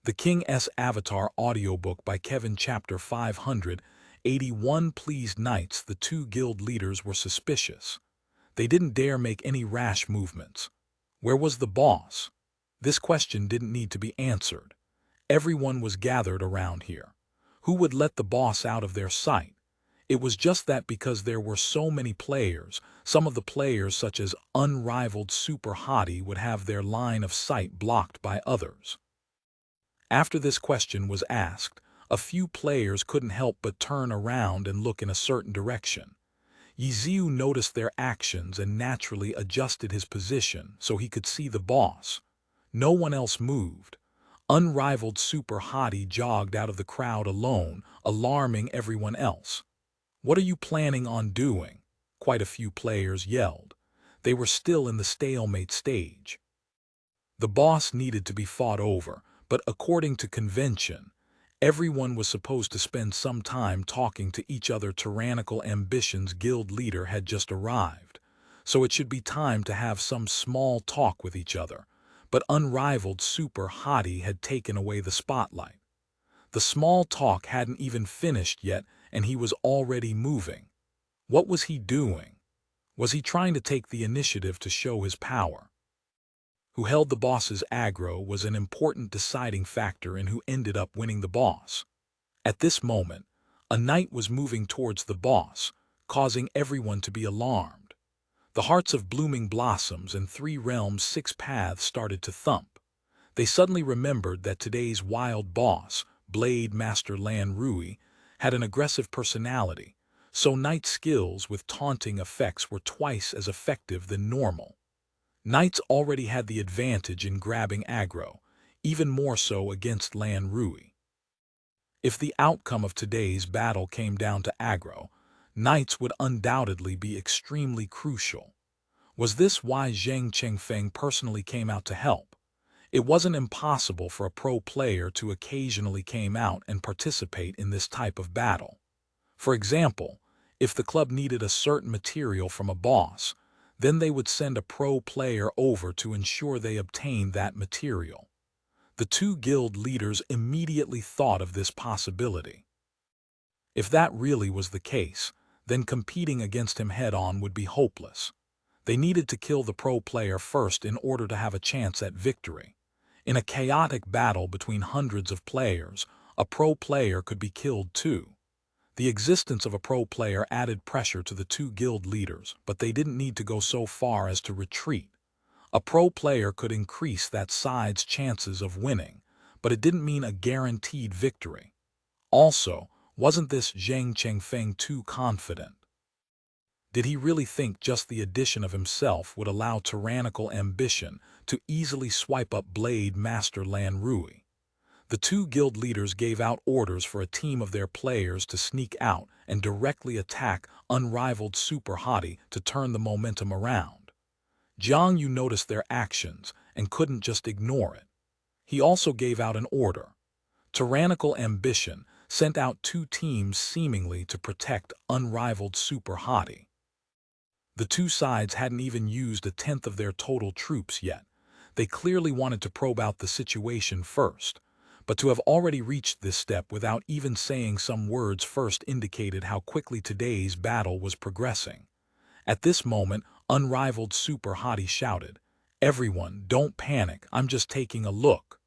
The King's Avatar audiobook by Kevin Chapter 581. Pleased knights, the two guild leaders were suspicious. They didn't dare make any rash movements. Where was the boss? This question didn't need to be answered. Everyone was gathered around here. Who would let the boss out of their sight? It was just that because there were so many players, some of the players such as unrivaled super hottie would have their line of sight blocked by others. After this question was asked, a few players couldn't help but turn around and look in a certain direction. Ye Xiu noticed their actions and naturally adjusted his position so he could see the boss. No one else moved. Unrivaled super hottie jogged out of the crowd alone, alarming everyone else. "What are you planning on doing?" quite a few players yelled. They were still in the stalemate stage. The boss needed to be fought over, but according to convention, everyone was supposed to spend some time talking to each other. Tyrannical Ambition's guild leader had just arrived, so it should be time to have some small talk with each other, but Unrivaled Super Hottie had taken away the spotlight. The small talk hadn't even finished yet, and he was already moving. What was he doing? Was he trying to take the initiative to show his power? Who held the boss's aggro was an important deciding factor in who ended up winning the boss. At this moment, a knight was moving towards the boss, causing everyone to be alarmed. The hearts of blooming blossoms and 3 realms 6 paths started to thump. They suddenly remembered that today's wild boss, Blade Master Lan Rui, had an aggressive personality, so knight skills with taunting effects were twice as effective than normal. Knights already had the advantage in grabbing aggro, even more so against Lan Rui. If the outcome of today's battle came down to aggro, knights would undoubtedly be extremely crucial. Was this why Zheng Chengfeng personally came out to help? It wasn't impossible for a pro player to occasionally come out and participate in this type of battle. For example, if the club needed a certain material from a boss, then they would send a pro player over to ensure they obtained that material. The two guild leaders immediately thought of this possibility. If that really was the case, then competing against him head-on would be hopeless. They needed to kill the pro player first in order to have a chance at victory. In a chaotic battle between hundreds of players, a pro player could be killed too. The existence of a pro player added pressure to the two guild leaders, but they didn't need to go so far as to retreat. A pro player could increase that side's chances of winning, but it didn't mean a guaranteed victory. Also, wasn't this Zheng Chengfeng too confident? Did he really think just the addition of himself would allow Tyrannical Ambition to easily swipe up Blade Master Lan Rui? The two guild leaders gave out orders for a team of their players to sneak out and directly attack Unrivaled Super Hottie to turn the momentum around. Jiang Yu noticed their actions and couldn't just ignore it. He also gave out an order. Tyrannical Ambition sent out 2 teams seemingly to protect Unrivaled Super Hottie. The two sides hadn't even used 1/10 of their total troops yet. They clearly wanted to probe out the situation first. But to have already reached this step without even saying some words first indicated how quickly today's battle was progressing. At this moment, Unrivaled Super Hottie shouted, "Everyone, don't panic, I'm just taking a look."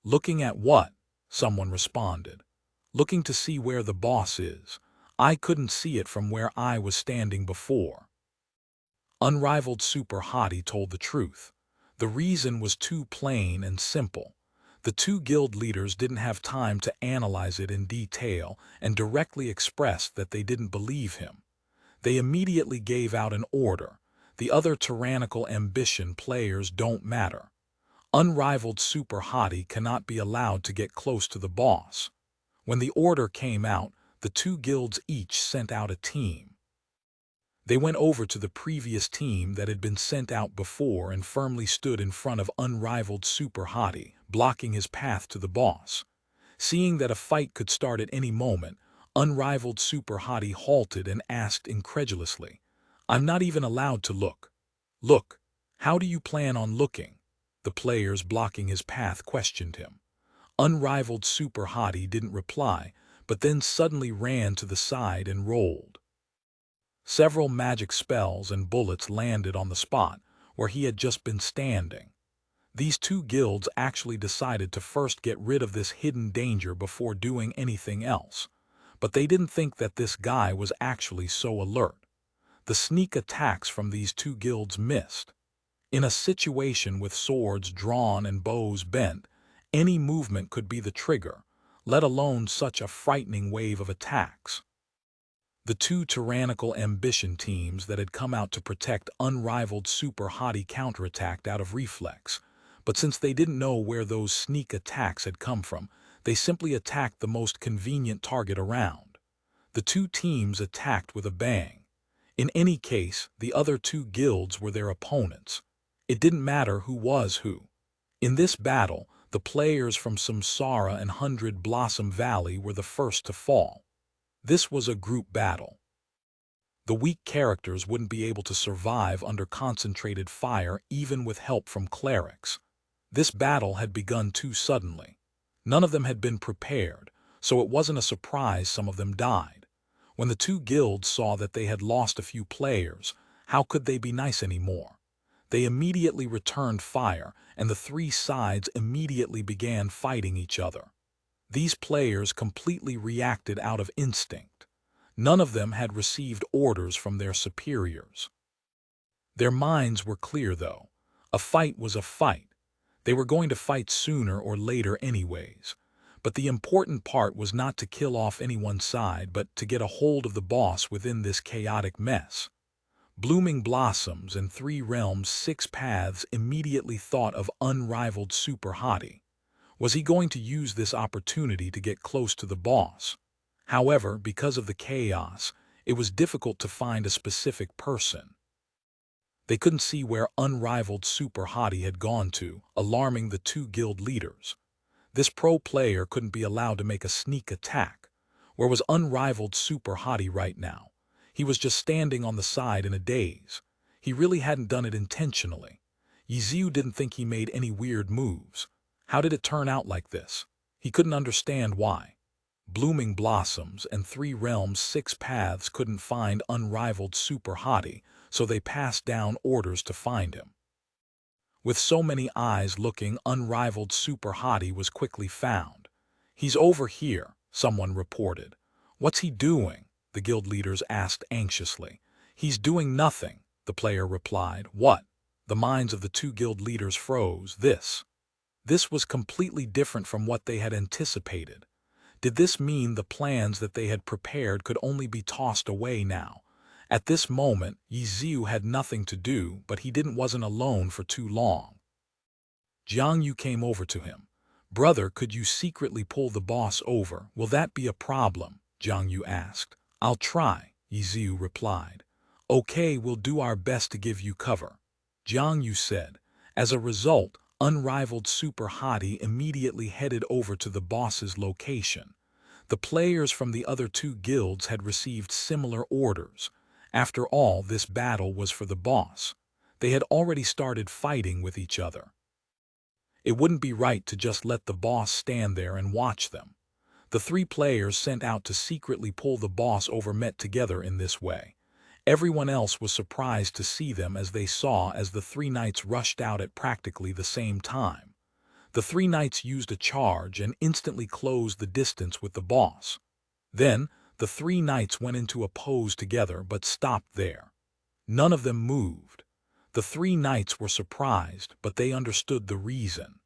"Looking at what?" someone responded. "Looking to see where the boss is. I couldn't see it from where I was standing before." Unrivaled Super Hottie told the truth. The reason was too plain and simple. The two guild leaders didn't have time to analyze it in detail and directly expressed that they didn't believe him. They immediately gave out an order. The other Tyrannical Ambition players don't matter. Unrivaled Super Hottie cannot be allowed to get close to the boss. When the order came out, the two guilds each sent out a team. They went over to the previous team that had been sent out before and firmly stood in front of Unrivaled Super Hottie, blocking his path to the boss. Seeing that a fight could start at any moment, Unrivaled Super Hottie halted and asked incredulously, "I'm not even allowed to look." "Look? How do you plan on looking?" The players blocking his path questioned him. Unrivaled Super Hottie didn't reply, but then suddenly ran to the side and rolled. Several magic spells and bullets landed on the spot where he had just been standing. These two guilds actually decided to first get rid of this hidden danger before doing anything else. But they didn't think that this guy was actually so alert. The sneak attacks from these two guilds missed. In a situation with swords drawn and bows bent, any movement could be the trigger, let alone such a frightening wave of attacks. The two tyrannical ambition teams that had come out to protect unrivaled Super Hottie counterattacked out of reflex, but since they didn't know where those sneak attacks had come from, they simply attacked the most convenient target around. The two teams attacked with a bang. In any case, the other two guilds were their opponents. It didn't matter who was who. In this battle, the players from Samsara and 100 Blossom Valley were the first to fall. This was a group battle. The weak characters wouldn't be able to survive under concentrated fire even with help from clerics. This battle had begun too suddenly. None of them had been prepared, so it wasn't a surprise some of them died. When the two guilds saw that they had lost a few players, how could they be nice anymore? They immediately returned fire, and the three sides immediately began fighting each other. These players completely reacted out of instinct. None of them had received orders from their superiors. Their minds were clear, though. A fight was a fight. They were going to fight sooner or later anyways. But the important part was not to kill off anyone's side, but to get a hold of the boss within this chaotic mess. Blooming Blossoms and 3 Realms 6 Paths immediately thought of unrivaled Super Hottie. Was he going to use this opportunity to get close to the boss? However, because of the chaos, it was difficult to find a specific person. They couldn't see where unrivaled Super Hottie had gone to, alarming the two guild leaders. This pro player couldn't be allowed to make a sneak attack. Where was unrivaled Super Hottie right now? He was just standing on the side in a daze. He really hadn't done it intentionally. Ye Xiu didn't think he made any weird moves. How did it turn out like this? He couldn't understand why. Blooming Blossoms and 3 Realms 6 Paths couldn't find unrivaled Super Hottie, so they passed down orders to find him. With so many eyes looking, unrivaled Super Hottie was quickly found. "He's over here," someone reported. "What's he doing?" the guild leaders asked anxiously. "He's doing nothing," the player replied. "What?" The minds of the two guild leaders froze. This was completely different from what they had anticipated. Did this mean the plans that they had prepared could only be tossed away now? At this moment, Ye Xiu had nothing to do, but he wasn't alone for too long. Jiang Yu came over to him. "Brother, could you secretly pull the boss over? Will that be a problem?" Jiang Yu asked. "I'll try," Ye Xiu replied. "Okay, we'll do our best to give you cover," Jiang Yu said. As a result, unrivaled Super Hottie immediately headed over to the boss's location. The players from the other two guilds had received similar orders. After all, this battle was for the boss. They had already started fighting with each other. It wouldn't be right to just let the boss stand there and watch them. The three players sent out to secretly pull the boss over met together in this way. Everyone else was surprised to see them as they saw as the three knights rushed out at practically the same time. The three knights used a charge and instantly closed the distance with the boss. Then, the three knights went into a pose together but stopped there. None of them moved. The three knights were surprised, but they understood the reason.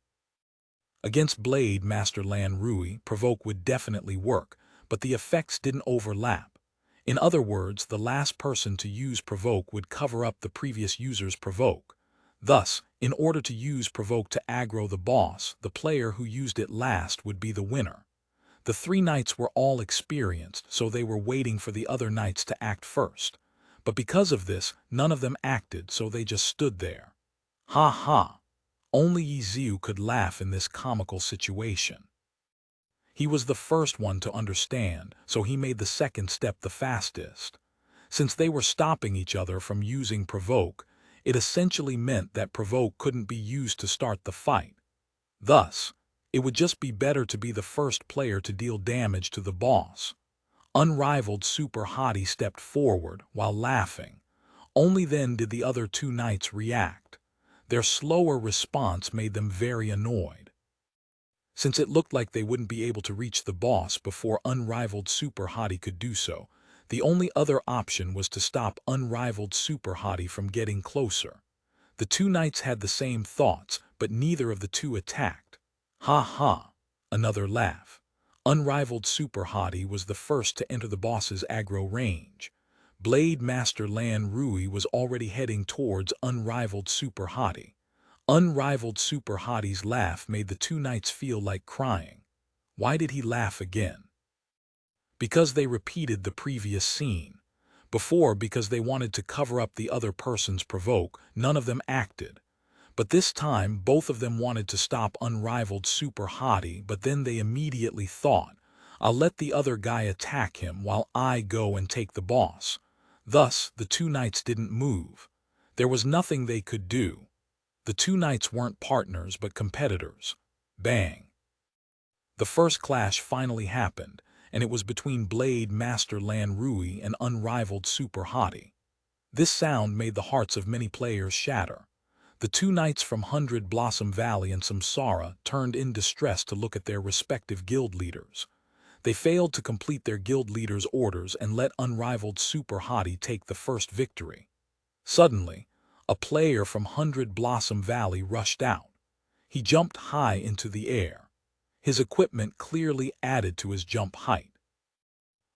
Against Blade Master Lan Rui, Provoke would definitely work, but the effects didn't overlap. In other words, the last person to use Provoke would cover up the previous user's Provoke. Thus, in order to use Provoke to aggro the boss, the player who used it last would be the winner. The three knights were all experienced, so they were waiting for the other knights to act first. But because of this, none of them acted, so they just stood there. Ha ha! Only Ye Xiu could laugh in this comical situation. He was the first one to understand, so he made the second step the fastest. Since they were stopping each other from using Provoke, it essentially meant that Provoke couldn't be used to start the fight. Thus, It would just be better to be the first player to deal damage to the boss. Unrivaled Super Hottie stepped forward while laughing. Only then did the other two knights react. Their slower response made them very annoyed. Since it looked like they wouldn't be able to reach the boss before Unrivaled Super Hottie could do so, the only other option was to stop Unrivaled Super Hottie from getting closer. The two knights had the same thoughts, but neither of the two attacked. Ha ha! Another laugh. Unrivaled Super Hottie was the first to enter the boss's aggro range. Blade Master Lan Rui was already heading towards Unrivaled Super Hottie. Unrivaled Super Hottie's laugh made the two knights feel like crying. Why did he laugh again? Because they repeated the previous scene. Before, because they wanted to cover up the other person's provoke, none of them acted. But this time, both of them wanted to stop Unrivaled Super Hottie, but then they immediately thought, I'll let the other guy attack him while I go and take the boss. Thus, the two knights didn't move. There was nothing they could do. The two knights weren't partners but competitors. Bang! The first clash finally happened, and it was between Blade Master Lan Rui and Unrivaled Super Hottie. This sound made the hearts of many players shatter. The two knights from 100 Blossom Valley and Samsara turned in distress to look at their respective guild leaders. They failed to complete their guild leaders' orders and let Unrivaled Super Hottie take the first victory. Suddenly, a player from 100 Blossom Valley rushed out. He jumped high into the air. His equipment clearly added to his jump height.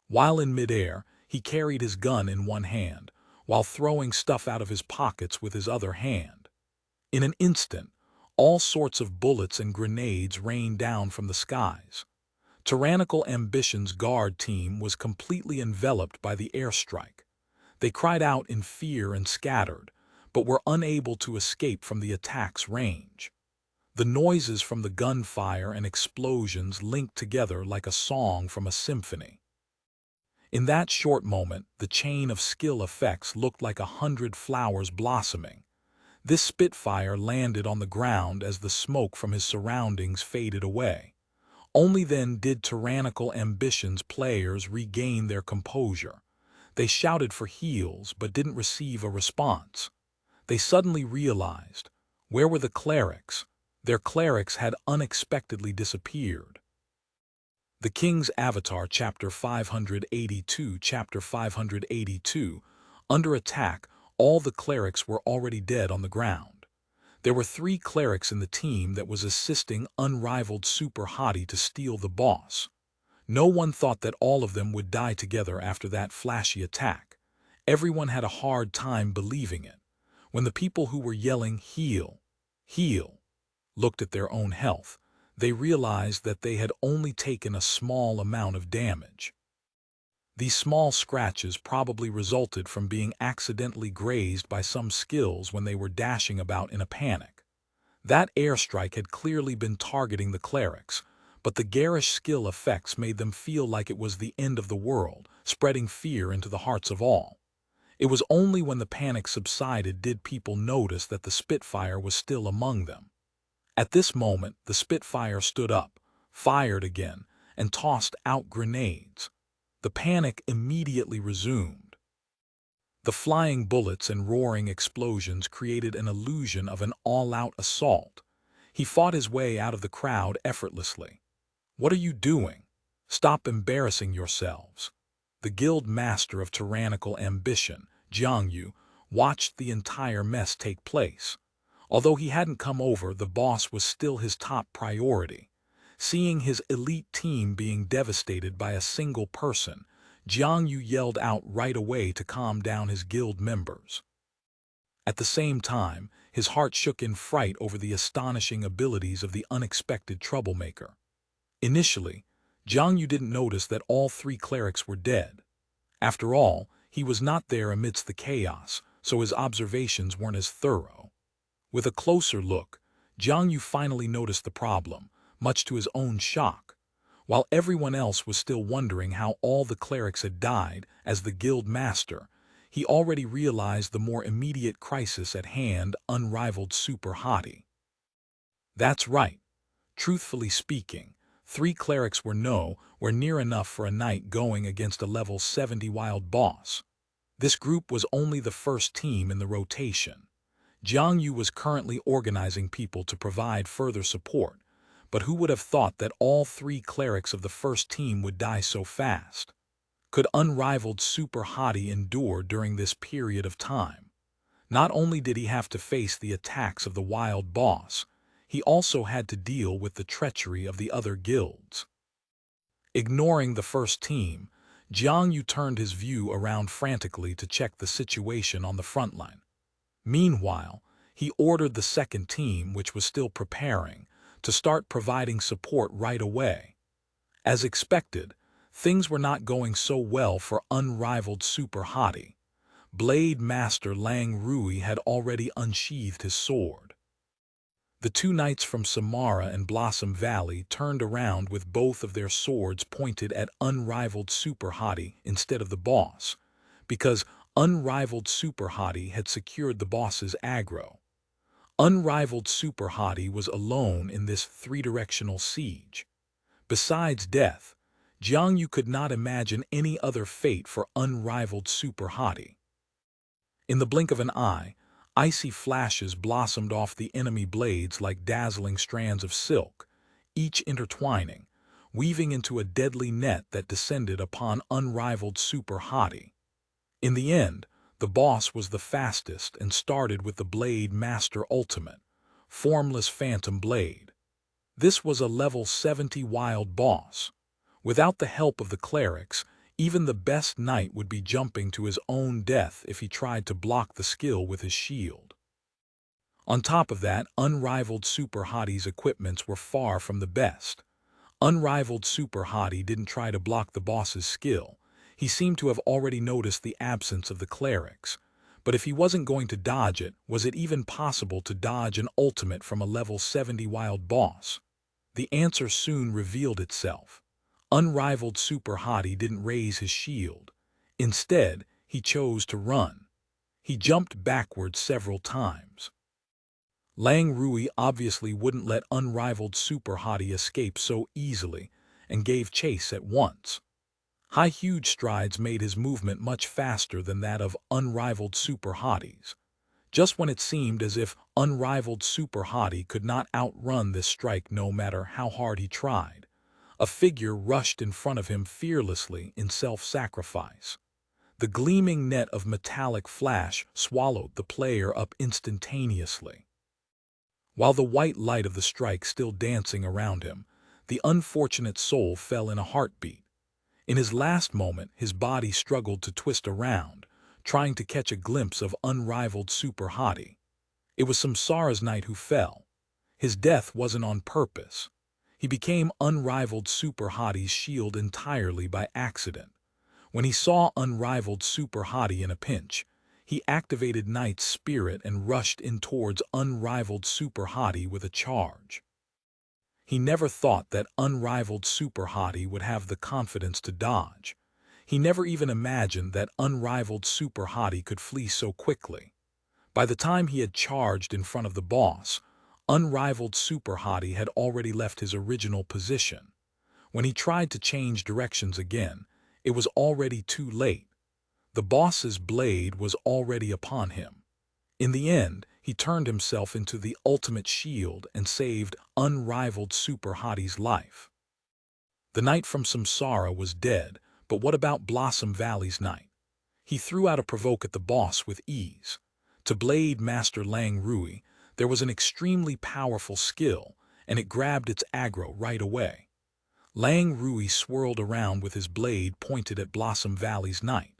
While in midair, he carried his gun in one hand, while throwing stuff out of his pockets with his other hand. In an instant, all sorts of bullets and grenades rained down from the skies. Tyrannical Ambition's guard team was completely enveloped by the airstrike. They cried out in fear and scattered, but were unable to escape from the attack's range. The noises from the gunfire and explosions linked together like a song from a symphony. In that short moment, the chain of skill effects looked like 100 flowers blossoming. This Spitfire landed on the ground as the smoke from his surroundings faded away. Only then did Tyrannical Ambition's players regain their composure. They shouted for heals but didn't receive a response. They suddenly realized, where were the clerics? Their clerics had unexpectedly disappeared. The King's Avatar, Chapter 582. Chapter 582. Under attack, all the clerics were already dead on the ground. There were 3 clerics in the team that was assisting Unrivaled Super Hottie to steal the boss. No one thought that all of them would die together after that flashy attack. Everyone had a hard time believing it. When the people who were yelling, "Heal! Heal!" looked at their own health, they realized that they had only taken a small amount of damage. These small scratches probably resulted from being accidentally grazed by some skills when they were dashing about in a panic. That airstrike had clearly been targeting the clerics, but the garish skill effects made them feel like it was the end of the world, spreading fear into the hearts of all. It was only when the panic subsided did people notice that the Spitfire was still among them. At this moment, the Spitfire stood up, fired again, and tossed out grenades. The panic immediately resumed. The flying bullets and roaring explosions created an illusion of an all-out assault. He fought his way out of the crowd effortlessly. "What are you doing? Stop embarrassing yourselves." The guild master of Tyrannical Ambition, Ye Xiu, watched the entire mess take place. Although he hadn't come over, the boss was still his top priority. Seeing his elite team being devastated by a single person, Ye Xiu yelled out right away to calm down his guild members. At the same time, his heart shook in fright over the astonishing abilities of the unexpected troublemaker. Initially, Ye Xiu didn't notice that all 3 clerics were dead. After all, he was not there amidst the chaos, so his observations weren't as thorough. With a closer look, Ye Xiu finally noticed the problem, much to his own shock. While everyone else was still wondering how all the clerics had died, as the guild master, he already realized the more immediate crisis at hand: Unrivaled Super Hottie. That's right. Truthfully speaking, 3 clerics were near enough for a knight going against a level 70 wild boss. This group was only the first team in the rotation. Jiang Yu was currently organizing people to provide further support, but who would have thought that all 3 clerics of the first team would die so fast? Could unrivaled Super Hottie endure during this period of time? Not only did he have to face the attacks of the wild boss, he also had to deal with the treachery of the other guilds. Ignoring the first team, Jiang Yu turned his view around frantically to check the situation on the front line. Meanwhile, he ordered the second team, which was still preparing, to start providing support right away. As expected, things were not going so well for unrivaled Super Hottie. Blade Master Lang Rui had already unsheathed his sword. The 2 knights from Samara and Blossom Valley turned around with both of their swords pointed at unrivaled Super Hottie instead of the boss, because unrivaled Super Hottie had secured the boss's aggro. Unrivaled Super Hottie was alone in this 3-directional siege. Besides death, Jiang Yu could not imagine any other fate for unrivaled Super Hottie. In the blink of an eye, icy flashes blossomed off the enemy blades like dazzling strands of silk, each intertwining, weaving into a deadly net that descended upon unrivaled Super Hottie. In the end, the boss was the fastest and started with the Blade Master Ultimate, Formless Phantom Blade. This was a level 70 wild boss. Without the help of the clerics, even the best knight would be jumping to his own death if he tried to block the skill with his shield. On top of that, unrivaled Super Hottie's equipments were far from the best. Unrivaled Super Hottie didn't try to block the boss's skill. He seemed to have already noticed the absence of the clerics. But if he wasn't going to dodge it, was it even possible to dodge an ultimate from a level 70 wild boss? The answer soon revealed itself. Unrivaled Super Hottie didn't raise his shield. Instead, he chose to run. He jumped backwards several times. Lang Rui obviously wouldn't let unrivaled Super Hottie escape so easily and gave chase at once. Huge strides made his movement much faster than that of unrivaled Super Hottie's. Just when it seemed as if unrivaled Super Hottie could not outrun this strike no matter how hard he tried, a figure rushed in front of him fearlessly in self-sacrifice. The gleaming net of metallic flash swallowed the player up instantaneously. While the white light of the strike still dancing around him, the unfortunate soul fell in a heartbeat. In his last moment, his body struggled to twist around, trying to catch a glimpse of unrivaled Super Hottie. It was Samsara's knight who fell. His death wasn't on purpose. He became unrivaled Super Hottie's shield entirely by accident. When he saw unrivaled Super Hottie in a pinch, he activated Knight's spirit and rushed in towards unrivaled Super Hottie with a charge. He never thought that unrivaled Super Hottie would have the confidence to dodge. He never even imagined that unrivaled Super Hottie could flee so quickly. By the time he had charged in front of the boss, unrivaled Super Hottie had already left his original position. When he tried to change directions again, it was already too late. The boss's blade was already upon him. In the end, he turned himself into the ultimate shield and saved unrivaled Super Hottie's life. The knight from Samsara was dead, but what about Blossom Valley's knight? He threw out a provoke at the boss with ease. To Blade Master Lang Rui, there was an extremely powerful skill, and it grabbed its aggro right away. Lang Rui swirled around with his blade pointed at Blossom Valley's knight.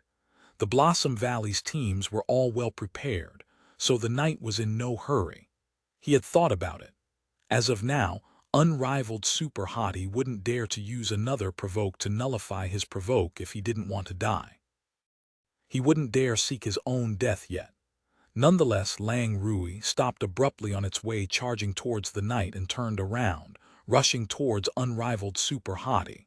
The Blossom Valley's teams were all well prepared, so the knight was in no hurry. He had thought about it. As of now, unrivaled Super Hottie wouldn't dare to use another provoke to nullify his provoke if he didn't want to die. He wouldn't dare seek his own death yet. Nonetheless, Lang Rui stopped abruptly on its way, charging towards the knight and turned around, rushing towards unrivaled Super Hottie.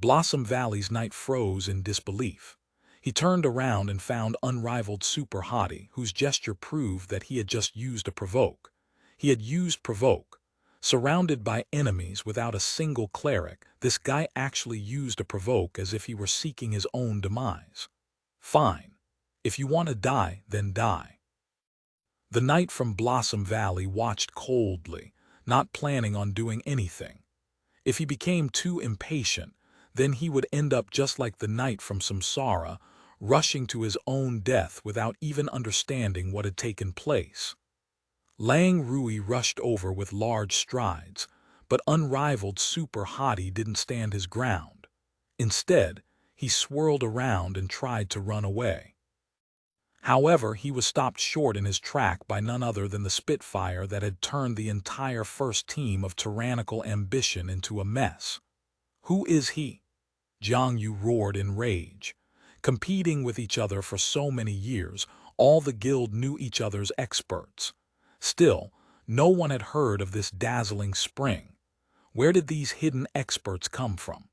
Blossom Valley's knight froze in disbelief. He turned around and found unrivaled Super Hottie, whose gesture proved that he had just used a provoke. He had used provoke. Surrounded by enemies without a single cleric, this guy actually used a provoke as if he were seeking his own demise. Fine. If you want to die, then die. The knight from Blossom Valley watched coldly, not planning on doing anything. If he became too impatient, then he would end up just like the knight from Samsara, rushing to his own death without even understanding what had taken place. Lang Rui rushed over with large strides, but unrivaled Super Hottie didn't stand his ground. Instead, he swirled around and tried to run away. However, he was stopped short in his track by none other than the Spitfire that had turned the entire first team of tyrannical ambition into a mess. Who is he? Jiang Yu roared in rage. Competing with each other for so many years, all the guild knew each other's experts. Still, no one had heard of this dazzling spring. Where did these hidden experts come from?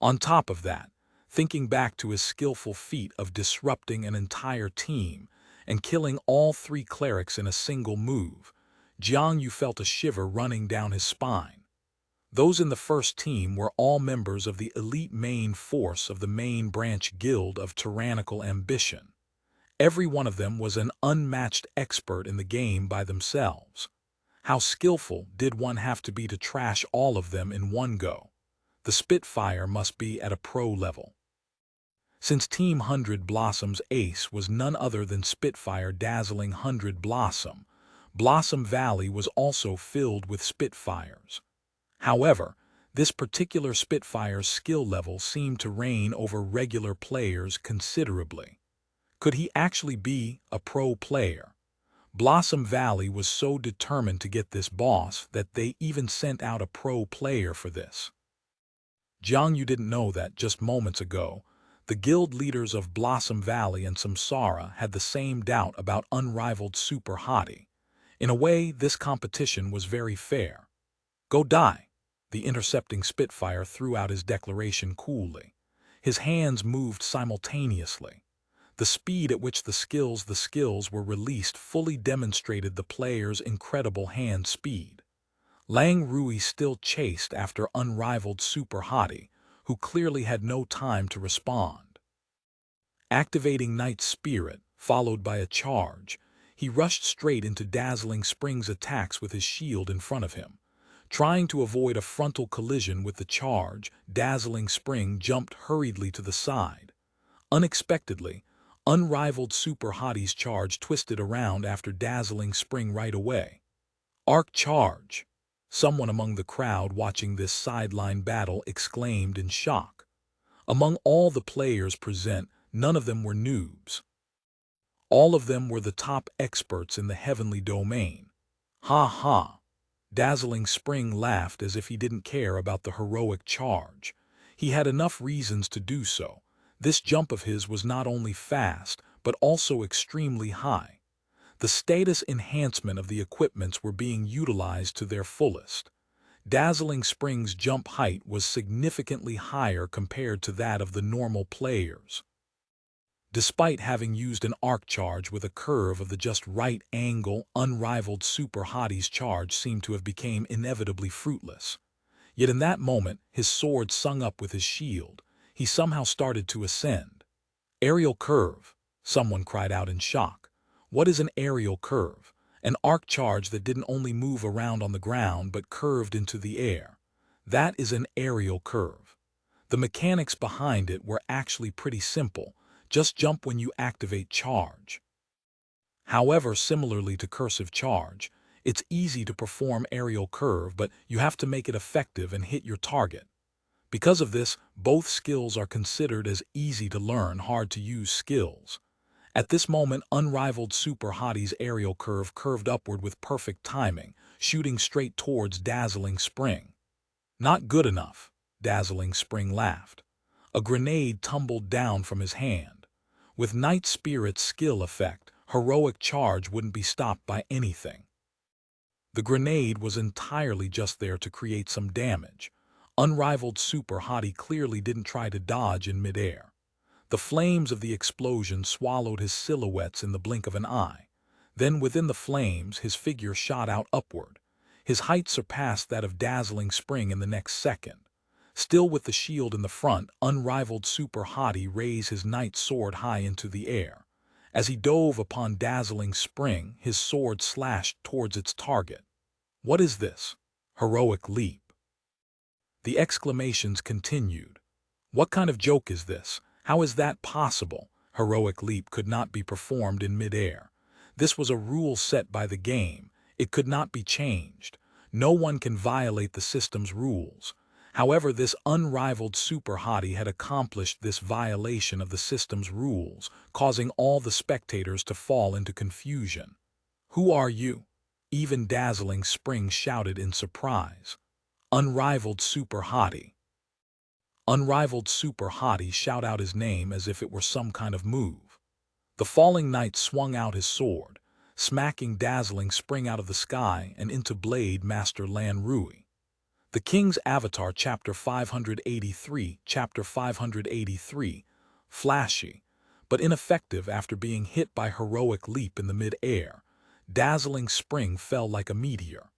On top of that, thinking back to his skillful feat of disrupting an entire team and killing all 3 clerics in a single move, Jiang Yu felt a shiver running down his spine. Those in the first team were all members of the elite main force of the main branch guild of tyrannical ambition. Every one of them was an unmatched expert in the game by themselves. How skillful did one have to be to trash all of them in one go? The Spitfire must be at a pro level. Since Team 100 Blossom's ace was none other than Spitfire dazzling 100 Blossom, Blossom Valley was also filled with Spitfires. However, this particular Spitfire's skill level seemed to reign over regular players considerably. Could he actually be a pro player? Blossom Valley was so determined to get this boss that they even sent out a pro player for this. Jiang Yu didn't know that just moments ago, the guild leaders of Blossom Valley and Samsara had the same doubt about unrivaled Super Hottie. In a way, this competition was very fair. Go die. The intercepting Spitfire threw out his declaration coolly. His hands moved simultaneously. The speed at which the skills were released fully demonstrated the player's incredible hand speed. Lang Rui still chased after unrivaled Super Hottie, who clearly had no time to respond. Activating Knight's Spirit, followed by a charge, he rushed straight into Dazzling Spring's attacks with his shield in front of him. Trying to avoid a frontal collision with the charge, Dazzling Spring jumped hurriedly to the side. Unexpectedly, unrivaled Super Hottie's charge twisted around after Dazzling Spring right away. Arc Charge! Someone among the crowd watching this sideline battle exclaimed in shock. Among all the players present, none of them were noobs. All of them were the top experts in the heavenly domain. Ha ha! Dazzling Spring laughed as if he didn't care about the heroic charge. He had enough reasons to do so. This jump of his was not only fast, but also extremely high. The status enhancement of the equipments were being utilized to their fullest. Dazzling Spring's jump height was significantly higher compared to that of the normal players. Despite having used an arc charge with a curve of the just right angle, unrivaled Super Hottie's charge seemed to have become inevitably fruitless. Yet in that moment, his sword sung up with his shield. He somehow started to ascend. Aerial curve, someone cried out in shock. What is an aerial curve? An arc charge that didn't only move around on the ground but curved into the air. That is an aerial curve. The mechanics behind it were actually pretty simple. Just jump when you activate charge. However, similarly to cursive charge, it's easy to perform aerial curve, but you have to make it effective and hit your target. Because of this, both skills are considered as easy to learn, hard to use skills. At this moment, unrivaled Super Hottie's aerial curve curved upward with perfect timing, shooting straight towards Dazzling Spring. Not good enough, Dazzling Spring laughed. A grenade tumbled down from his hand. With Night Spirit's skill effect, heroic charge wouldn't be stopped by anything. The grenade was entirely just there to create some damage. Unrivaled Super Hottie clearly didn't try to dodge in midair. The flames of the explosion swallowed his silhouettes in the blink of an eye. Then within the flames, his figure shot out upward. His height surpassed that of Dazzling Spring in the next second. Still with the shield in the front, unrivaled Super Hottie raised his knight's sword high into the air. As he dove upon Dazzling Spring, his sword slashed towards its target. What is this? Heroic leap. The exclamations continued. What kind of joke is this? How is that possible? Heroic leap could not be performed in mid-air. This was a rule set by the game. It could not be changed. No one can violate the system's rules. However, this unrivaled Super Hottie had accomplished this violation of the system's rules, causing all the spectators to fall into confusion. Who are you? Even Dazzling Spring shouted in surprise. Unrivaled Super Hottie. Unrivaled Super Hottie shout out his name as if it were some kind of move. The falling knight swung out his sword, smacking Dazzling Spring out of the sky and into Blade Master Lan Rui. The King's Avatar, Chapter 583, Chapter 583, flashy, but ineffective after being hit by Heroic Leap in the mid-air. Dazzling Spring fell like a meteor.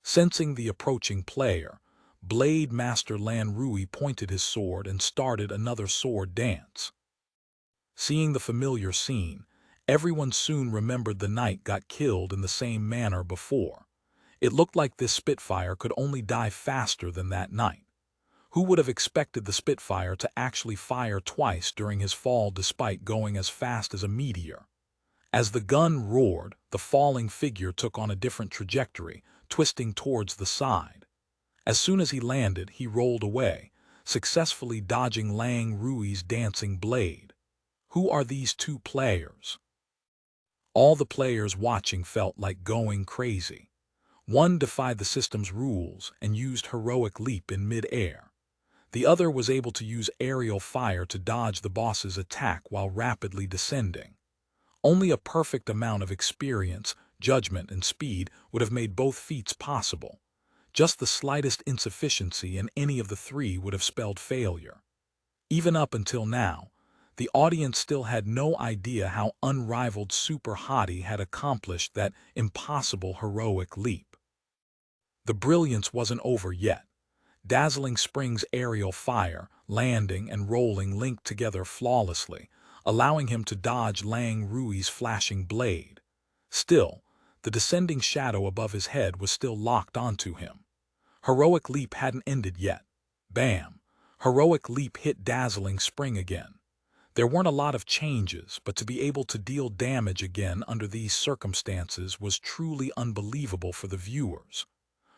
Sensing the approaching player, Blade Master Lan Rui pointed his sword and started another sword dance. Seeing the familiar scene, everyone soon remembered the knight got killed in the same manner before. It looked like this Spitfire could only die faster than that knight. Who would have expected the Spitfire to actually fire twice during his fall despite going as fast as a meteor? As the gun roared, the falling figure took on a different trajectory, twisting towards the side. As soon as he landed, he rolled away, successfully dodging Lan Rui's dancing blade. Who are these two players? All the players watching felt like going crazy. One defied the system's rules and used Heroic Leap in mid-air. The other was able to use aerial fire to dodge the boss's attack while rapidly descending. Only a perfect amount of experience, judgment, and speed would have made both feats possible. Just the slightest insufficiency in any of the three would have spelled failure. Even up until now, the audience still had no idea how unrivaled Super Hottie had accomplished that impossible heroic leap. The brilliance wasn't over yet. Dazzling Spring's aerial fire, landing and rolling linked together flawlessly, allowing him to dodge Lan Rui's flashing blade. Still, the descending shadow above his head was still locked onto him. Heroic Leap hadn't ended yet. Bam! Heroic Leap hit Dazzling Spring again. There weren't a lot of changes, but to be able to deal damage again under these circumstances was truly unbelievable for the viewers.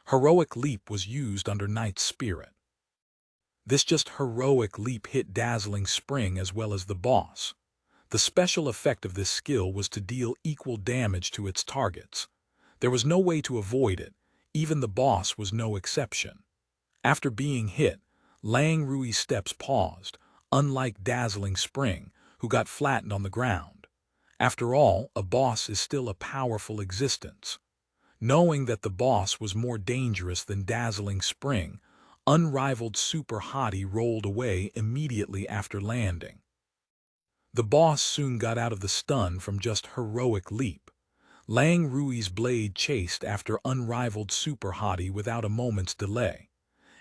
Heroic Leap was used under Knight's Spirit. This just Heroic Leap hit Dazzling Spring as well as the boss. The special effect of this skill was to deal equal damage to its targets. There was no way to avoid it, even the boss was no exception. After being hit, Lan Rui's steps paused, unlike Dazzling Spring, who got flattened on the ground. After all, a boss is still a powerful existence. Knowing that the boss was more dangerous than Dazzling Spring, unrivaled Super Hottie rolled away immediately after landing. The boss soon got out of the stun from just Heroic Leap. Lan Rui's blade chased after unrivaled Super Hottie without a moment's delay.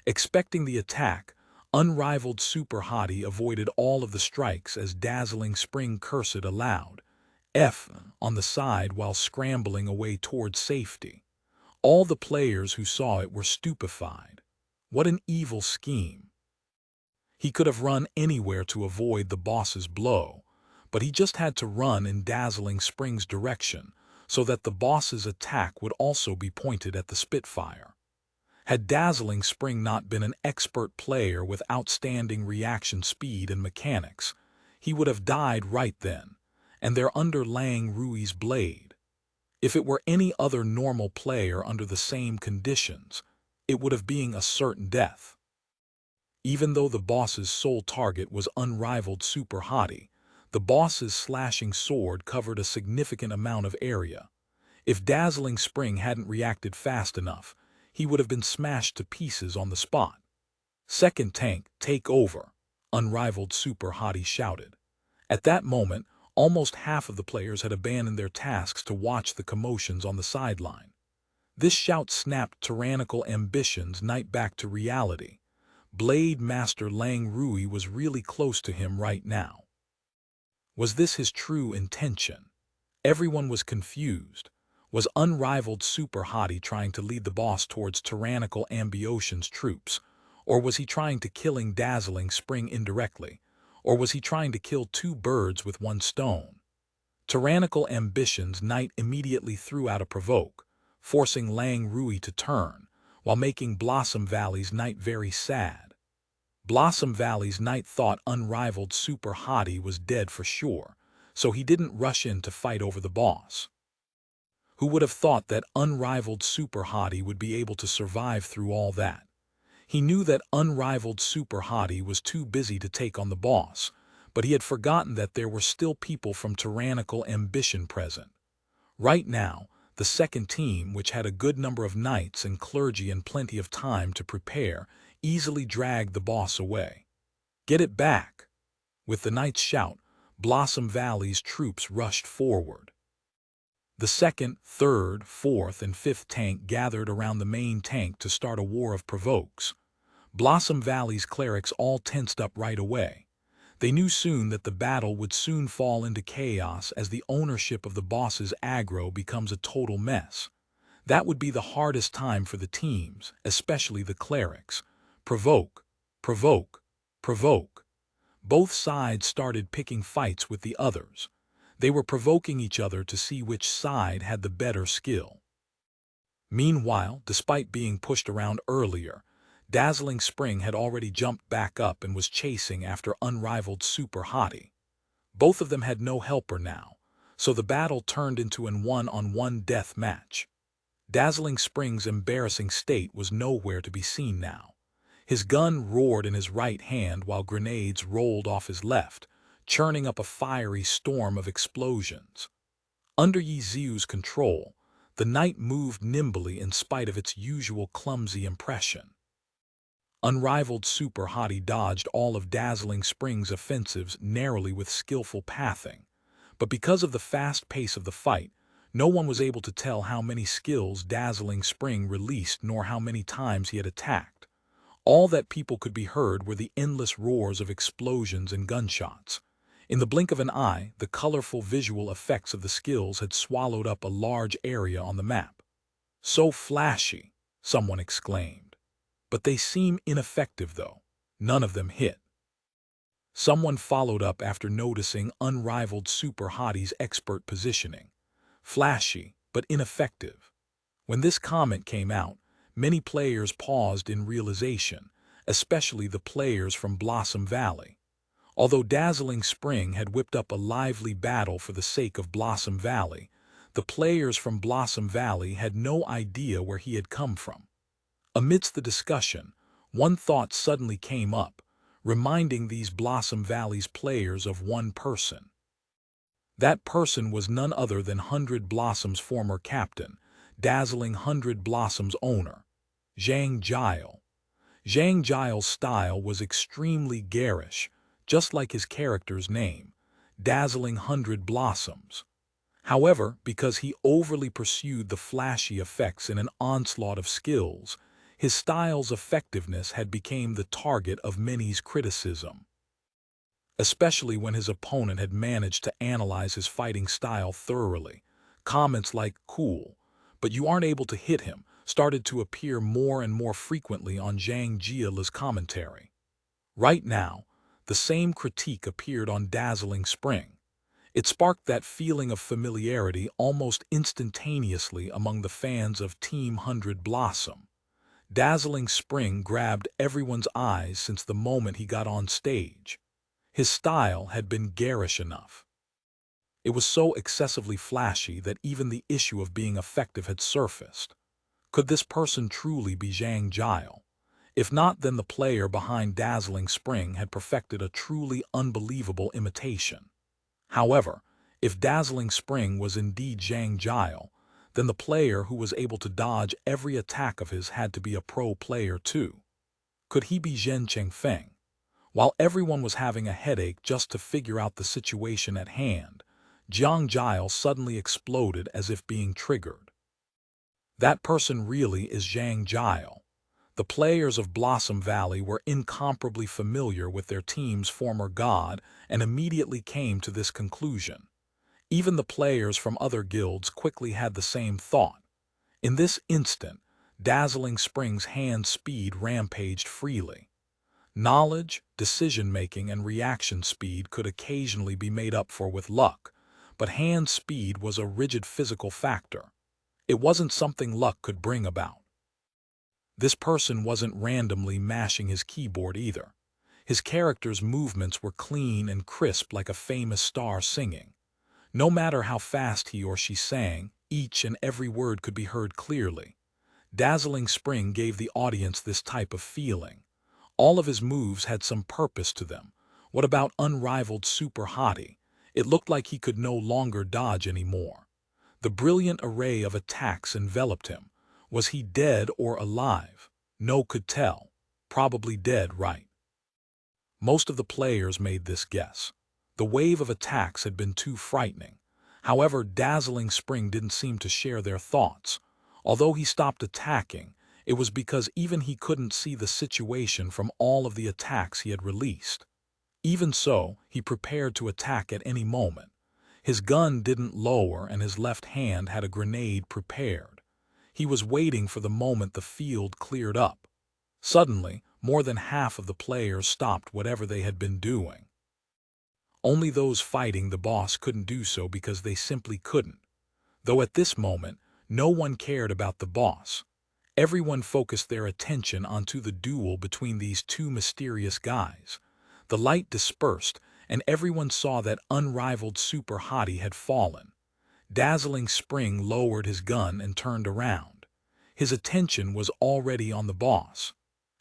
Expecting the attack, unrivaled Super Hottie avoided all of the strikes as Dazzling Spring cursed aloud, F on the side while scrambling away towards safety. All the players who saw it were stupefied. What an evil scheme. He could have run anywhere to avoid the boss's blow, but he just had to run in Dazzling Spring's direction so that the boss's attack would also be pointed at the Spitfire. Had Dazzling Spring not been an expert player with outstanding reaction speed and mechanics, he would have died right then, and there under Lan Rui's blade. If it were any other normal player under the same conditions, it would have been a certain death. Even though the boss's sole target was unrivaled Super Hottie, the boss's slashing sword covered a significant amount of area. If Dazzling Spring hadn't reacted fast enough, he would have been smashed to pieces on the spot. "Second tank, take over," unrivaled Super Hottie shouted. At that moment, almost half of the players had abandoned their tasks to watch the commotions on the sideline. This shout snapped tyrannical ambition's night back to reality. Blade Master Lang Rui was really close to him right now. Was this his true intention? Everyone was confused. Was unrivaled super hottie trying to lead the boss towards tyrannical Ambition's troops? Or was he trying to killing dazzling Spring indirectly? Or was he trying to kill two birds with one stone? Tyrannical Ambition's knight immediately threw out a provoke, forcing Lang Rui to turn, while making Blossom Valley's knight very sad. Blossom Valley's knight thought unrivaled super hottie was dead for sure, so he didn't rush in to fight over the boss. Who would have thought that unrivaled super hottie would be able to survive through all that? He knew that unrivaled super hottie was too busy to take on the boss, but he had forgotten that there were still people from tyrannical ambition present. Right now, the second team, which had a good number of knights and clergy and plenty of time to prepare, easily dragged the boss away. Get it back! With the knight's shout, Blossom Valley's troops rushed forward. The second, third, fourth, and fifth tank gathered around the main tank to start a war of provokes. Blossom Valley's clerics all tensed up right away. They knew soon that the battle would soon fall into chaos as the ownership of the boss's aggro becomes a total mess. That would be the hardest time for the teams, especially the clerics. Provoke, provoke, provoke. Both sides started picking fights with the others. They were provoking each other to see which side had the better skill. Meanwhile, despite being pushed around earlier, Dazzling Spring had already jumped back up and was chasing after unrivaled super hottie. Both of them had no helper now, so the battle turned into an one-on-one death match. Dazzling Spring's embarrassing state was nowhere to be seen now. His gun roared in his right hand while grenades rolled off his left, churning up a fiery storm of explosions. Under Ye Xiu's control, the knight moved nimbly in spite of its usual clumsy impression. Unrivaled super hottie dodged all of Dazzling Spring's offensives narrowly with skillful pathing, but because of the fast pace of the fight, no one was able to tell how many skills Dazzling Spring released nor how many times he had attacked. All that people could be heard were the endless roars of explosions and gunshots. In the blink of an eye, the colorful visual effects of the skills had swallowed up a large area on the map. "So flashy," someone exclaimed. "But they seem ineffective though. None of them hit." Someone followed up after noticing unrivaled super hottie's expert positioning. "Flashy, but ineffective." When this comment came out, many players paused in realization, especially the players from Blossom Valley. Although Dazzling Spring had whipped up a lively battle for the sake of Blossom Valley, the players from Blossom Valley had no idea where he had come from. Amidst the discussion, one thought suddenly came up, reminding these Blossom Valley's players of one person. That person was none other than 100 Blossom's former captain, Dazzling 100 Blossom's owner, Zhang Jiao. Zhang Jiao's style was extremely garish, just like his character's name, Dazzling 100 Blossoms. However, because he overly pursued the flashy effects in an onslaught of skills, his style's effectiveness had become the target of many's criticism. Especially when his opponent had managed to analyze his fighting style thoroughly, comments like "cool, but you aren't able to hit him" started to appear more and more frequently on Zhang Jiao's commentary. Right now, the same critique appeared on Dazzling Spring. It sparked that feeling of familiarity almost instantaneously among the fans of Team 100 Blossom. Dazzling Spring grabbed everyone's eyes since the moment he got on stage. His style had been garish enough. It was so excessively flashy that even the issue of being effective had surfaced. Could this person truly be Zhang Jiao? If not, then the player behind Dazzling Spring had perfected a truly unbelievable imitation. However, if Dazzling Spring was indeed Zhang Jiao, then the player who was able to dodge every attack of his had to be a pro player too. Could he be Zhen Chengfeng? While everyone was having a headache just to figure out the situation at hand, Zhang Jiao suddenly exploded as if being triggered. That person really is Zhang Jiao. The players of Blossom Valley were incomparably familiar with their team's former god and immediately came to this conclusion. Even the players from other guilds quickly had the same thought. In this instant, Dazzling Spring's hand speed rampaged freely. Knowledge, decision-making, and reaction speed could occasionally be made up for with luck, but hand speed was a rigid physical factor. It wasn't something luck could bring about. This person wasn't randomly mashing his keyboard either. His character's movements were clean and crisp like a famous star singing. No matter how fast he or she sang, each and every word could be heard clearly. Dazzling Spring gave the audience this type of feeling. All of his moves had some purpose to them. What about unrivaled Super Hottie? It looked like he could no longer dodge anymore. The brilliant array of attacks enveloped him. Was he dead or alive? No could tell. Probably dead, right? Most of the players made this guess. The wave of attacks had been too frightening. However, Dazzling Spring didn't seem to share their thoughts. Although he stopped attacking, it was because even he couldn't see the situation from all of the attacks he had released. Even so, he prepared to attack at any moment. His gun didn't lower and his left hand had a grenade prepared. He was waiting for the moment the field cleared up. Suddenly, more than half of the players stopped whatever they had been doing. Only those fighting the boss couldn't do so because they simply couldn't. Though at this moment, no one cared about the boss. Everyone focused their attention onto the duel between these two mysterious guys. The light dispersed, and everyone saw that unrivaled Super Hottie had fallen. Dazzling Spring lowered his gun and turned around. His attention was already on the boss.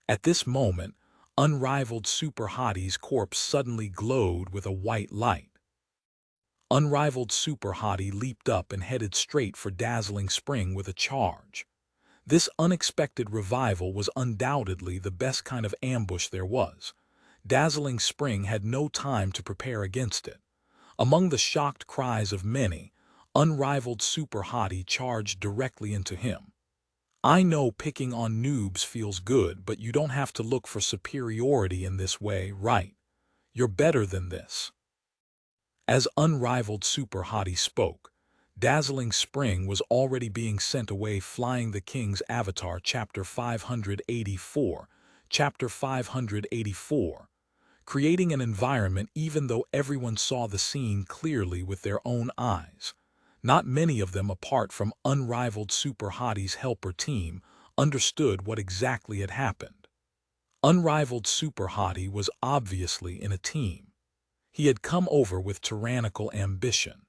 At this moment, unrivaled Super Hottie's corpse suddenly glowed with a white light. Unrivaled Super Hottie leaped up and headed straight for Dazzling Spring with a charge. This unexpected revival was undoubtedly the best kind of ambush there was. Dazzling Spring had no time to prepare against it. Among the shocked cries of many, unrivaled Super Hottie charged directly into him. I know picking on noobs feels good, but you don't have to look for superiority in this way, right? You're better than this. As unrivaled Super Hottie spoke, Dazzling Spring was already being sent away flying the King's Avatar, Chapter 584, Chapter 584, creating an environment even though everyone saw the scene clearly with their own eyes. Not many of them, apart from unrivaled Super Hottie's helper team, understood what exactly had happened. Unrivaled Super Hottie was obviously in a team. He had come over with tyrannical ambition.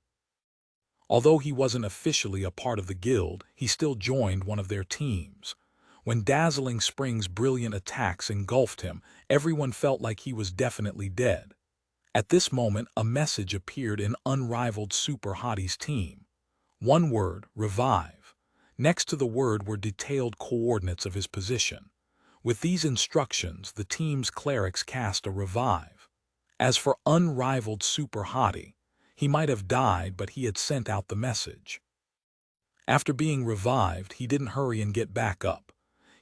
Although he wasn't officially a part of the guild, he still joined one of their teams. When Dazzling Spring's brilliant attacks engulfed him, everyone felt like he was definitely dead. At this moment, a message appeared in unrivaled Super Hottie's team. One word, revive. Next to the word were detailed coordinates of his position. With these instructions, the team's clerics cast a revive. As for unrivaled Super Hottie, he might have died, but he had sent out the message. After being revived, he didn't hurry and get back up.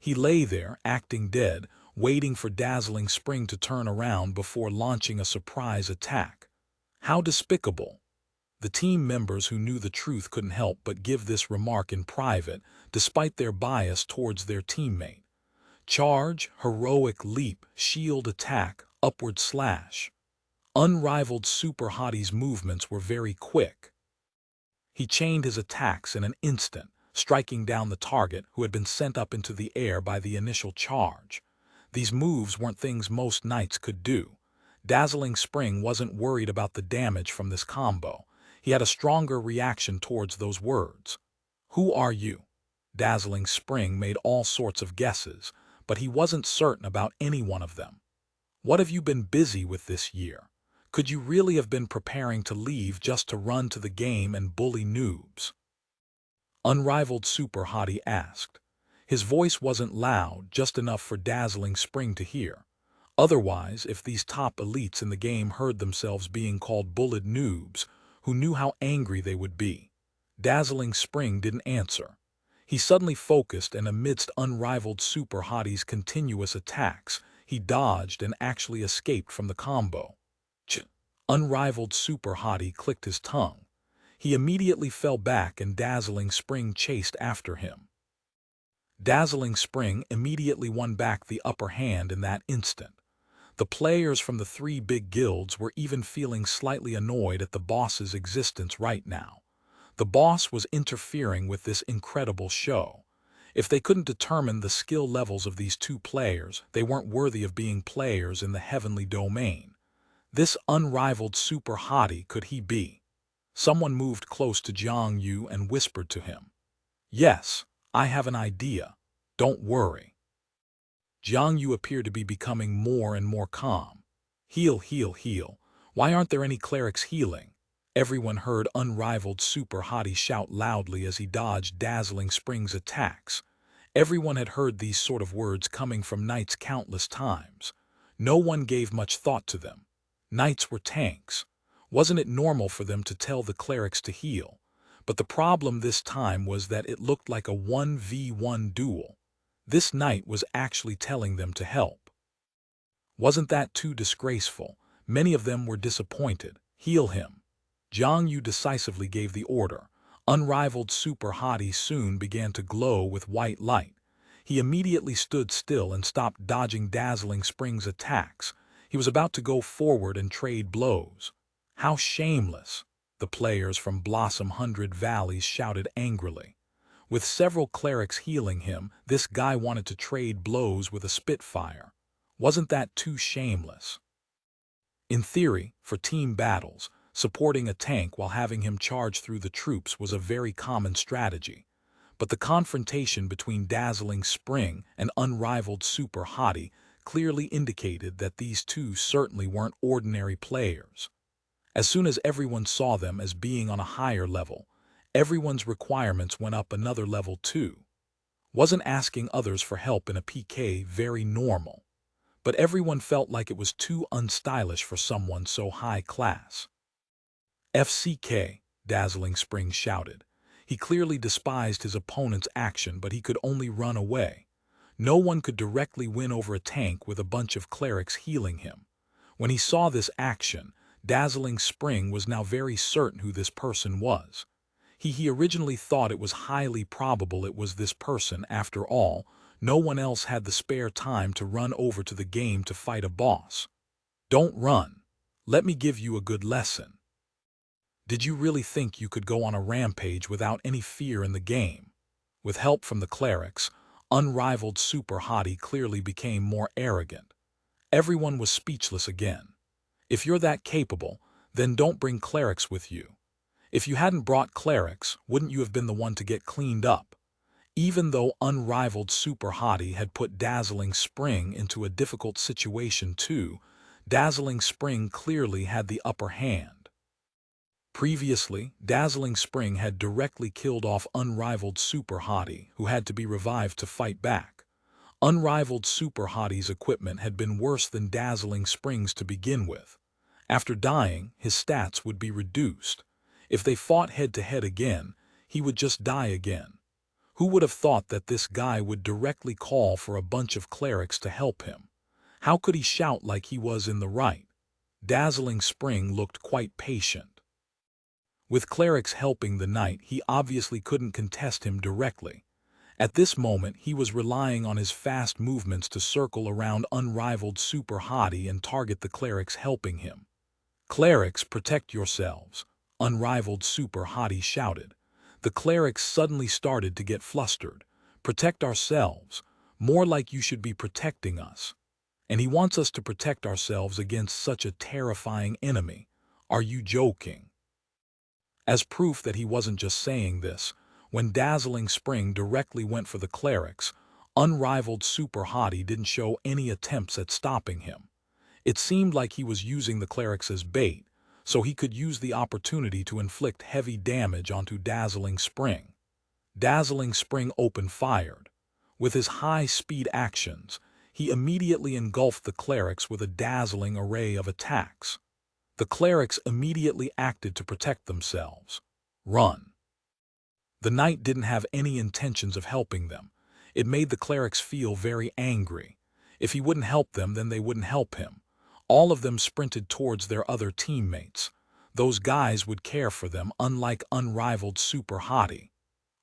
He lay there, acting dead, waiting for Dazzling Spring to turn around before launching a surprise attack. How despicable! The team members who knew the truth couldn't help but give this remark in private, despite their bias towards their teammate. Charge, heroic leap, shield attack, upward slash. Unrivaled Super Hottie's movements were very quick. He chained his attacks in an instant, striking down the target who had been sent up into the air by the initial charge. These moves weren't things most knights could do. Dazzling Spring wasn't worried about the damage from this combo. He had a stronger reaction towards those words. Who are you? Dazzling Spring made all sorts of guesses, but he wasn't certain about any one of them. What have you been busy with this year? Could you really have been preparing to leave just to run to the game and bully noobs? Unrivaled Super Hottie asked. His voice wasn't loud, just enough for Dazzling Spring to hear. Otherwise, if these top elites in the game heard themselves being called bullied noobs, who knew how angry they would be? Dazzling Spring didn't answer. He suddenly focused, and amidst unrivaled Super Hottie's continuous attacks, he dodged and actually escaped from the combo. Unrivaled Super Hottie clicked his tongue. He immediately fell back and Dazzling Spring chased after him. Dazzling Spring immediately won back the upper hand in that instant. The players from the three big guilds were even feeling slightly annoyed at the boss's existence right now. The boss was interfering with this incredible show. If they couldn't determine the skill levels of these two players, they weren't worthy of being players in the heavenly domain. This unrivaled Super Hottie could he be? Someone moved close to Jiang Yu and whispered to him. Yes, I have an idea. Don't worry. Jiang Yu appeared to be becoming more and more calm. Heal, heal, heal. Why aren't there any clerics healing? Everyone heard unrivaled Super Hottie shout loudly as he dodged Dazzling Spring's attacks. Everyone had heard these sort of words coming from knights countless times. No one gave much thought to them. Knights were tanks. Wasn't it normal for them to tell the clerics to heal? But the problem this time was that it looked like a 1v1 duel. This knight was actually telling them to help. Wasn't that too disgraceful? Many of them were disappointed. Heal him. Jiang Yu decisively gave the order. Unrivaled Super Hottie soon began to glow with white light. He immediately stood still and stopped dodging Dazzling Spring's attacks. He was about to go forward and trade blows. How shameless! The players from Blossom 100 Valleys shouted angrily. With several clerics healing him, this guy wanted to trade blows with a Spitfire. Wasn't that too shameless? In theory, for team battles, supporting a tank while having him charge through the troops was a very common strategy. But the confrontation between Dazzling Spring and unrivaled Super Hottie clearly indicated that these two certainly weren't ordinary players. As soon as everyone saw them as being on a higher level, everyone's requirements went up another level too. Wasn't asking others for help in a PK very normal? But everyone felt like it was too unstylish for someone so high class. FCK, Dazzling Spring shouted. He clearly despised his opponent's action, but he could only run away. No one could directly win over a tank with a bunch of clerics healing him. When he saw this action, Dazzling Spring was now very certain who this person was. He originally thought it was highly probable it was this person. After all, no one else had the spare time to run over to the game to fight a boss. Don't run. Let me give you a good lesson. Did you really think you could go on a rampage without any fear in the game? With help from the clerics, unrivaled Super Hottie clearly became more arrogant. Everyone was speechless again. If you're that capable, then don't bring clerics with you. If you hadn't brought clerics, wouldn't you have been the one to get cleaned up? Even though unrivaled Super Hottie had put Dazzling Spring into a difficult situation too, Dazzling Spring clearly had the upper hand. Previously, Dazzling Spring had directly killed off unrivaled Super Hottie, who had to be revived to fight back. Unrivaled Super Hottie's equipment had been worse than Dazzling Spring's to begin with. After dying, his stats would be reduced. If they fought head-to-head again, he would just die again. Who would have thought that this guy would directly call for a bunch of clerics to help him? How could he shout like he was in the right? Dazzling Spring looked quite patient. With clerics helping the knight, he obviously couldn't contest him directly. At this moment, he was relying on his fast movements to circle around unrivaled Super Hottie and target the clerics helping him. Clerics, protect yourselves, unrivaled Super Hottie shouted. The clerics suddenly started to get flustered. Protect ourselves, more like you should be protecting us. And he wants us to protect ourselves against such a terrifying enemy. Are you joking? As proof that he wasn't just saying this, when Dazzling Spring directly went for the clerics, unrivaled Super Hottie didn't show any attempts at stopping him. It seemed like he was using the clerics as bait, so he could use the opportunity to inflict heavy damage onto Dazzling Spring. Dazzling Spring open-fired. With his high-speed actions, he immediately engulfed the clerics with a dazzling array of attacks. The clerics immediately acted to protect themselves. Run. The knight didn't have any intentions of helping them. It made the clerics feel very angry. If he wouldn't help them, then they wouldn't help him. All of them sprinted towards their other teammates. Those guys would care for them, unlike unrivaled super hottie.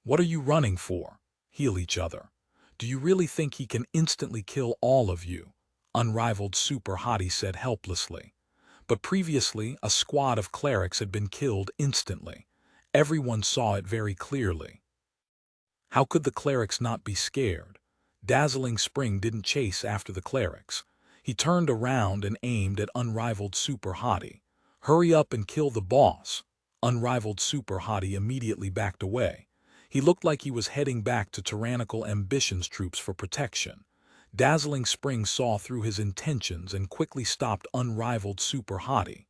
What are you running for? Heal each other. Do you really think he can instantly kill all of you? Unrivaled super hottie said helplessly. But previously, a squad of clerics had been killed instantly. Everyone saw it very clearly. How could the clerics not be scared? Dazzling Spring didn't chase after the clerics. He turned around and aimed at Unrivaled Super Hottie. Hurry up and kill the boss. Unrivaled Super Hottie immediately backed away. He looked like he was heading back to Tyrannical Ambition's troops for protection. Dazzling Spring saw through his intentions and quickly stopped Unrivaled Super Hottie.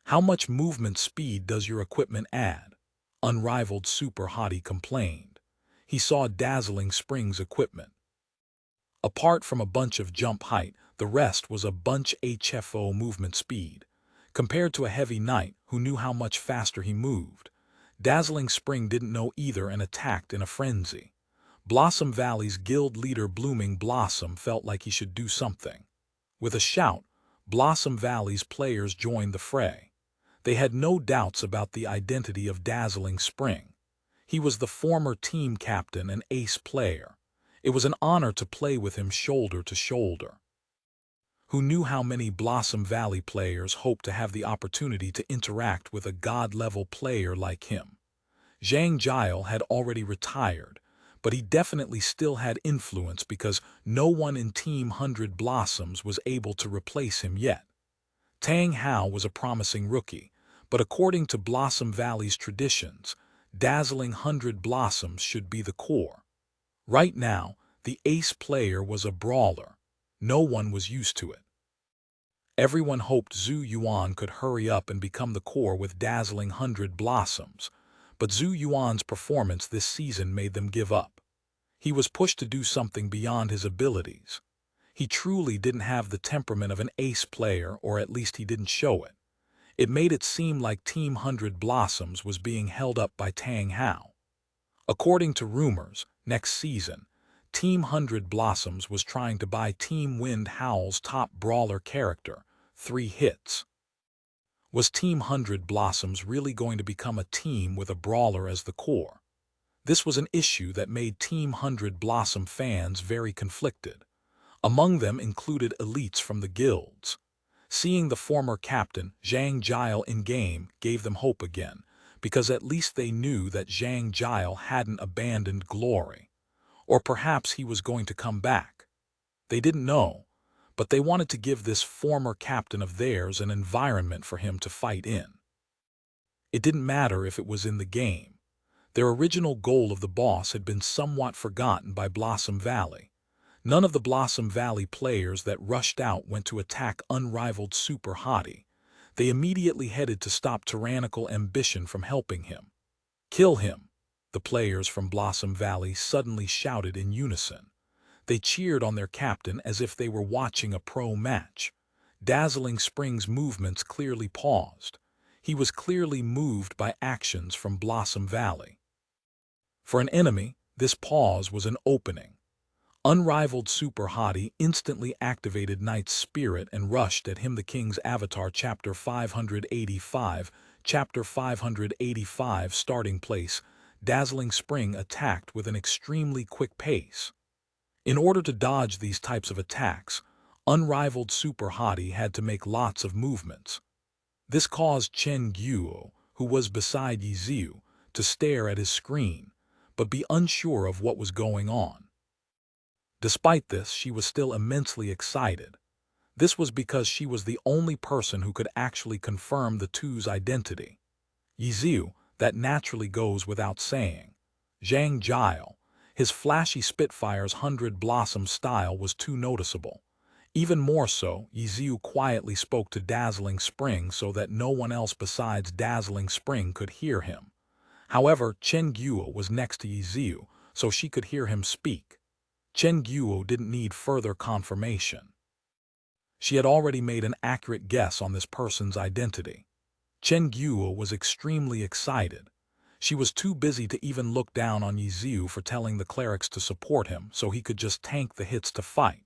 How much movement speed does your equipment add? Unrivaled Super Hottie complained. He saw Dazzling Spring's equipment. Apart from a bunch of jump height, the rest was a bunch HFO movement speed. Compared to a heavy knight who knew how much faster he moved, Dazzling Spring didn't know either and attacked in a frenzy. Blossom Valley's guild leader Blooming Blossom felt like he should do something. With a shout, Blossom Valley's players joined the fray. They had no doubts about the identity of Dazzling Spring. He was the former team captain and ace player. It was an honor to play with him shoulder to shoulder. Who knew how many Blossom Valley players hoped to have the opportunity to interact with a god-level player like him? Zhang Jiao had already retired, but he definitely still had influence because no one in Team 100 Blossoms was able to replace him yet. Tang Hao was a promising rookie, but according to Blossom Valley's traditions, Dazzling 100 Blossoms should be the core. Right now, the ace player was a brawler. No one was used to it. Everyone hoped Zhu Yuan could hurry up and become the core with Dazzling 100 Blossoms, but Zhu Yuan's performance this season made them give up. He was pushed to do something beyond his abilities. He truly didn't have the temperament of an ace player, or at least he didn't show it. It made it seem like Team 100 Blossoms was being held up by Tang Hao. According to rumors, next season, Team 100 Blossoms was trying to buy Team Wind Howl's top brawler character, 3 hits. Was Team 100 Blossoms really going to become a team with a brawler as the core? This was an issue that made Team 100 Blossom fans very conflicted. Among them included elites from the guilds. Seeing the former captain, Zhang Jiao, in-game gave them hope again, because at least they knew that Zhang Jiao hadn't abandoned glory. Or perhaps he was going to come back. They didn't know, but they wanted to give this former captain of theirs an environment for him to fight in. It didn't matter if it was in the game. Their original goal of the boss had been somewhat forgotten by Blossom Valley. None of the Blossom Valley players that rushed out went to attack Unrivaled Super Hottie. They immediately headed to stop Tyrannical Ambition from helping him. Kill him! The players from Blossom Valley suddenly shouted in unison. They cheered on their captain as if they were watching a pro match. Dazzling Spring's movements clearly paused. He was clearly moved by actions from Blossom Valley. For an enemy, this pause was an opening. Unrivaled Super Hottie instantly activated Knight's spirit and rushed at him. The King's Avatar Chapter 585, Chapter 585 Starting Place. Dazzling Spring attacked with an extremely quick pace. In order to dodge these types of attacks, Unrivaled Super Hottie had to make lots of movements. This caused Chen Guo, who was beside Ye Xiu, to stare at his screen, but be unsure of what was going on. Despite this, she was still immensely excited. This was because she was the only person who could actually confirm the two's identity. Ye Xiu, that naturally goes without saying. Zhang Jiao, his flashy Spitfire's 100 Blossom style was too noticeable. Even more so, Ye Xiu quietly spoke to Dazzling Spring so that no one else besides Dazzling Spring could hear him. However, Chen Guo was next to Ye Xiu, so she could hear him speak. Chen Guo didn't need further confirmation. She had already made an accurate guess on this person's identity. Chen Guo was extremely excited. She was too busy to even look down on Ye Xiu for telling the clerics to support him so he could just tank the hits to fight.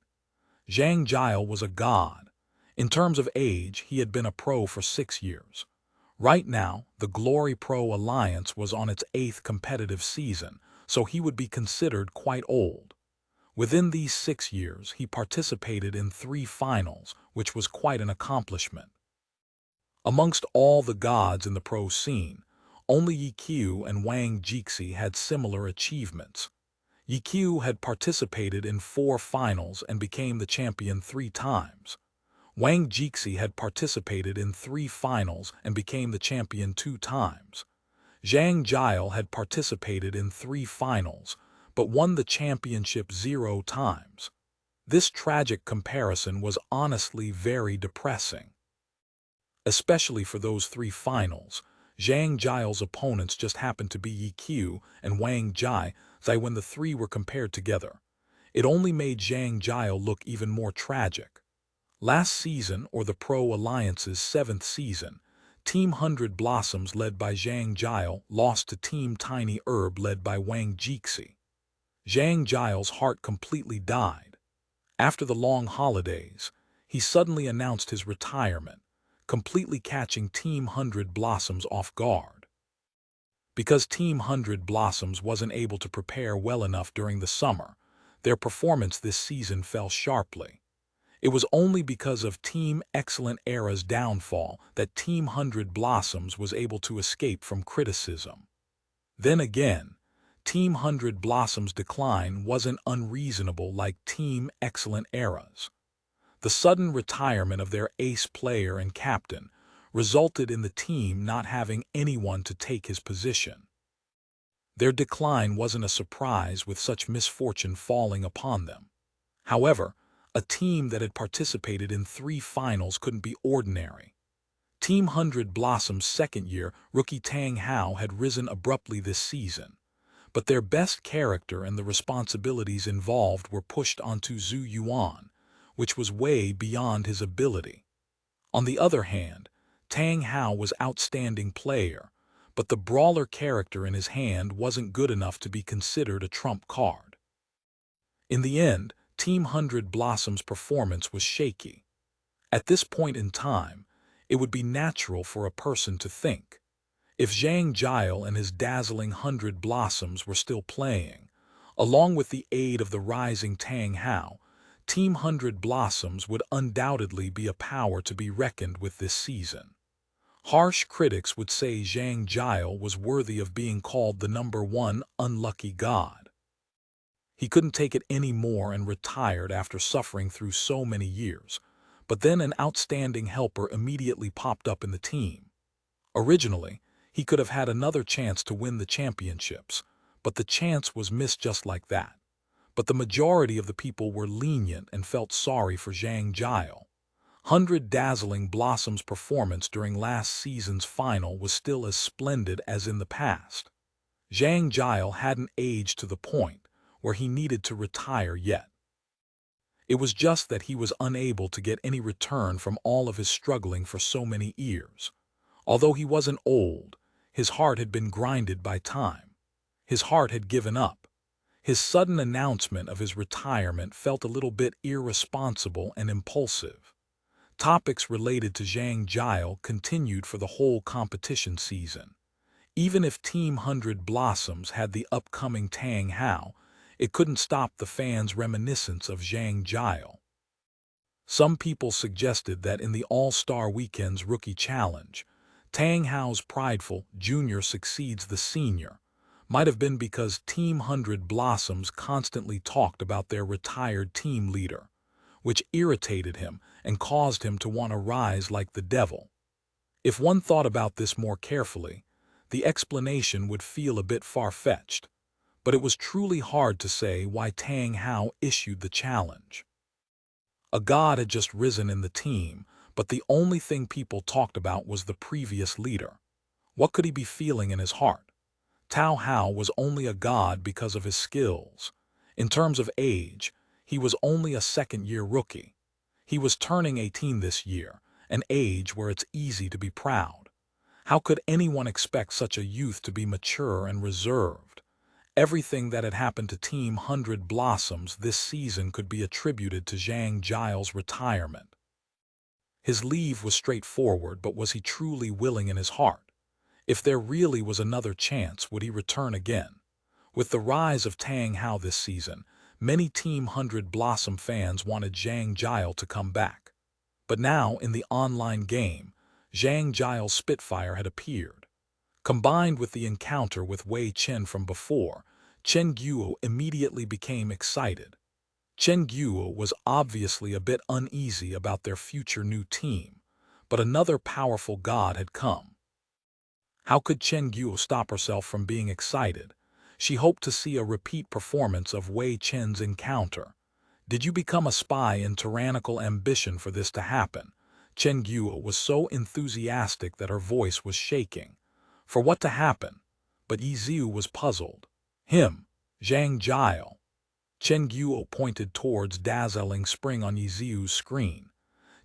Zhang Jiao was a god. In terms of age, he had been a pro for 6 years. Right now, the Glory Pro Alliance was on its 8th competitive season, so he would be considered quite old. Within these 6 years, he participated in 3 finals, which was quite an accomplishment. Amongst all the gods in the pro scene, only Ye Xiu and Wang Jixi had similar achievements. Ye Xiu had participated in 4 finals and became the champion 3 times. Wang Jixi had participated in 3 finals and became the champion 2 times. Zhang Jiao had participated in 3 finals, but won the championship 0 times. This tragic comparison was honestly very depressing. Especially for those 3 finals, Zhang Jiao's opponents just happened to be Ye Xiu and Wang Jixi when the 3 were compared together. It only made Zhang Jiao look even more tragic. Last season, or the Pro Alliance's 7th season, Team 100 Blossoms led by Zhang Jiao lost to Team Tiny Herb led by Wang Jixi. Zhang Jiao's heart completely died. After the long holidays, he suddenly announced his retirement, completely catching Team 100 Blossoms off guard. Because Team 100 Blossoms wasn't able to prepare well enough during the summer, their performance this season fell sharply. It was only because of Team Excellent Era's downfall that Team 100 Blossoms was able to escape from criticism. Then again, Team 100 Blossoms' decline wasn't unreasonable like Team Excellent Era's. The sudden retirement of their ace player and captain resulted in the team not having anyone to take his position. Their decline wasn't a surprise with such misfortune falling upon them. However, a team that had participated in 3 finals couldn't be ordinary. Team 100 Blossom's second-year rookie Tang Hao had risen abruptly this season, but their best character and the responsibilities involved were pushed onto Zhu Yuan, which was way beyond his ability. On the other hand, Tang Hao was an outstanding player, but the brawler character in his hand wasn't good enough to be considered a trump card. In the end, Team 100 Blossom's performance was shaky. At this point in time, it would be natural for a person to think, if Zhang Jiao and his dazzling 100 Blossoms were still playing, along with the aid of the rising Tang Hao, Team 100 Blossoms would undoubtedly be a power to be reckoned with this season. Harsh critics would say Zhang Jiao was worthy of being called the #1 unlucky god. He couldn't take it anymore and retired after suffering through so many years, but then an outstanding helper immediately popped up in the team. Originally, he could have had another chance to win the championships, but the chance was missed just like that. But the majority of the people were lenient and felt sorry for Zhang Jiao. 100 Dazzling Blossom's performance during last season's final was still as splendid as in the past. Zhang Jiao hadn't aged to the point where he needed to retire yet. It was just that he was unable to get any return from all of his struggling for so many years. Although he wasn't old, his heart had been grinded by time. His heart had given up. His sudden announcement of his retirement felt a little bit irresponsible and impulsive. Topics related to Zhang Jiao continued for the whole competition season. Even if Team 100 Blossoms had the upcoming Tang Hao, it couldn't stop the fans' reminiscence of Zhang Jiao. Some people suggested that in the All-Star Weekend's Rookie Challenge, Tang Hao's prideful junior succeeds the senior might have been because Team 100 Blossoms constantly talked about their retired team leader, which irritated him and caused him to want to rise like the devil. If one thought about this more carefully, the explanation would feel a bit far-fetched, but it was truly hard to say why Tang Hao issued the challenge. A god had just risen in the team, but the only thing people talked about was the previous leader. What could he be feeling in his heart? Tao Hao was only a god because of his skills. In terms of age, he was only a second-year rookie. He was turning 18 this year, an age where it's easy to be proud. How could anyone expect such a youth to be mature and reserved? Everything that had happened to Team 100 Blossoms this season could be attributed to Zhang Jiao's retirement. His leave was straightforward, but was he truly willing in his heart? If there really was another chance, would he return again? With the rise of Tang Hao this season, many Team 100 Blossom fans wanted Zhang Jiao to come back. But now, in the online game, Zhang Jiao's Spitfire had appeared. Combined with the encounter with Wei Chen from before, Chen Guo immediately became excited. Chen Guo was obviously a bit uneasy about their future new team, but another powerful god had come. How could Chen Guo stop herself from being excited? She hoped to see a repeat performance of Wei Chen's encounter. Did you become a spy in tyrannical ambition for this to happen? Chen Guo was so enthusiastic that her voice was shaking. For what to happen? But Ye Xiu was puzzled. Him, Zhang Jiao. Chen Guo pointed towards dazzling spring on Ye Xiu's screen.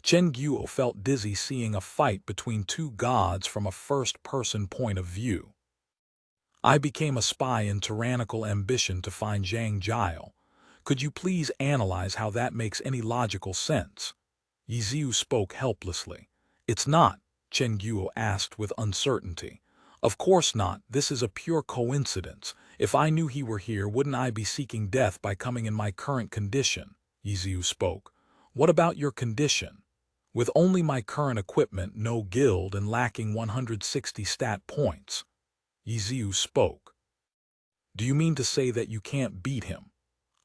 Chen Guo felt dizzy seeing a fight between two gods from a first-person point of view. I became a spy in tyrannical ambition to find Zhang Jiao. Could you please analyze how that makes any logical sense? Ye Xiu spoke helplessly. It's not, Chen Guo asked with uncertainty. Of course not, this is a pure coincidence. If I knew he were here, wouldn't I be seeking death by coming in my current condition? Ye Xiu spoke. What about your condition? With only my current equipment, no guild, and lacking 160 stat points. Ye Xiu spoke. Do you mean to say that you can't beat him?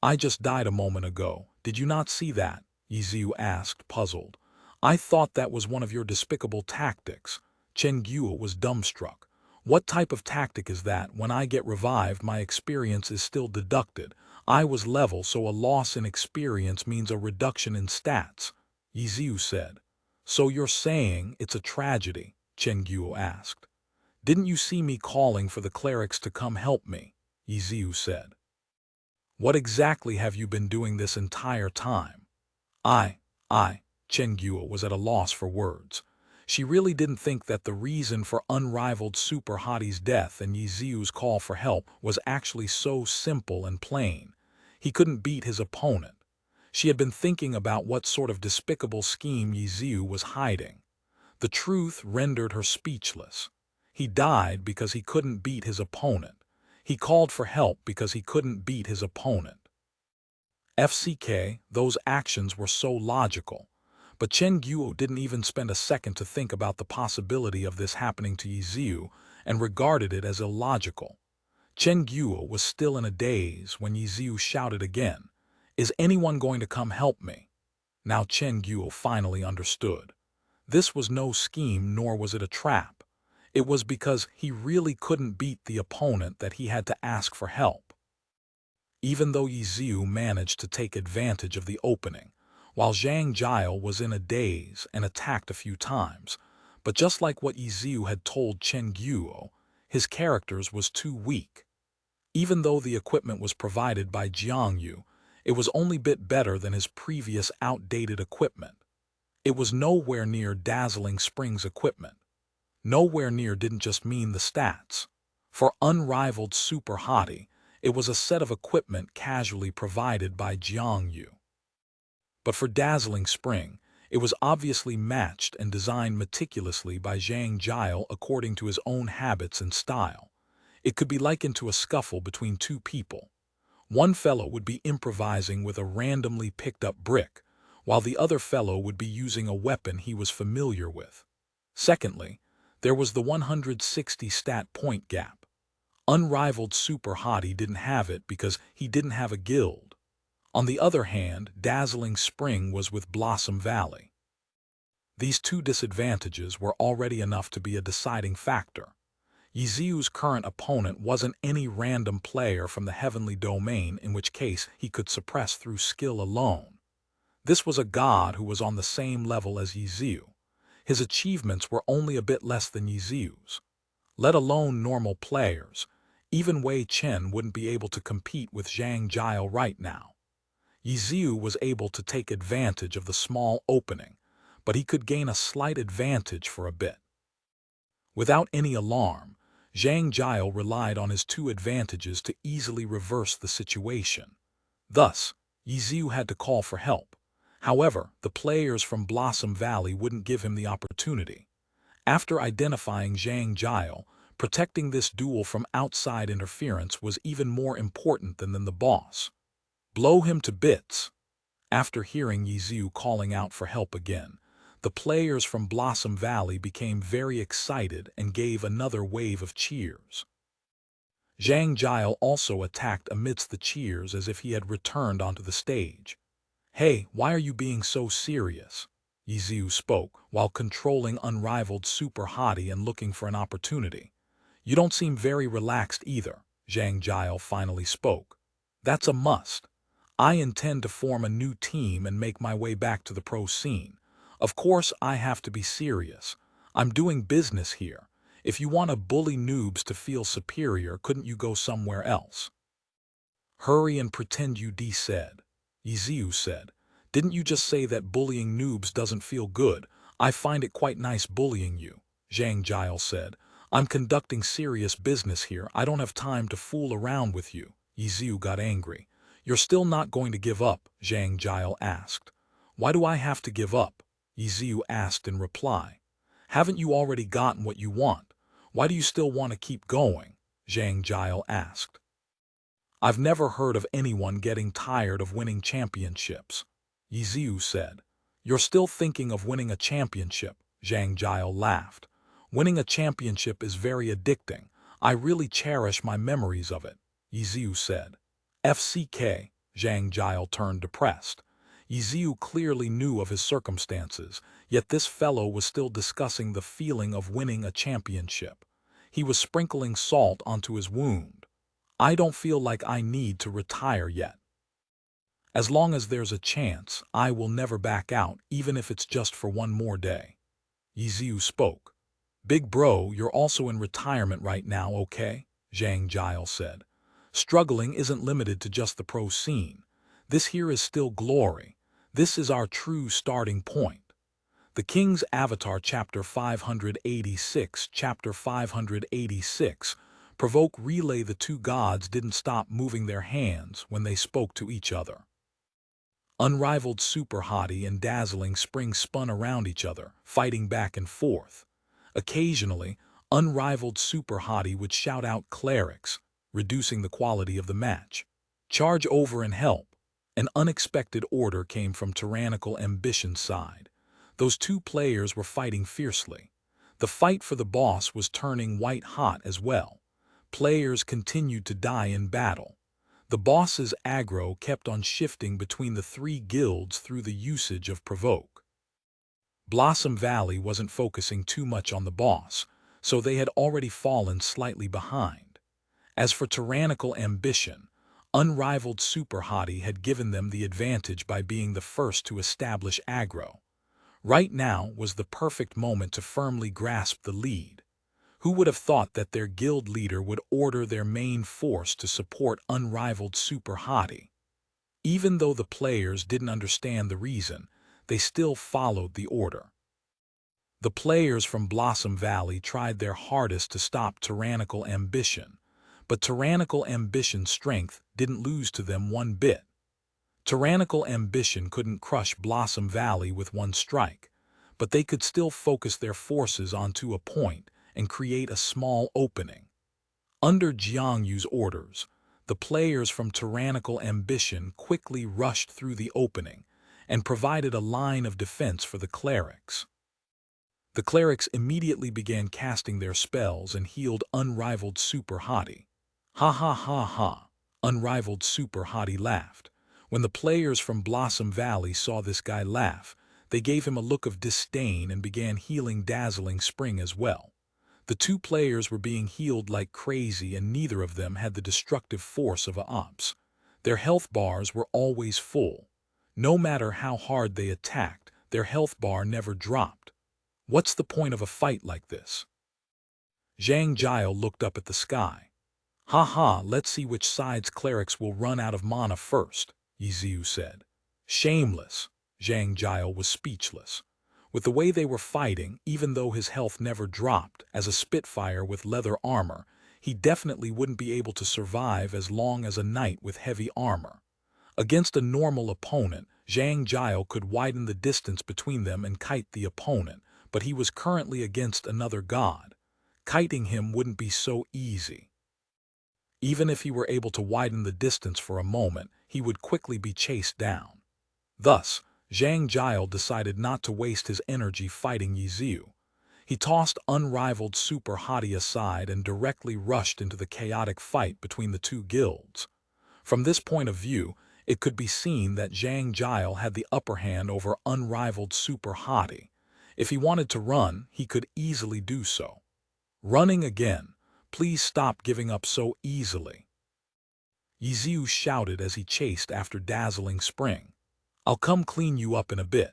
I just died a moment ago. Did you not see that? Ye Xiu asked, puzzled. I thought that was one of your despicable tactics. Chen Guo was dumbstruck. What type of tactic is that? When I get revived, my experience is still deducted. I was level, so a loss in experience means a reduction in stats. Ye Xiu said. So you're saying it's a tragedy? Chen Guo asked. Didn't you see me calling for the clerics to come help me? Ye Xiu said. What exactly have you been doing this entire time? Chen Guo was at a loss for words. She really didn't think that the reason for unrivaled Super Hottie's death and Ye Xiu's call for help was actually so simple and plain. He couldn't beat his opponent. She had been thinking about what sort of despicable scheme Ye Xiu was hiding. The truth rendered her speechless. He died because he couldn't beat his opponent. He called for help because he couldn't beat his opponent. FCK, those actions were so logical. But Chen Guo didn't even spend a second to think about the possibility of this happening to Ye Xiu and regarded it as illogical. Chen Guo was still in a daze when Ye Xiu shouted again, Is anyone going to come help me? Now Chen Guo finally understood. This was no scheme, nor was it a trap. It was because he really couldn't beat the opponent that he had to ask for help. Even though Ye Xiu managed to take advantage of the opening, while Zhang Jiao was in a daze and attacked a few times, but just like what Ye Xiu had told Chen Guo, his characters was too weak. Even though the equipment was provided by Jiang Yu, it was only bit better than his previous outdated equipment. It was nowhere near Dazzling Spring's equipment. Nowhere near didn't just mean the stats. For unrivaled Super Hottie, it was a set of equipment casually provided by Jiang Yu. But for Dazzling Spring, it was obviously matched and designed meticulously by Zhang Jiao according to his own habits and style. It could be likened to a scuffle between two people. One fellow would be improvising with a randomly picked up brick, while the other fellow would be using a weapon he was familiar with. Secondly, there was the 160 stat point gap. Unrivaled Super Hottie didn't have it because he didn't have a guild. On the other hand, Dazzling Spring was with Blossom Valley. These two disadvantages were already enough to be a deciding factor. Ye Xiu's current opponent wasn't any random player from the heavenly domain, in which case he could suppress through skill alone. This was a god who was on the same level as Ye Xiu. His achievements were only a bit less than Ye Xiu's. Let alone normal players, even Wei Chen wouldn't be able to compete with Zhang Jiao right now. Ye Xiu was able to take advantage of the small opening, but he could gain a slight advantage for a bit. Without any alarm, Zhang Jiao relied on his two advantages to easily reverse the situation. Thus, Ye Xiu had to call for help. However, the players from Blossom Valley wouldn't give him the opportunity. After identifying Zhang Jiao, protecting this duel from outside interference was even more important than the boss. Blow him to bits. After hearing Ye Xiu calling out for help again, the players from Blossom Valley became very excited and gave another wave of cheers. Zhang Jiao also attacked amidst the cheers as if he had returned onto the stage. "Hey, why are you being so serious?" Ye Xiu spoke, while controlling unrivaled super hottie and looking for an opportunity. "You don't seem very relaxed either," Zhang Jiao finally spoke. "That's a must. I intend to form a new team and make my way back to the pro scene. Of course I have to be serious. I'm doing business here. If you want to bully noobs to feel superior, couldn't you go somewhere else?" "Hurry and pretend you said," Ye Xiu said. "Didn't you just say that bullying noobs doesn't feel good? I find it quite nice bullying you," Zhang Jiao said. "I'm conducting serious business here. I don't have time to fool around with you." Ye Xiu got angry. "You're still not going to give up?" Zhang Jiao asked. "Why do I have to give up?" Ye Xiu asked in reply. "Haven't you already gotten what you want? Why do you still want to keep going?" Zhang Jiao asked. "I've never heard of anyone getting tired of winning championships," Ye Xiu said. "You're still thinking of winning a championship," Zhang Jiao laughed. "Winning a championship is very addicting. I really cherish my memories of it," Ye Xiu said. "FCK," Zhang Jiao turned depressed. Ye Xiu clearly knew of his circumstances, yet this fellow was still discussing the feeling of winning a championship. He was sprinkling salt onto his wound. "I don't feel like I need to retire yet. As long as there's a chance, I will never back out, even if it's just for one more day." Ye Xiu spoke. "Big bro, you're also in retirement right now, okay?" Zhang Jiao said. "Struggling isn't limited to just the pro scene. This here is still glory. This is our true starting point." The King's Avatar Chapter 586 Chapter 586 Provoke Relay. The two gods didn't stop moving their hands when they spoke to each other. Unrivaled super hottie and dazzling spring spun around each other, fighting back and forth. Occasionally, unrivaled super hottie would shout out clerics, reducing the quality of the match. "Charge over and help." An unexpected order came from tyrannical ambition's side. Those two players were fighting fiercely. The fight for the boss was turning white hot as well. Players continued to die in battle. The boss's aggro kept on shifting between the three guilds through the usage of provoke. Blossom Valley wasn't focusing too much on the boss, so they had already fallen slightly behind. As for tyrannical ambition, unrivaled super hottie had given them the advantage by being the first to establish aggro. Right now was the perfect moment to firmly grasp the lead. Who would have thought that their guild leader would order their main force to support unrivaled super hottie? Even though the players didn't understand the reason, they still followed the order. The players from Blossom Valley tried their hardest to stop tyrannical ambition, but tyrannical ambition's strength didn't lose to them one bit. Tyrannical ambition couldn't crush Blossom Valley with one strike, but they could still focus their forces onto a point and create a small opening. Under Jiangyu's orders, the players from tyrannical ambition quickly rushed through the opening and provided a line of defense for the clerics. The clerics immediately began casting their spells and healed unrivaled super hottie. "Ha ha ha ha," unrivaled super hottie laughed. When the players from Blossom Valley saw this guy laugh, they gave him a look of disdain and began healing dazzling spring as well. The two players were being healed like crazy, and neither of them had the destructive force of a ops. Their health bars were always full. No matter how hard they attacked, their health bar never dropped. What's the point of a fight like this? Zhang Jiao looked up at the sky. "Ha ha, let's see which side's clerics will run out of mana first," Ye Xiu said. "Shameless." Zhang Jiao was speechless. With the way they were fighting, even though his health never dropped, as a Spitfire with leather armor, he definitely wouldn't be able to survive as long as a knight with heavy armor. Against a normal opponent, Zhang Jiao could widen the distance between them and kite the opponent, but he was currently against another god. Kiting him wouldn't be so easy. Even if he were able to widen the distance for a moment, he would quickly be chased down. Thus, Zhang Jiao decided not to waste his energy fighting Ye Xiu. He tossed unrivaled Super Hottie aside and directly rushed into the chaotic fight between the two guilds. From this point of view, it could be seen that Zhang Jiao had the upper hand over unrivaled Super Hottie. If he wanted to run, he could easily do so. Running again. Please stop giving up so easily. Ye Xiu shouted as he chased after Dazzling Spring. I'll come clean you up in a bit,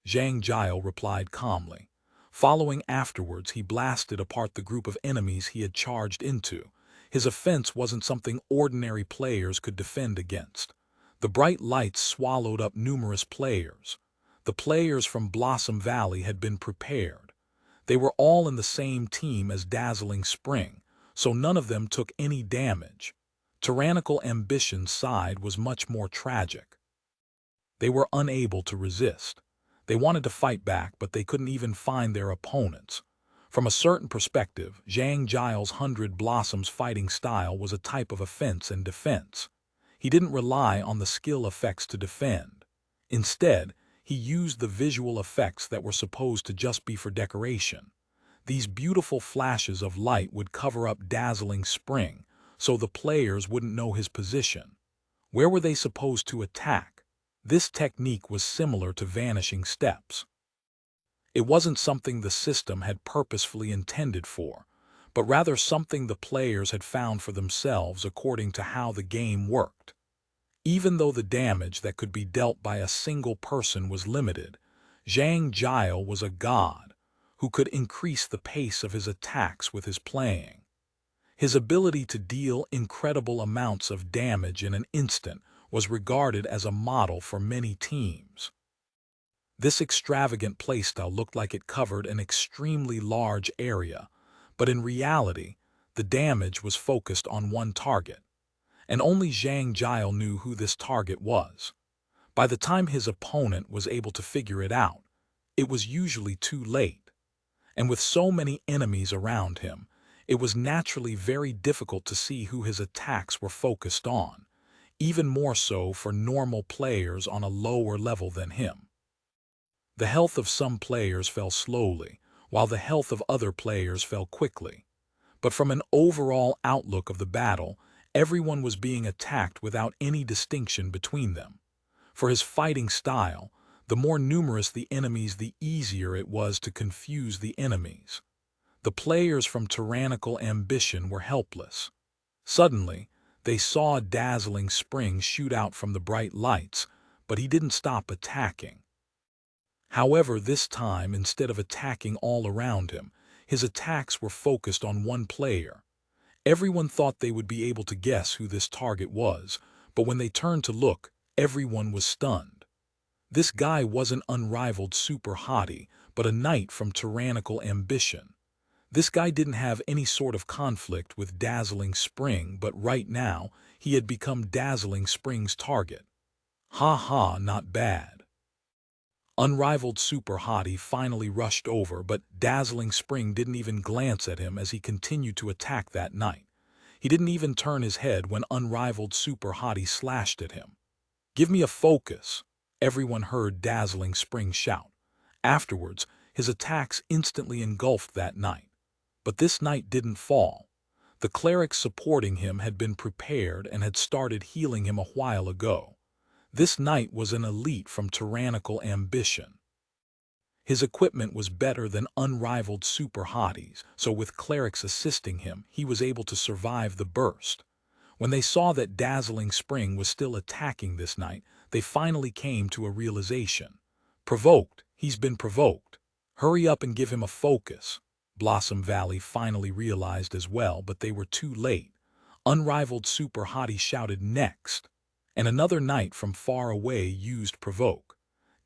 Zhang Jiao replied calmly. Following afterwards, he blasted apart the group of enemies he had charged into. His offense wasn't something ordinary players could defend against. The bright lights swallowed up numerous players. The players from Blossom Valley had been prepared. They were all in the same team as Dazzling Spring, so none of them took any damage. Tyrannical Ambition's side was much more tragic. They were unable to resist. They wanted to fight back, but they couldn't even find their opponents. From a certain perspective, Zhang Jiao's 100 Blossoms fighting style was a type of offense and defense. He didn't rely on the skill effects to defend. Instead, he used the visual effects that were supposed to just be for decoration. These beautiful flashes of light would cover up Dazzling Spring, so the players wouldn't know his position. Where were they supposed to attack? This technique was similar to vanishing steps. It wasn't something the system had purposefully intended for, but rather something the players had found for themselves according to how the game worked. Even though the damage that could be dealt by a single person was limited, Zhang Jiao was a god who could increase the pace of his attacks with his playing. His ability to deal incredible amounts of damage in an instant was regarded as a model for many teams. This extravagant playstyle looked like it covered an extremely large area, but in reality, the damage was focused on one target. And only Zhang Jiao knew who this target was. By the time his opponent was able to figure it out, it was usually too late. And with so many enemies around him, it was naturally very difficult to see who his attacks were focused on, even more so for normal players on a lower level than him. The health of some players fell slowly, while the health of other players fell quickly. But from an overall outlook of the battle, everyone was being attacked without any distinction between them. For his fighting style, the more numerous the enemies, the easier it was to confuse the enemies. The players from Tyrannical Ambition were helpless. Suddenly, they saw Dazzling Spring shoot out from the bright lights, but he didn't stop attacking. However, this time, instead of attacking all around him, his attacks were focused on one player. Everyone thought they would be able to guess who this target was, but when they turned to look, everyone was stunned. This guy wasn't unrivaled Super Hottie, but a knight from Tyrannical Ambition. This guy didn't have any sort of conflict with Dazzling Spring, but right now, he had become Dazzling Spring's target. Ha ha, not bad. Unrivaled Super Hottie finally rushed over, but Dazzling Spring didn't even glance at him as he continued to attack that knight. He didn't even turn his head when Unrivaled Super Hottie slashed at him. "Give me a focus," everyone heard Dazzling Spring shout. Afterwards, his attacks instantly engulfed that knight. But this knight didn't fall. The clerics supporting him had been prepared and had started healing him a while ago. This knight was an elite from Tyrannical Ambition. His equipment was better than unrivaled Super Hotties, so with clerics assisting him, he was able to survive the burst. When they saw that Dazzling Spring was still attacking this knight, they finally came to a realization. Provoked, he's been provoked. Hurry up and give him a focus. Blossom Valley finally realized as well, but they were too late. Unrivaled Super Hottie shouted next, and another knight from far away used Provoke.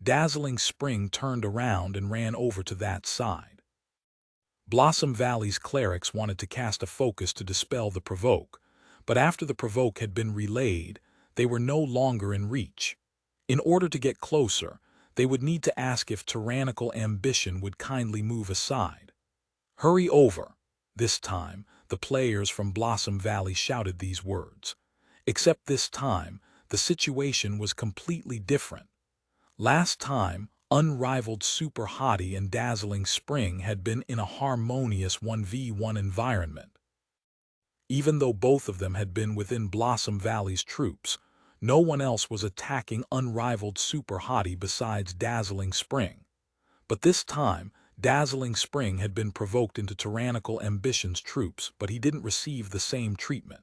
Dazzling Spring turned around and ran over to that side. Blossom Valley's clerics wanted to cast a focus to dispel the provoke, but after the provoke had been relayed, they were no longer in reach. In order to get closer, they would need to ask if tyrannical ambition would kindly move aside. "Hurry over!" This time, the players from Blossom Valley shouted these words. Except this time, the situation was completely different. Last time, unrivaled Super Hottie and Dazzling Spring had been in a harmonious 1v1 environment. Even though both of them had been within Blossom Valley's troops, no one else was attacking unrivaled Super Hottie besides Dazzling Spring. But this time, Dazzling Spring had been provoked into tyrannical ambition's troops, but he didn't receive the same treatment.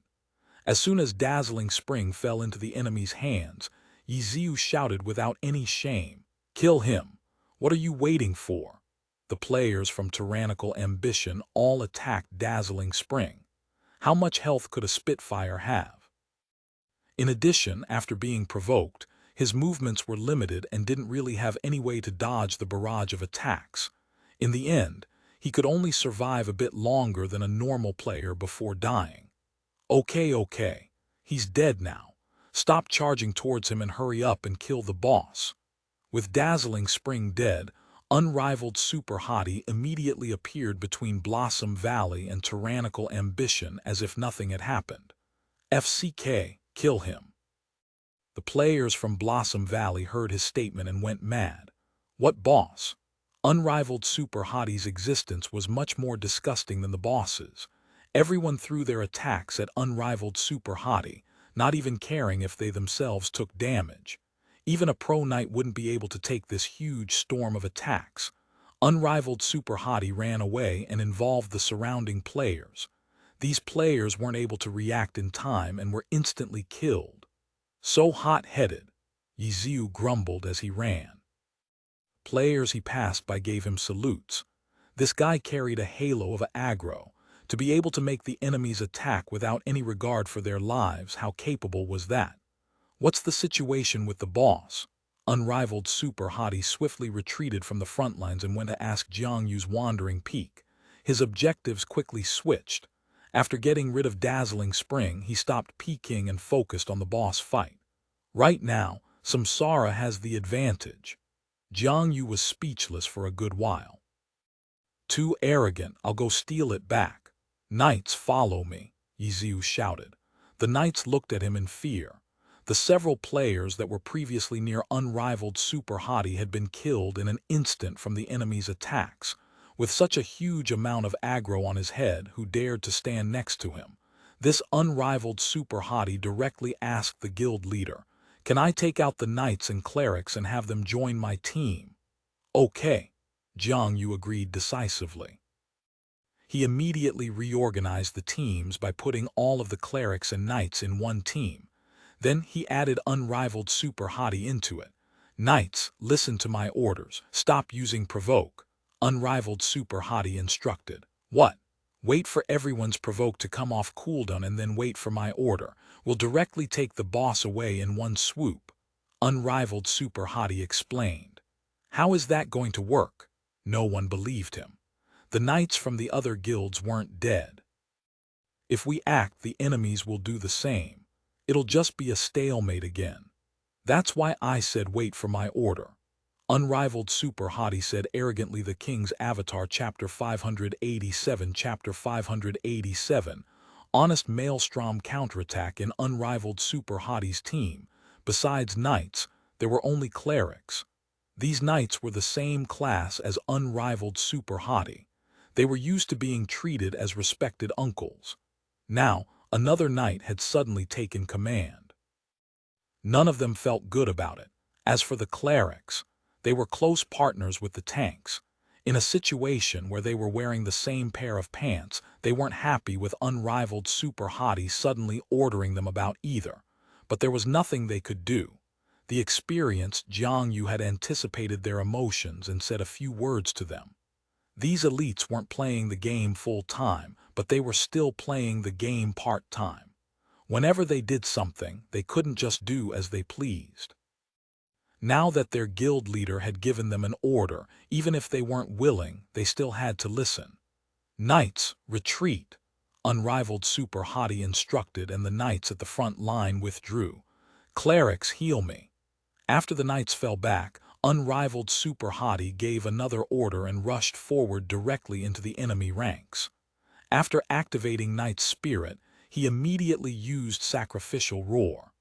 As soon as Dazzling Spring fell into the enemy's hands, Ye Xiu shouted without any shame, "Kill him! What are you waiting for?" The players from tyrannical ambition all attacked Dazzling Spring. How much health could a Spitfire have? In addition, after being provoked, his movements were limited and didn't really have any way to dodge the barrage of attacks. In the end, he could only survive a bit longer than a normal player before dying. Okay, he's dead now. Stop charging towards him and hurry up and kill the boss." With Dazzling Spring dead, unrivaled Super Hottie immediately appeared between Blossom Valley and tyrannical ambition as if nothing had happened. "FCK, kill him." The players from Blossom Valley heard his statement and went mad. What boss? Unrivaled Super Hottie's existence was much more disgusting than the boss's. Everyone threw their attacks at unrivaled Super Hottie, not even caring if they themselves took damage. Even a pro knight wouldn't be able to take this huge storm of attacks. Unrivaled Super Hottie ran away and involved the surrounding players. These players weren't able to react in time and were instantly killed. "So hot-headed," Ye Xiu grumbled as he ran. Players he passed by gave him salutes. This guy carried a halo of aggro. To be able to make the enemies attack without any regard for their lives, how capable was that? "What's the situation with the boss?" Unrivaled Super Hottie swiftly retreated from the front lines and went to ask Jiang Yu's wandering peak. His objectives quickly switched. After getting rid of Dazzling Spring, he stopped peeking and focused on the boss fight. Right now, Samsara has the advantage. Jiang Yu was speechless for a good while. "Too arrogant, I'll go steal it back." "Knights, follow me," Ye Xiu shouted. The knights looked at him in fear. The several players that were previously near unrivaled Super Hottie had been killed in an instant from the enemy's attacks. With such a huge amount of aggro on his head, who dared to stand next to him? This unrivaled Super Hottie directly asked the guild leader, "Can I take out the knights and clerics and have them join my team?" "Okay," Jiang Yu agreed decisively. He immediately reorganized the teams by putting all of the clerics and knights in one team. Then he added unrivaled Super Hottie into it. "Knights, listen to my orders. Stop using provoke," unrivaled Super Hottie instructed. "What? Wait for everyone's provoke to come off cooldown and then wait for my order. We'll directly take the boss away in one swoop," unrivaled Super Hottie explained. How is that going to work? No one believed him. The knights from the other guilds weren't dead. If we act, the enemies will do the same. It'll just be a stalemate again. That's why I said wait for my order. Unrivaled Super Hottie said arrogantly. The King's Avatar, Chapter 587. Chapter 587. Honest Maelstrom counterattack in unrivaled Super Hottie's team. Besides knights, there were only clerics. These knights were the same class as unrivaled Super Hottie. They were used to being treated as respected uncles. Now, another knight had suddenly taken command. None of them felt good about it. As for the clerics, they were close partners with the tanks. In a situation where they were wearing the same pair of pants, they weren't happy with unrivaled Super Hottie suddenly ordering them about either. But there was nothing they could do. The experienced Jiang Yu had anticipated their emotions and said a few words to them. These elites weren't playing the game full-time, but they were still playing the game part-time. Whenever they did something, they couldn't just do as they pleased. Now that their guild leader had given them an order, even if they weren't willing, they still had to listen. "Knights, retreat," unrivaled super hottie instructed, and the knights at the front line withdrew. "Clerics, heal me." After the knights fell back, unrivaled super hottie gave another order and rushed forward directly into the enemy ranks. After activating Knight's spirit, he immediately used sacrificial roar.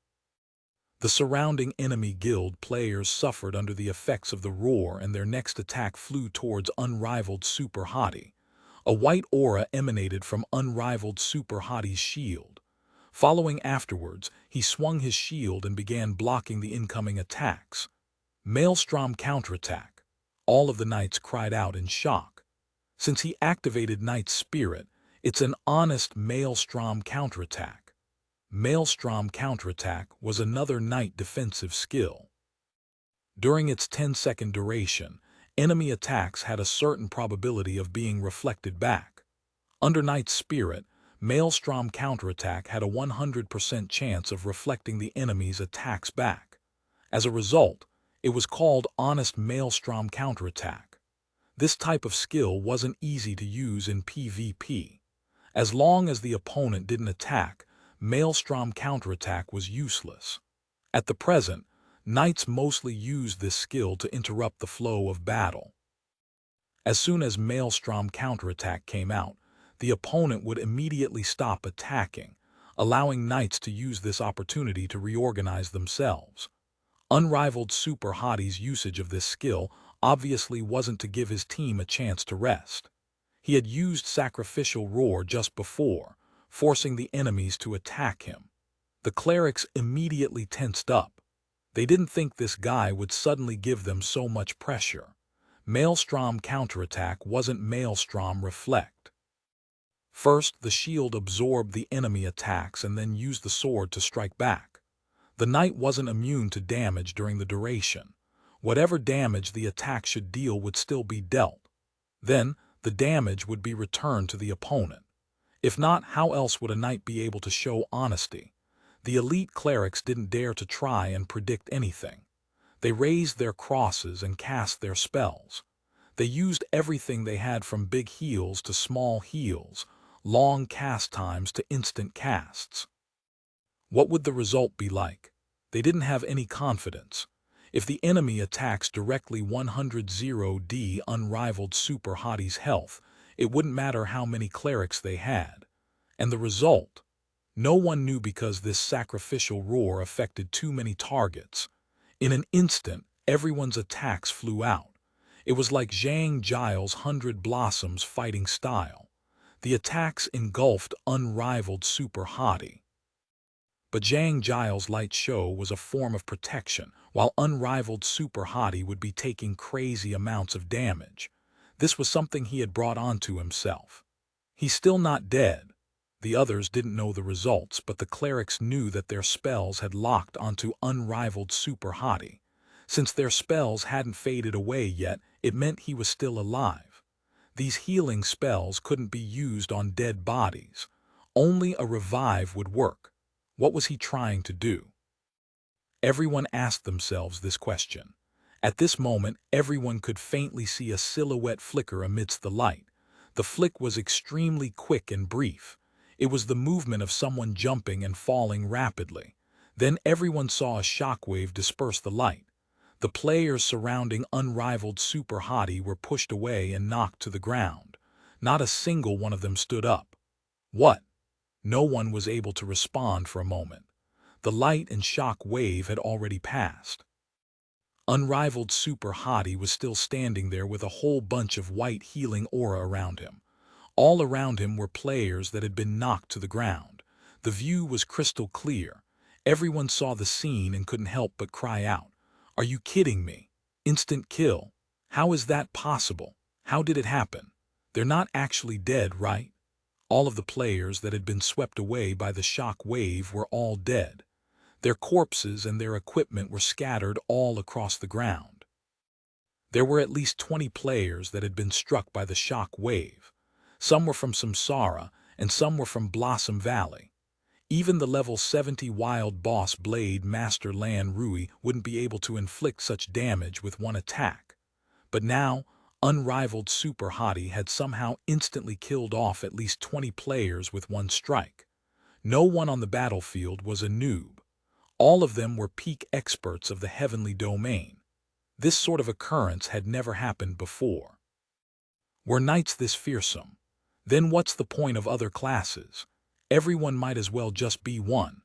The surrounding enemy guild players suffered under the effects of the roar, and their next attack flew towards unrivaled super hottie. A white aura emanated from unrivaled super hottie's shield. Following afterwards, he swung his shield and began blocking the incoming attacks. Maelstrom counterattack. All of the knights cried out in shock. Since he activated Knight's spirit, it's an honest Maelstrom counterattack. Maelstrom counterattack was another knight defensive skill. During its 10-second duration, enemy attacks had a certain probability of being reflected back. Under Knight's spirit, Maelstrom counterattack had a 100% chance of reflecting the enemy's attacks back. As a result, it was called honest Maelstrom counterattack. This type of skill wasn't easy to use in PvP. As long as the opponent didn't attack, Maelstrom counterattack was useless. At the present, knights mostly used this skill to interrupt the flow of battle. As soon as Maelstrom counterattack came out, the opponent would immediately stop attacking, allowing knights to use this opportunity to reorganize themselves. Unrivaled super hottie's usage of this skill obviously wasn't to give his team a chance to rest. He had used sacrificial roar just before, forcing the enemies to attack him. The clerics immediately tensed up. They didn't think this guy would suddenly give them so much pressure. Maelstrom counterattack wasn't Maelstrom reflect. First, the shield absorbed the enemy attacks and then used the sword to strike back. The knight wasn't immune to damage during the duration. Whatever damage the attack should deal would still be dealt. Then, the damage would be returned to the opponent. If not, how else would a knight be able to show honesty? The elite clerics didn't dare to try and predict anything. They raised their crosses and cast their spells. They used everything they had, from big heals to small heals, long cast times to instant casts. What would the result be like? They didn't have any confidence. If the enemy attacks directly 100-0 unrivaled super hottie's health, it wouldn't matter how many clerics they had. And the result? No one knew, because this sacrificial roar affected too many targets. In an instant, everyone's attacks flew out. It was like Zhang Jiao's 100 Blossoms fighting style. The attacks engulfed unrivaled super hottie. But Zhang Jiao's light show was a form of protection, while unrivaled super hottie would be taking crazy amounts of damage. This was something he had brought onto himself. He's still not dead. The others didn't know the results, but the clerics knew that their spells had locked onto unrivaled super hottie. Since their spells hadn't faded away yet, it meant he was still alive. These healing spells couldn't be used on dead bodies. Only a revive would work. What was he trying to do? Everyone asked themselves this question. At this moment, everyone could faintly see a silhouette flicker amidst the light. The flick was extremely quick and brief. It was the movement of someone jumping and falling rapidly. Then everyone saw a shockwave disperse the light. The players surrounding unrivaled super hottie were pushed away and knocked to the ground. Not a single one of them stood up. What? No one was able to respond for a moment. The light and shock wave had already passed. Unrivaled super hottie was still standing there with a whole bunch of white healing aura around him. All around him were players that had been knocked to the ground. The view was crystal clear. Everyone saw the scene and couldn't help but cry out, "Are you kidding me? Instant kill. How is that possible? How did it happen? They're not actually dead, right?" All of the players that had been swept away by the shock wave were all dead. Their corpses and their equipment were scattered all across the ground. There were at least 20 players that had been struck by the shock wave. Some were from Samsara, and some were from Blossom Valley. Even the level 70 wild boss blade master Lan Rui wouldn't be able to inflict such damage with one attack. But now, unrivaled Super Hottie had somehow instantly killed off at least 20 players with one strike. No one on the battlefield was a noob. All of them were peak experts of the heavenly domain. This sort of occurrence had never happened before. Were knights this fearsome? Then what's the point of other classes? Everyone might as well just be one.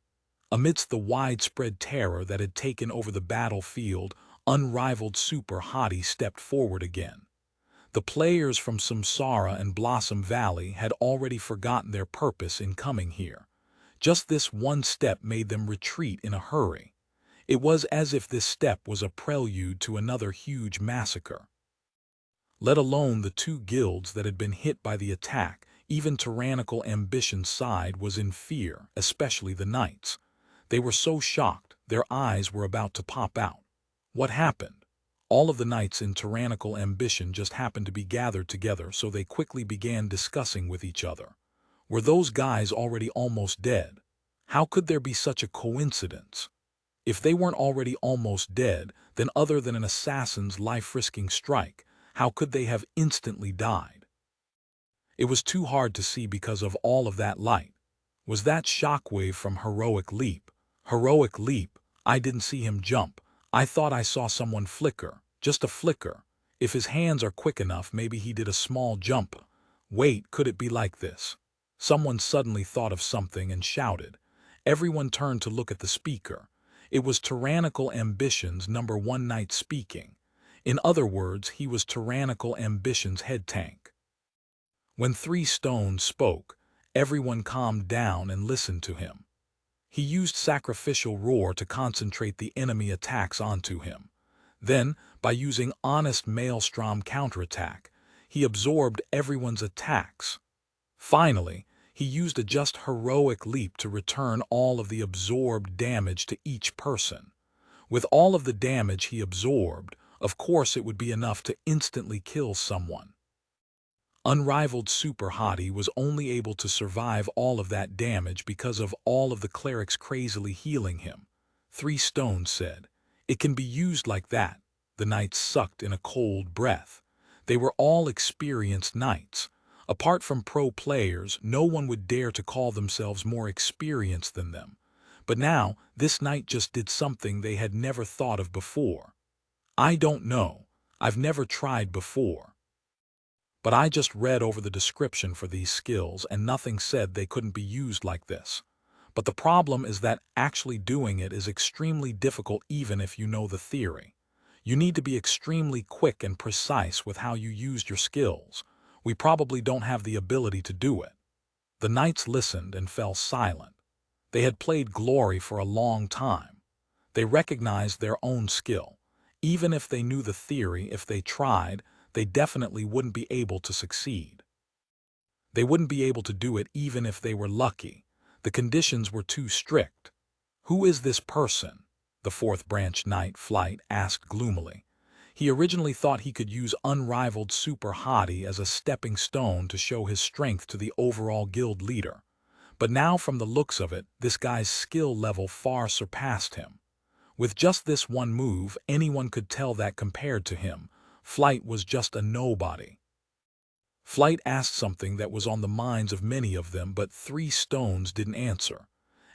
Amidst the widespread terror that had taken over the battlefield, unrivaled Super Hottie stepped forward again. The players from Samsara and Blossom Valley had already forgotten their purpose in coming here. Just this one step made them retreat in a hurry. It was as if this step was a prelude to another huge massacre. Let alone the two guilds that had been hit by the attack, even tyrannical ambition's side was in fear, especially the knights. They were so shocked, their eyes were about to pop out. What happened? All of the knights in tyrannical ambition just happened to be gathered together, so they quickly began discussing with each other. Were those guys already almost dead? How could there be such a coincidence? If they weren't already almost dead, then other than an assassin's life-risking strike, how could they have instantly died? It was too hard to see because of all of that light. Was that shockwave from Heroic Leap? Heroic Leap, I didn't see him jump. I thought I saw someone flicker, just a flicker. If his hands are quick enough, maybe he did a small jump. Wait, could it be like this? Someone suddenly thought of something and shouted. Everyone turned to look at the speaker. It was Tyrannical Ambition's #1 knight speaking. In other words, he was Tyrannical Ambition's head tank. When Three Stones spoke, everyone calmed down and listened to him. He used Sacrificial Roar to concentrate the enemy attacks onto him. Then, by using Honest Maelstrom counterattack, he absorbed everyone's attacks. Finally, he used a just Heroic Leap to return all of the absorbed damage to each person. With all of the damage he absorbed, of course it would be enough to instantly kill someone. Unrivaled Super Hottie was only able to survive all of that damage because of all of the clerics crazily healing him. Three Stones said, "It can be used like that." The knights sucked in a cold breath. They were all experienced knights. Apart from pro players, no one would dare to call themselves more experienced than them. But now, this knight just did something they had never thought of before. I don't know. I've never tried before. But I just read over the description for these skills and nothing said they couldn't be used like this. But the problem is that actually doing it is extremely difficult even if you know the theory. You need to be extremely quick and precise with how you used your skills. We probably don't have the ability to do it. The knights listened and fell silent. They had played Glory for a long time. They recognized their own skill. Even if they knew the theory, if they tried, they definitely wouldn't be able to succeed. They wouldn't be able to do it even if they were lucky. The conditions were too strict. Who is this person? The fourth branch knight, Flight, asked gloomily. He originally thought he could use unrivaled Super Hottie as a stepping stone to show his strength to the overall guild leader. But now from the looks of it, this guy's skill level far surpassed him. With just this one move, anyone could tell that compared to him, Flight was just a nobody. Flight asked something that was on the minds of many of them, but Three Stones didn't answer.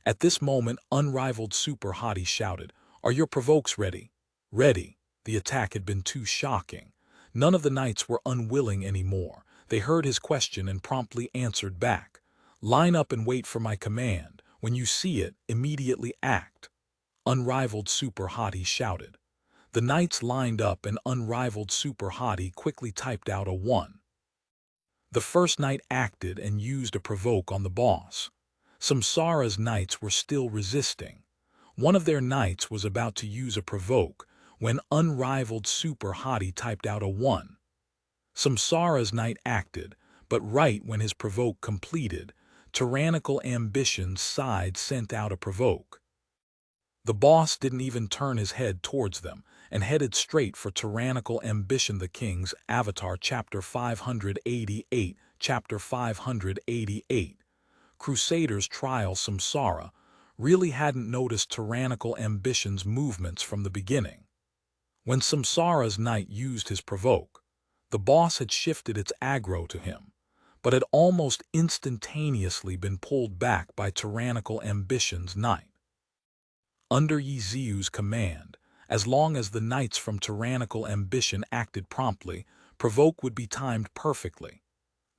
At this moment, unrivaled Super Hottie shouted, "Are your provokes ready?" Ready. The attack had been too shocking. None of the knights were unwilling anymore. They heard his question and promptly answered back. "Line up and wait for my command. When you see it, immediately act." Unrivaled Super Hottie shouted. The knights lined up and unrivaled Super Hottie quickly typed out a 1. The first knight acted and used a provoke on the boss. Samsara's knights were still resisting. One of their knights was about to use a provoke when unrivaled Super Hottie typed out a 1. Samsara's knight acted, but right when his provoke completed, Tyrannical Ambition's side sent out a provoke. The boss didn't even turn his head towards them and headed straight for Tyrannical Ambition the King's Avatar Chapter 588, Chapter 588. Crusaders trial Samsara really hadn't noticed tyrannical ambition's movements from the beginning. When Samsara's knight used his provoke, the boss had shifted its aggro to him, but had almost instantaneously been pulled back by tyrannical ambition's knight. Under Ye Xiu's command, as long as the knights from tyrannical ambition acted promptly, provoke would be timed perfectly.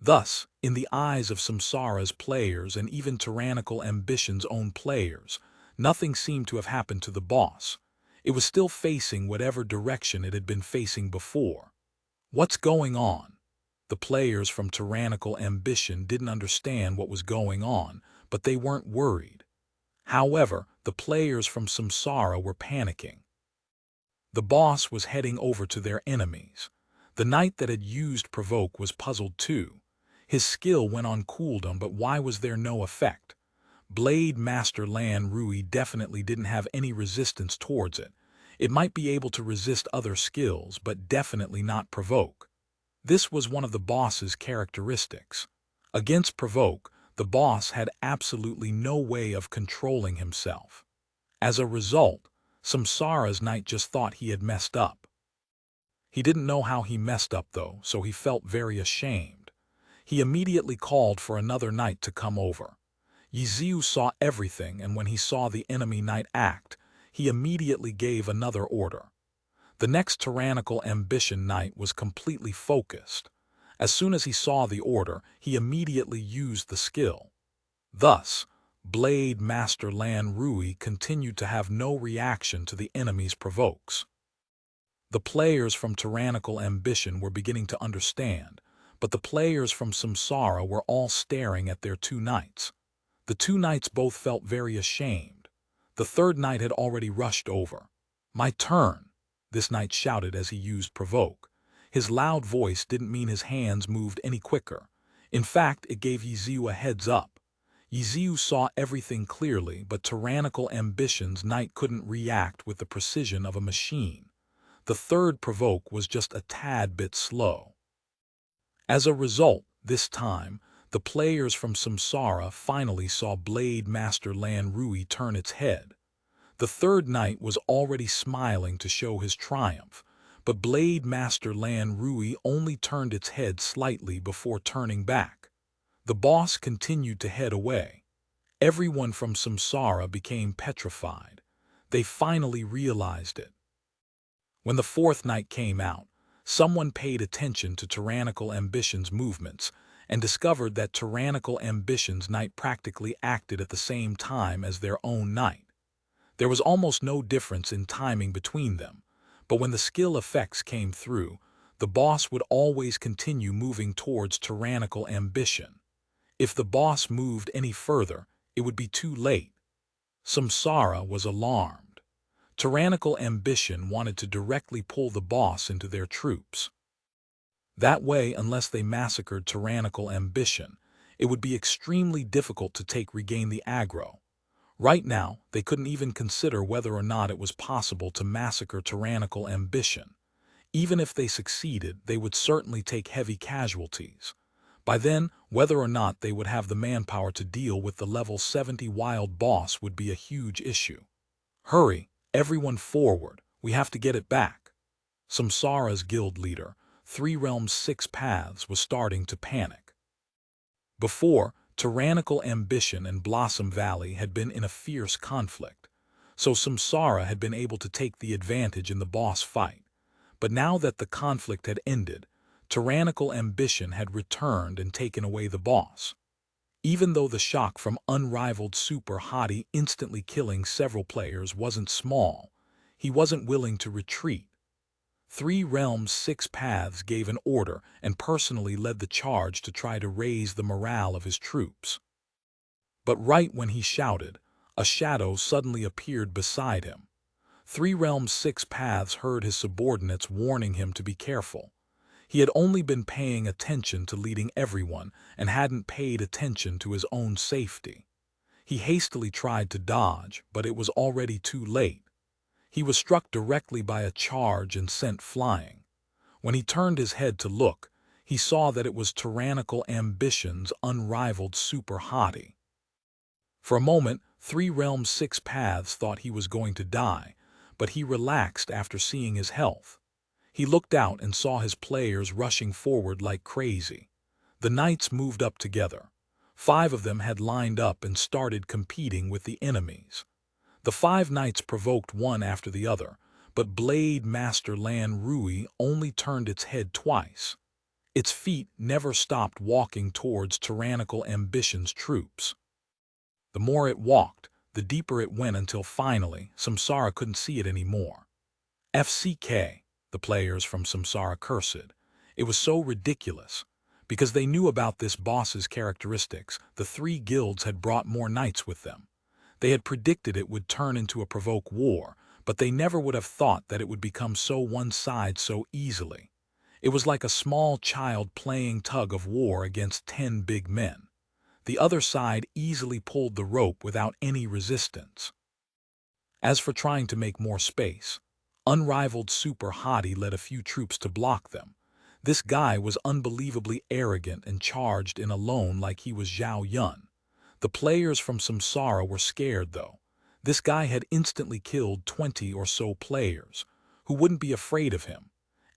Thus, in the eyes of Samsara's players and even tyrannical ambition's own players, nothing seemed to have happened to the boss. It was still facing whatever direction it had been facing before. What's going on? The players from tyrannical ambition didn't understand what was going on, but they weren't worried. However, the players from Samsara were panicking. The boss was heading over to their enemies. The knight that had used provoke was puzzled too. His skill went on cooldown, but why was there no effect? Blade Master Lan Rui definitely didn't have any resistance towards it. It might be able to resist other skills, but definitely not provoke. This was one of the boss's characteristics. Against provoke, the boss had absolutely no way of controlling himself. As a result, Samsara's knight just thought he had messed up. He didn't know how he messed up though, so he felt very ashamed. He immediately called for another knight to come over. Ye Xiu saw everything, and when he saw the enemy knight act, he immediately gave another order. The next tyrannical ambition knight was completely focused. As soon as he saw the order, he immediately used the skill. Thus, Blade Master Lan Rui continued to have no reaction to the enemy's provokes. The players from tyrannical ambition were beginning to understand, but the players from Samsara were all staring at their two knights. The two knights both felt very ashamed. The third knight had already rushed over. "My turn," this knight shouted as he used provoke. His loud voice didn't mean his hands moved any quicker. In fact, it gave Ye Xiu a heads up. Ye Xiu saw everything clearly, but tyrannical ambition's knight couldn't react with the precision of a machine. The third provoke was just a tad bit slow. As a result, this time, the players from Samsara finally saw Blade Master Lan Rui turn its head. The third knight was already smiling to show his triumph, but Blade Master Lan Rui only turned its head slightly before turning back. The boss continued to head away. Everyone from Samsara became petrified. They finally realized it. When the fourth knight came out, someone paid attention to tyrannical ambition's movements and discovered that tyrannical ambition's knight practically acted at the same time as their own knight. There was almost no difference in timing between them, but when the skill effects came through, the boss would always continue moving towards tyrannical ambition. If the boss moved any further, it would be too late. Samsara was alarmed. Tyrannical ambition wanted to directly pull the boss into their troops. That way, unless they massacred tyrannical ambition, it would be extremely difficult to regain the aggro. Right now, they couldn't even consider whether or not it was possible to massacre tyrannical ambition. Even if they succeeded, they would certainly take heavy casualties. By then, whether or not they would have the manpower to deal with the level 70 wild boss would be a huge issue. "Hurry, everyone forward, we have to get it back." Samsara's guild leader, 3 Realms 6 Paths, was starting to panic. Before, tyrannical ambition and Blossom Valley had been in a fierce conflict, so Samsara had been able to take the advantage in the boss fight. But now that the conflict had ended, tyrannical ambition had returned and taken away the boss. Even though the shock from unrivaled Super Hottie instantly killing several players wasn't small, he wasn't willing to retreat. 3 Realms 6 Paths gave an order and personally led the charge to try to raise the morale of his troops. But right when he shouted, a shadow suddenly appeared beside him. 3 Realms 6 Paths heard his subordinates warning him to be careful. He had only been paying attention to leading everyone and hadn't paid attention to his own safety. He hastily tried to dodge, but it was already too late. He was struck directly by a charge and sent flying. When he turned his head to look, he saw that it was tyrannical ambition's unrivaled Super Hottie. For a moment, Three Realms Six Paths thought he was going to die, but he relaxed after seeing his health. He looked out and saw his players rushing forward like crazy. The knights moved up together. 5 of them had lined up and started competing with the enemies. The 5 knights provoked one after the other, but Blade Master Lan Rui only turned its head twice. Its feet never stopped walking towards tyrannical ambition's troops. The more it walked, the deeper it went until finally, Samsara couldn't see it anymore. FCK, the players from Samsara cursed. It was so ridiculous. Because they knew about this boss's characteristics, the 3 guilds had brought more knights with them. They had predicted it would turn into a provoke war, but they never would have thought that it would become so one-sided so easily. It was like a small child playing tug of war against 10 big men. The other side easily pulled the rope without any resistance. As for trying to make more space, unrivaled Super Hottie led a few troops to block them. This guy was unbelievably arrogant and charged in alone like he was Zhao Yun. The players from Samsara were scared, though. This guy had instantly killed 20 or so players, who wouldn't be afraid of him.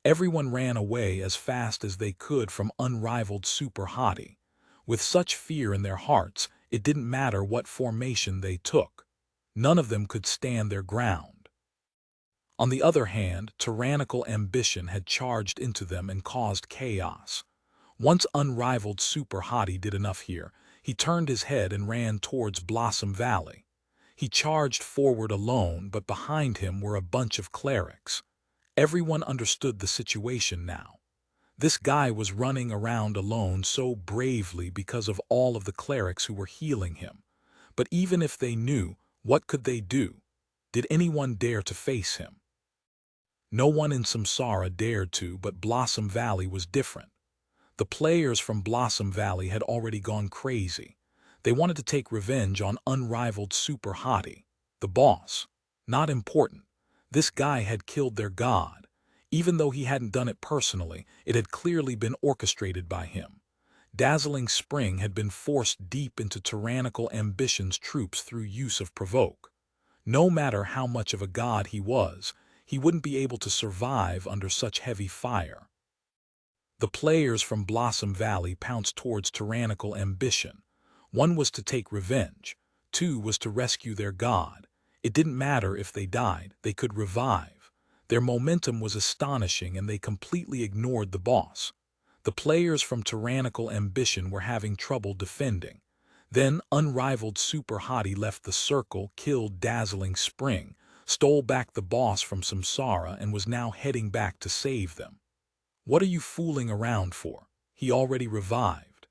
Everyone ran away as fast as they could from unrivaled Super Hottie. With such fear in their hearts, it didn't matter what formation they took. None of them could stand their ground. On the other hand, tyrannical ambition had charged into them and caused chaos. Once unrivaled Super Hottie did enough here, he turned his head and ran towards Blossom Valley. He charged forward alone, but behind him were a bunch of clerics. Everyone understood the situation now. This guy was running around alone so bravely because of all of the clerics who were healing him. But even if they knew, what could they do? Did anyone dare to face him? No one in Samsara dared to, but Blossom Valley was different. The players from Blossom Valley had already gone crazy. They wanted to take revenge on unrivaled Super Hottie, the boss. Not important. This guy had killed their god. Even though he hadn't done it personally, it had clearly been orchestrated by him. Dazzling Spring had been forced deep into tyrannical ambition's troops through use of provoke. No matter how much of a god he was, he wouldn't be able to survive under such heavy fire. The players from Blossom Valley pounced towards tyrannical ambition. 1 was to take revenge. 2 was to rescue their god. It didn't matter if they died, they could revive. Their momentum was astonishing and they completely ignored the boss. The players from tyrannical ambition were having trouble defending. Then unrivaled Super Hottie left the circle, killed Dazzling Spring, stole back the boss from Samsara and was now heading back to save them. What are you fooling around for? He already revived.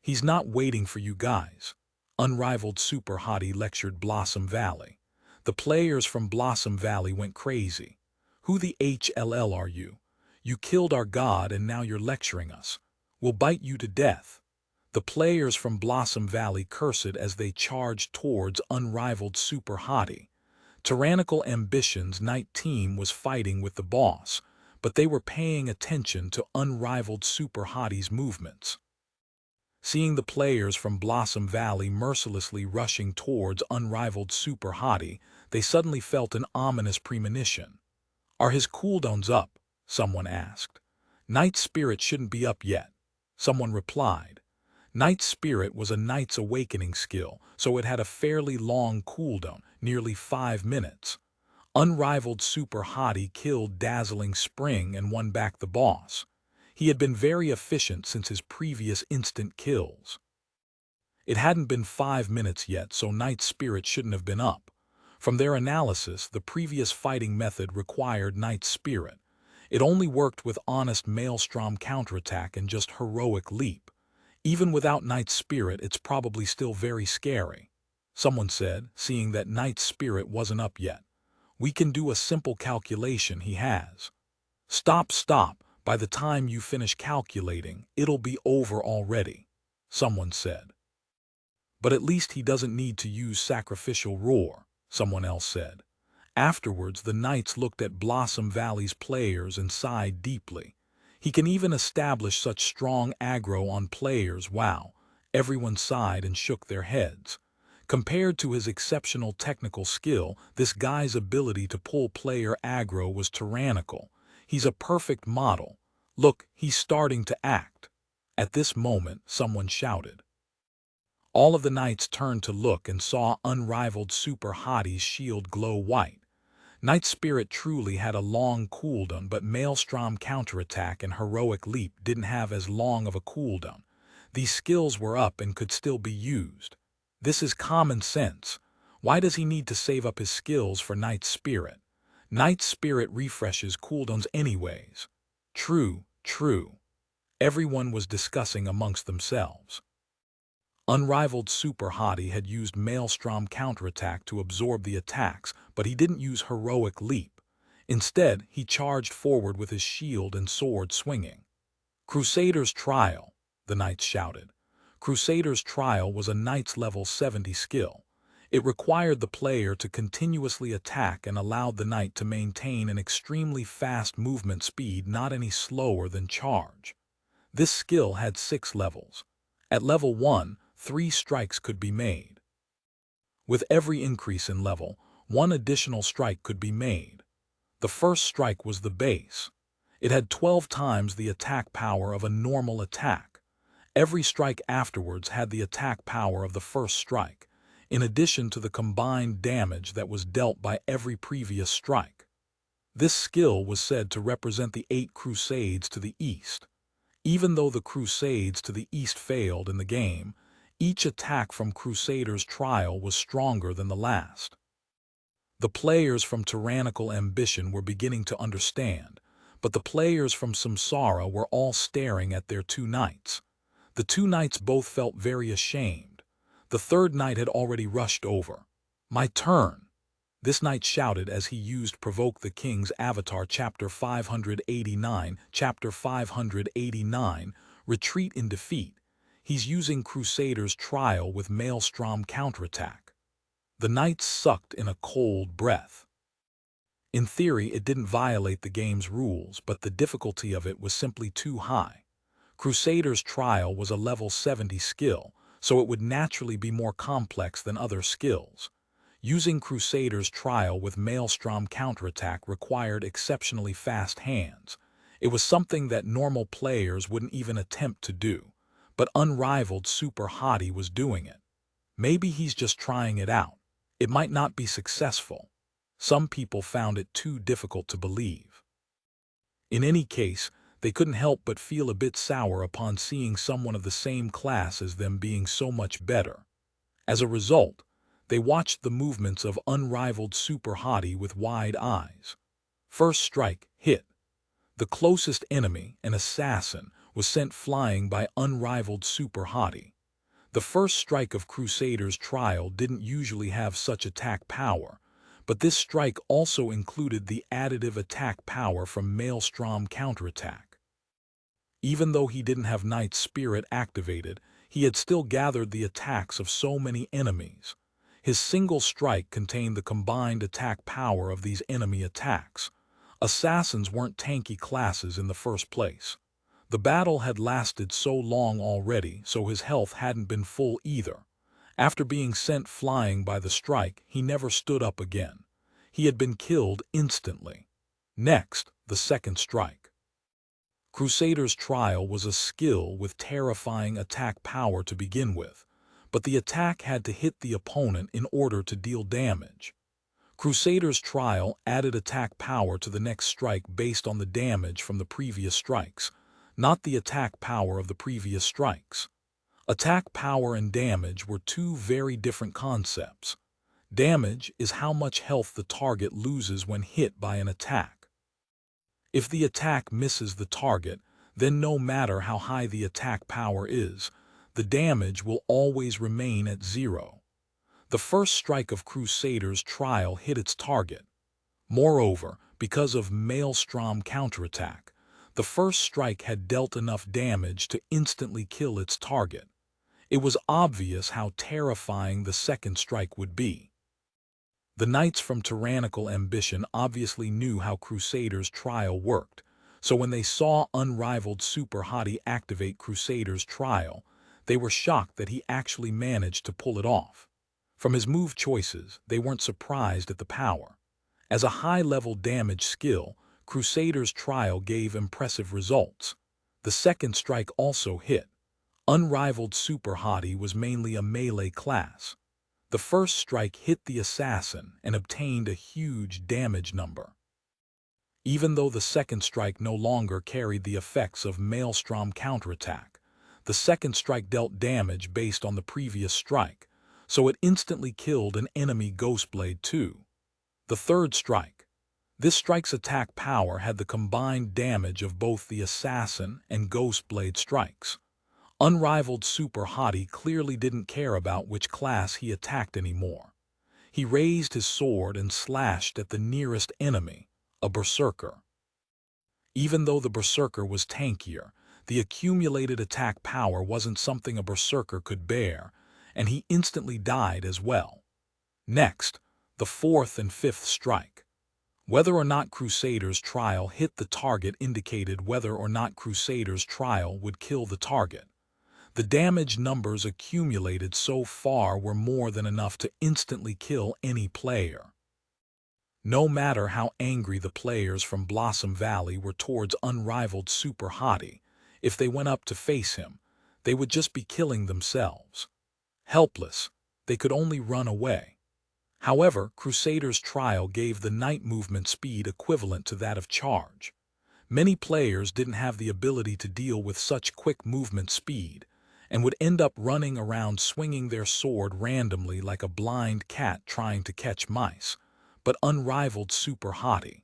He's not waiting for you guys. Unrivaled Super Hottie lectured Blossom Valley. The players from Blossom Valley went crazy. Who the HLL are you? You killed our god and now you're lecturing us. We'll bite you to death. The players from Blossom Valley cursed as they charged towards unrivaled Super Hottie. Tyrannical Ambition's night team was fighting with the boss, but they were paying attention to unrivaled Super Hottie's movements. Seeing the players from Blossom Valley mercilessly rushing towards unrivaled Super Hottie, they suddenly felt an ominous premonition. Are his cooldowns up? Someone asked. Night Spirit shouldn't be up yet. Someone replied. Night Spirit was a Knight's Awakening skill, so it had a fairly long cooldown, nearly 5 minutes. Unrivaled Super Hottie killed Dazzling Spring and won back the boss. He had been very efficient since his previous instant kills. It hadn't been 5 minutes yet, so Night Spirit shouldn't have been up. From their analysis, the previous fighting method required Night Spirit. It only worked with honest Maelstrom counterattack and just heroic leap. Even without Night Spirit, it's probably still very scary. Someone said, seeing that Night Spirit wasn't up yet. We can do a simple calculation he has. Stop. By the time you finish calculating, it'll be over already, someone said. But at least he doesn't need to use sacrificial roar, someone else said. Afterwards, the knights looked at Blossom Valley's players and sighed deeply. He can even establish such strong aggro on players, wow. Everyone sighed and shook their heads. Compared to his exceptional technical skill, this guy's ability to pull player aggro was tyrannical. He's a perfect model. Look, he's starting to act. At this moment, someone shouted. All of the knights turned to look and saw unrivaled super hottie's shield glow white. Knight Spirit truly had a long cooldown, but Maelstrom counterattack and heroic leap didn't have as long of a cooldown. These skills were up and could still be used. This is common sense. Why does he need to save up his skills for Knight Spirit? Knight Spirit refreshes cooldowns anyways. True, true. Everyone was discussing amongst themselves. Unrivaled Super Hottie had used Maelstrom counterattack to absorb the attacks, but he didn't use heroic leap. Instead, he charged forward with his shield and sword swinging. Crusader's Trial, the knights shouted. Crusader's Trial was a knight's level 70 skill. It required the player to continuously attack and allowed the knight to maintain an extremely fast movement speed, not any slower than charge. This skill had 6 levels. At level 1, 3 strikes could be made. With every increase in level, 1 additional strike could be made. The first strike was the base. It had 12 times the attack power of a normal attack. Every strike afterwards had the attack power of the first strike, in addition to the combined damage that was dealt by every previous strike. This skill was said to represent the 8 Crusades to the east. Even though the Crusades to the east failed in the game, each attack from Crusader's Trial was stronger than the last. The players from Tyrannical Ambition were beginning to understand, but the players from Samsara were all staring at their 2 knights. The 2 knights both felt very ashamed. The 3rd knight had already rushed over. "My turn!" This knight shouted as he used Provoke the King's Avatar Chapter 589, Chapter 589, Retreat in Defeat. He's using Crusader's Trial with Maelstrom counterattack. The knights sucked in a cold breath. In theory, it didn't violate the game's rules, but the difficulty of it was simply too high. Crusader's Trial was a level 70 skill, so it would naturally be more complex than other skills. Using Crusader's Trial with Maelstrom counterattack required exceptionally fast hands. It was something that normal players wouldn't even attempt to do, but Unrivaled Super Hottie was doing it. Maybe he's just trying it out. It might not be successful. Some people found it too difficult to believe. In any case, they couldn't help but feel a bit sour upon seeing someone of the same class as them being so much better. As a result, they watched the movements of Unrivaled Super Hottie with wide eyes. First strike, hit. The closest enemy, an assassin, was sent flying by Unrivaled Super Hottie. The first strike of Crusader's Trial didn't usually have such attack power, but this strike also included the additive attack power from Maelstrom counterattack. Even though he didn't have Knight Spirit activated, he had still gathered the attacks of so many enemies. His single strike contained the combined attack power of these enemy attacks. Assassins weren't tanky classes in the first place. The battle had lasted so long already, so his health hadn't been full either. After being sent flying by the strike, he never stood up again. He had been killed instantly. Next, the second strike. Crusader's Trial was a skill with terrifying attack power to begin with, but the attack had to hit the opponent in order to deal damage. Crusader's Trial added attack power to the next strike based on the damage from the previous strikes, not the attack power of the previous strikes. Attack power and damage were 2 very different concepts. Damage is how much health the target loses when hit by an attack. If the attack misses the target, then no matter how high the attack power is, the damage will always remain at 0. The first strike of Crusader's Trial hit its target. Moreover, because of Maelstrom counterattack, the first strike had dealt enough damage to instantly kill its target. It was obvious how terrifying the second strike would be. The knights from Tyrannical Ambition obviously knew how Crusader's Trial worked, so when they saw Unrivaled Super Hottie activate Crusader's Trial, they were shocked that he actually managed to pull it off. From his move choices, they weren't surprised at the power. As a high-level damage skill, Crusader's trial gave impressive results. The second strike also hit. Unrivaled Super Hottie was mainly a melee class. The first strike hit the assassin and obtained a huge damage number. Even though the second strike no longer carried the effects of Maelstrom counterattack, the second strike dealt damage based on the previous strike, so it instantly killed an enemy Ghostblade too. The third strike. This strike's attack power had the combined damage of both the assassin and Ghostblade strikes. Unrivaled Super Hottie clearly didn't care about which class he attacked anymore. He raised his sword and slashed at the nearest enemy, a berserker. Even though the berserker was tankier, the accumulated attack power wasn't something a berserker could bear, and he instantly died as well. Next, the fourth and fifth strike. Whether or not Crusader's trial hit the target indicated whether or not Crusader's trial would kill the target. The damage numbers accumulated so far were more than enough to instantly kill any player. No matter how angry the players from Blossom Valley were towards Unrivaled Super Hottie, if they went up to face him, they would just be killing themselves. Helpless, they could only run away. However, Crusader's trial gave the night movement speed equivalent to that of charge. Many players didn't have the ability to deal with such quick movement speed, and would end up running around swinging their sword randomly like a blind cat trying to catch mice. But Unrivaled Super Hottie.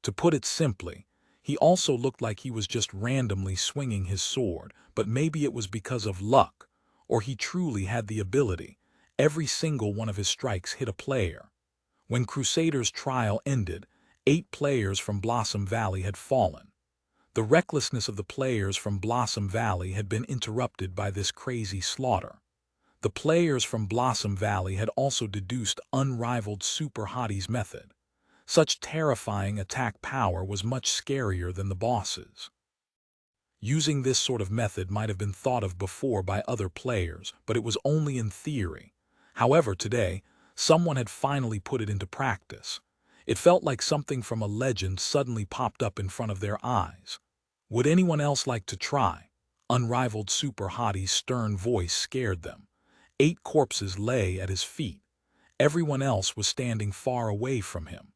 To put it simply, he also looked like he was just randomly swinging his sword, but maybe it was because of luck, or he truly had the ability. Every single one of his strikes hit a player. When Crusader's trial ended, 8 players from Blossom Valley had fallen. The recklessness of the players from Blossom Valley had been interrupted by this crazy slaughter. The players from Blossom Valley had also deduced Unrivaled Super Hottie's method. Such terrifying attack power was much scarier than the boss's. Using this sort of method might have been thought of before by other players, but it was only in theory. However, today, someone had finally put it into practice. It felt like something from a legend suddenly popped up in front of their eyes. Would anyone else like to try? Unrivaled Super Hottie's stern voice scared them. 8 corpses lay at his feet. Everyone else was standing far away from him.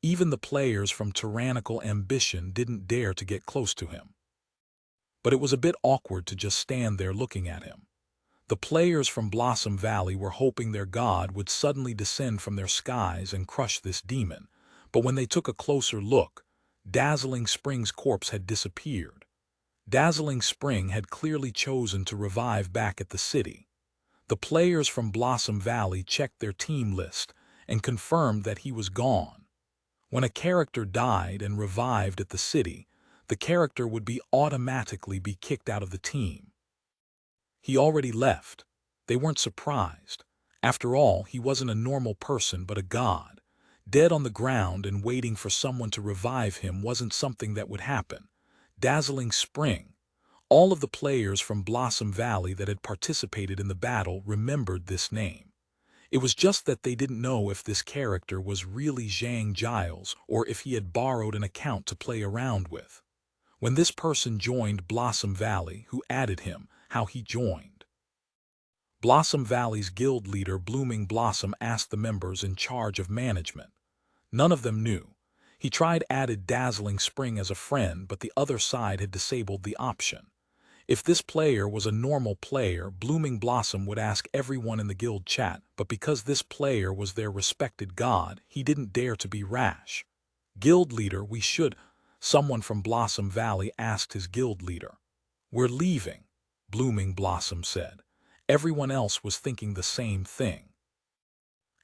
Even the players from Tyrannical Ambition didn't dare to get close to him. But it was a bit awkward to just stand there looking at him. The players from Blossom Valley were hoping their god would suddenly descend from their skies and crush this demon, but when they took a closer look, Dazzling Spring's corpse had disappeared. Dazzling Spring had clearly chosen to revive back at the city. The players from Blossom Valley checked their team list and confirmed that he was gone. When a character died and revived at the city, the character would automatically be kicked out of the team. He already left. They weren't surprised. After all, he wasn't a normal person but a god. Dead on the ground and waiting for someone to revive him wasn't something that would happen. Dazzling Spring. All of the players from Blossom Valley that had participated in the battle remembered this name. It was just that they didn't know if this character was really Zhang Giles or if he had borrowed an account to play around with. When this person joined Blossom Valley, who added him, how he joined. Blossom Valley's guild leader Blooming Blossom asked the members in charge of management. None of them knew. He tried added Dazzling Spring as a friend, but the other side had disabled the option. If this player was a normal player, Blooming Blossom would ask everyone in the guild chat, but because this player was their respected god, he didn't dare to be rash. Guild leader, we should... Someone from Blossom Valley asked his guild leader. We're leaving, Blooming Blossom said. Everyone else was thinking the same thing.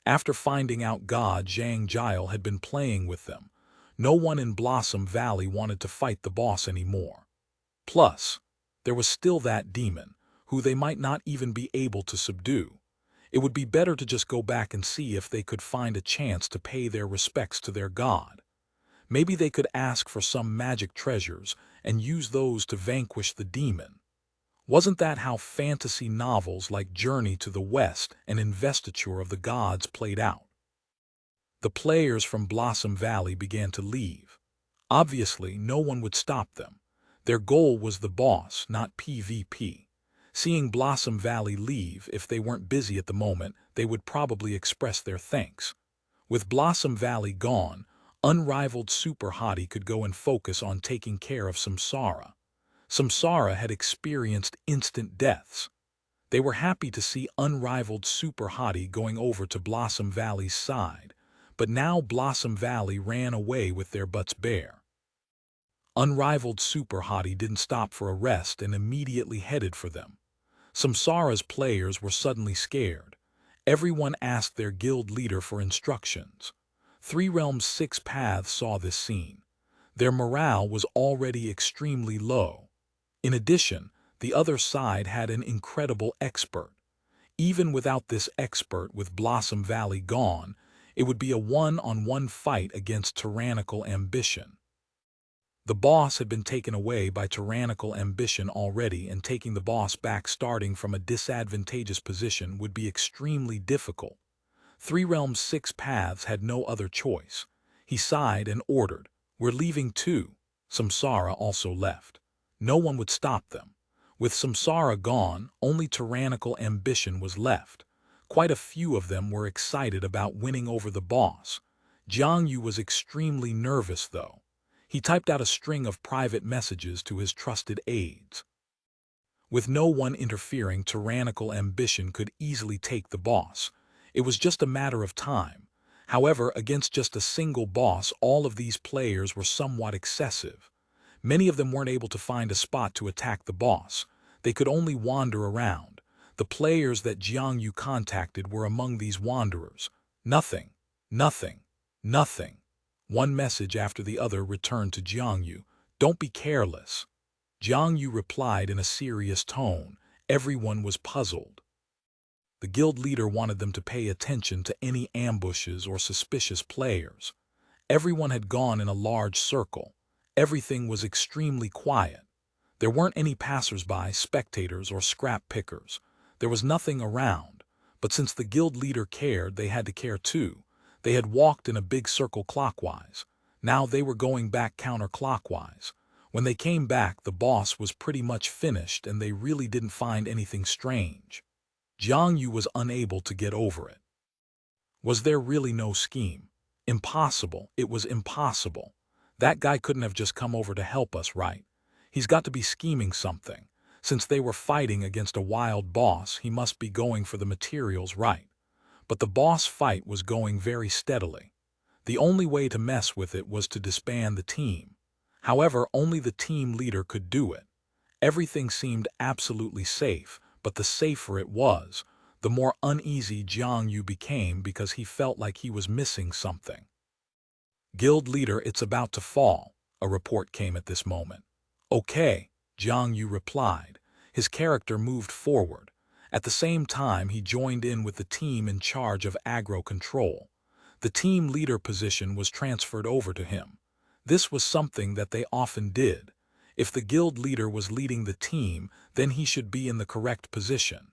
After finding out God Zhang Giles had been playing with them, no one in Blossom Valley wanted to fight the boss anymore. Plus, there was still that demon, who they might not even be able to subdue. It would be better to just go back and see if they could find a chance to pay their respects to their god. Maybe they could ask for some magic treasures and use those to vanquish the demon. Wasn't that how fantasy novels like Journey to the West and Investiture of the Gods played out? The players from Blossom Valley began to leave. Obviously, no one would stop them. Their goal was the boss, not PvP. Seeing Blossom Valley leave, if they weren't busy at the moment, they would probably express their thanks. With Blossom Valley gone, unrivaled Super Hottie could go and focus on taking care of Samsara. Samsara had experienced instant deaths. They were happy to see unrivaled Super Hottie going over to Blossom Valley's side, but now Blossom Valley ran away with their butts bare. Unrivaled Super Hottie didn't stop for a rest and immediately headed for them. Samsara's players were suddenly scared. Everyone asked their guild leader for instructions. Three Realms 6 Paths saw this scene. Their morale was already extremely low. In addition, the other side had an incredible expert. Even without this expert, with Blossom Valley gone, it would be a one-on-one fight against tyrannical ambition. The boss had been taken away by tyrannical ambition already, and taking the boss back starting from a disadvantageous position would be extremely difficult. Three Realms 6 Paths had no other choice. He sighed and ordered, "We're leaving too." Samsara also left. No one would stop them. With Samsara gone, only tyrannical ambition was left. Quite a few of them were excited about winning over the boss. Jiang Yu was extremely nervous, though. He typed out a string of private messages to his trusted aides. With no one interfering, tyrannical ambition could easily take the boss. It was just a matter of time. However, against just a single boss, all of these players were somewhat excessive. Many of them weren't able to find a spot to attack the boss. They could only wander around. The players that Jiang Yu contacted were among these wanderers. Nothing, nothing, nothing. One message after the other returned to Jiang Yu. "Don't be careless." Jiang Yu replied in a serious tone. Everyone was puzzled. The guild leader wanted them to pay attention to any ambushes or suspicious players. Everyone had gone in a large circle. Everything was extremely quiet. There weren't any passers-by, spectators, or scrap pickers. There was nothing around. But since the guild leader cared, they had to care too. They had walked in a big circle clockwise. Now they were going back counterclockwise. When they came back, the boss was pretty much finished, and they really didn't find anything strange. Jiang Yu was unable to get over it. Was there really no scheme? Impossible. It was impossible. That guy couldn't have just come over to help us, right? He's got to be scheming something. Since they were fighting against a wild boss, he must be going for the materials, right? But the boss fight was going very steadily. The only way to mess with it was to disband the team. However, only the team leader could do it. Everything seemed absolutely safe, but the safer it was, the more uneasy Jiang Yu became because he felt like he was missing something. "Guild leader, it's about to fall," a report came at this moment. "Okay," Jiang Yu replied. His character moved forward. At the same time, he joined in with the team in charge of aggro control. The team leader position was transferred over to him. This was something that they often did. If the guild leader was leading the team, then he should be in the correct position.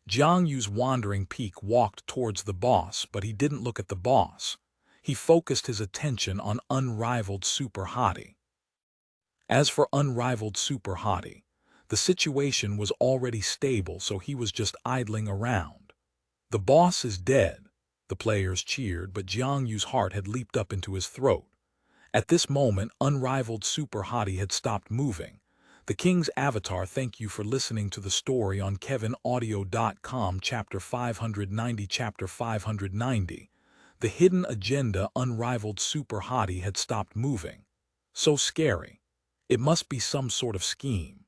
Jiang Yu's wandering peak walked towards the boss, but he didn't look at the boss. He focused his attention on unrivaled Super Hottie. As for unrivaled Super Hottie, the situation was already stable, so he was just idling around. "The boss is dead," the players cheered, but Jiang Yu's heart had leaped up into his throat. At this moment, unrivaled Super Hottie had stopped moving. The King's Avatar. Thank you for listening to the story on KevinAudio.com, Chapter 590. Chapter 590. The hidden agenda. Unrivaled Super Hottie had stopped moving. So scary. It must be some sort of scheme.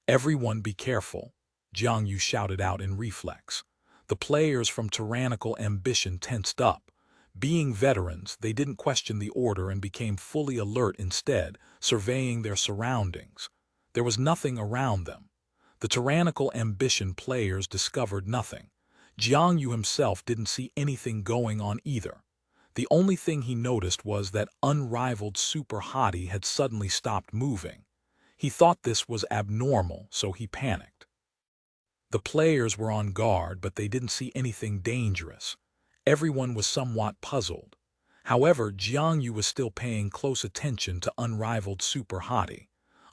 "Everyone be careful," Jiang Yu shouted out in reflex. The players from tyrannical ambition tensed up. Being veterans, they didn't question the order and became fully alert instead, surveying their surroundings. There was nothing around them. The tyrannical ambition players discovered nothing. Jiang Yu himself didn't see anything going on either. The only thing he noticed was that unrivaled Super Hottie had suddenly stopped moving. He thought this was abnormal, so he panicked. The players were on guard, but they didn't see anything dangerous. Everyone was somewhat puzzled. However, Jiang Yu was still paying close attention to Unrivaled Super Hottie.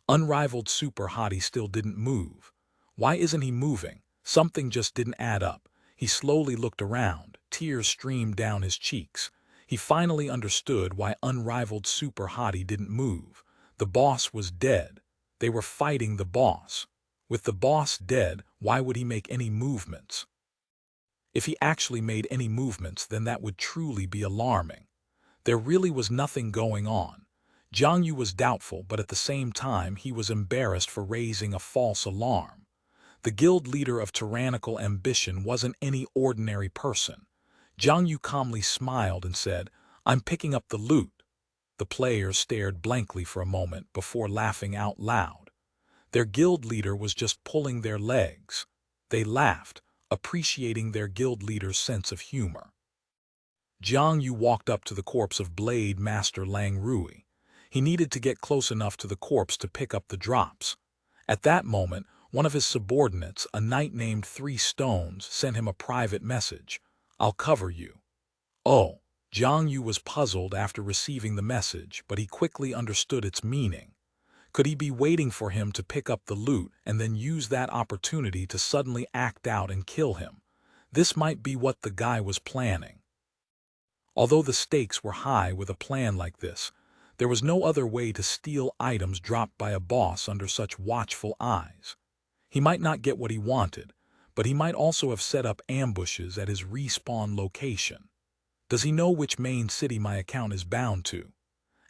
Unrivaled Super Hottie still didn't move. Why isn't he moving? Something just didn't add up. He slowly looked around. Tears streamed down his cheeks. He finally understood why Unrivaled Super Hottie didn't move. The boss was dead. They were fighting the boss. With the boss dead, why would he make any movements? If he actually made any movements, then that would truly be alarming. There really was nothing going on. Jiang Yu was doubtful, but at the same time he was embarrassed for raising a false alarm. The guild leader of tyrannical ambition wasn't any ordinary person. Jiang Yu calmly smiled and said, "I'm picking up the loot." The players stared blankly for a moment before laughing out loud. Their guild leader was just pulling their legs. They laughed, appreciating their guild leader's sense of humor. Jiang Yu walked up to the corpse of Blade Master Lang Rui. He needed to get close enough to the corpse to pick up the drops. At that moment, one of his subordinates, a knight named 3 Stones, sent him a private message. "I'll cover you." Oh, Jiang Yu was puzzled after receiving the message, but he quickly understood its meaning. Could he be waiting for him to pick up the loot and then use that opportunity to suddenly act out and kill him? This might be what the guy was planning. Although the stakes were high with a plan like this, there was no other way to steal items dropped by a boss under such watchful eyes. He might not get what he wanted, but he might also have set up ambushes at his respawn location. Does he know which main city my account is bound to?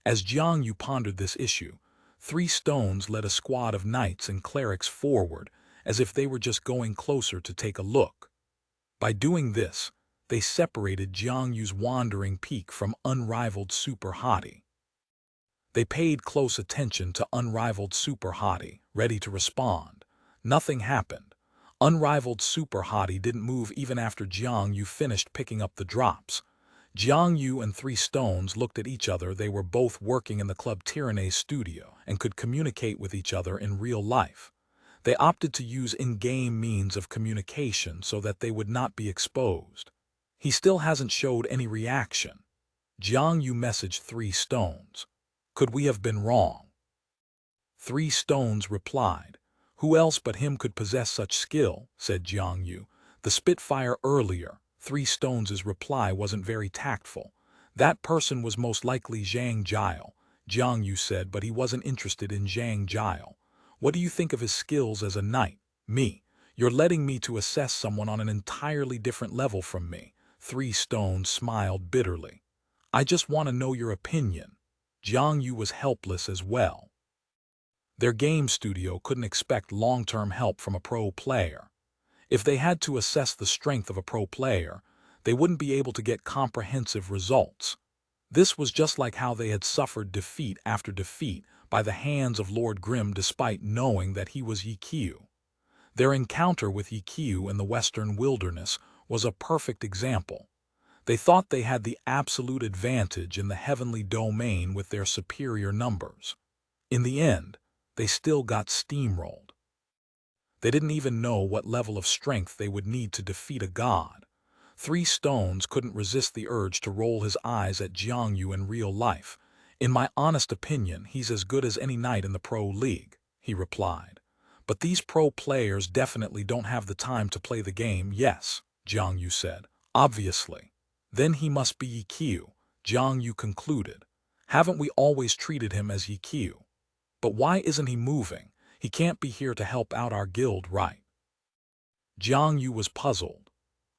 As Jiang Yu pondered this issue, 3 Stones led a squad of knights and clerics forward, as if they were just going closer to take a look. By doing this, they separated Jiang Yu's wandering peak from Unrivaled Super Hottie. They paid close attention to Unrivaled Super Hottie, ready to respond. Nothing happened. Unrivaled Super Hottie didn't move even after Jiang Yu finished picking up the drops. Jiang Yu and 3 Stones looked at each other. They were both working in the Club Tyranne's studio and could communicate with each other in real life. They opted to use in-game means of communication so that they would not be exposed. He still hasn't showed any reaction. Jiang Yu messaged 3 Stones. "Could we have been wrong?" 3 Stones replied. "Who else but him could possess such skill?" said Jiang Yu. "The Spitfire earlier." 3 Stones' reply wasn't very tactful. "That person was most likely Zhang Jiao," Jiang Yu said, "but he wasn't interested in Zhang Jiao. What do you think of his skills as a knight?" "Me. You're letting me to assess someone on an entirely different level from me." 3 Stones smiled bitterly. "I just want to know your opinion." Jiang Yu was helpless as well. Their game studio couldn't expect long-term help from a pro player. If they had to assess the strength of a pro player, they wouldn't be able to get comprehensive results. This was just like how they had suffered defeat after defeat by the hands of Lord Grimm despite knowing that he was Ye Xiu. Their encounter with Ye Xiu in the Western Wilderness was a perfect example. They thought they had the absolute advantage in the heavenly domain with their superior numbers. In the end, they still got steamrolled. They didn't even know what level of strength they would need to defeat a god. 3 Stones couldn't resist the urge to roll his eyes at Jiang Yu in real life. "In my honest opinion, he's as good as any knight in the pro league," he replied. "But these pro players definitely don't have the time to play the game." "Yes," Jiang Yu said. "Obviously. Then he must be Ye Xiu," Jiang Yu concluded. "Haven't we always treated him as Ye Xiu? But why isn't he moving? He can't be here to help out our guild, right?" Jiang Yu was puzzled.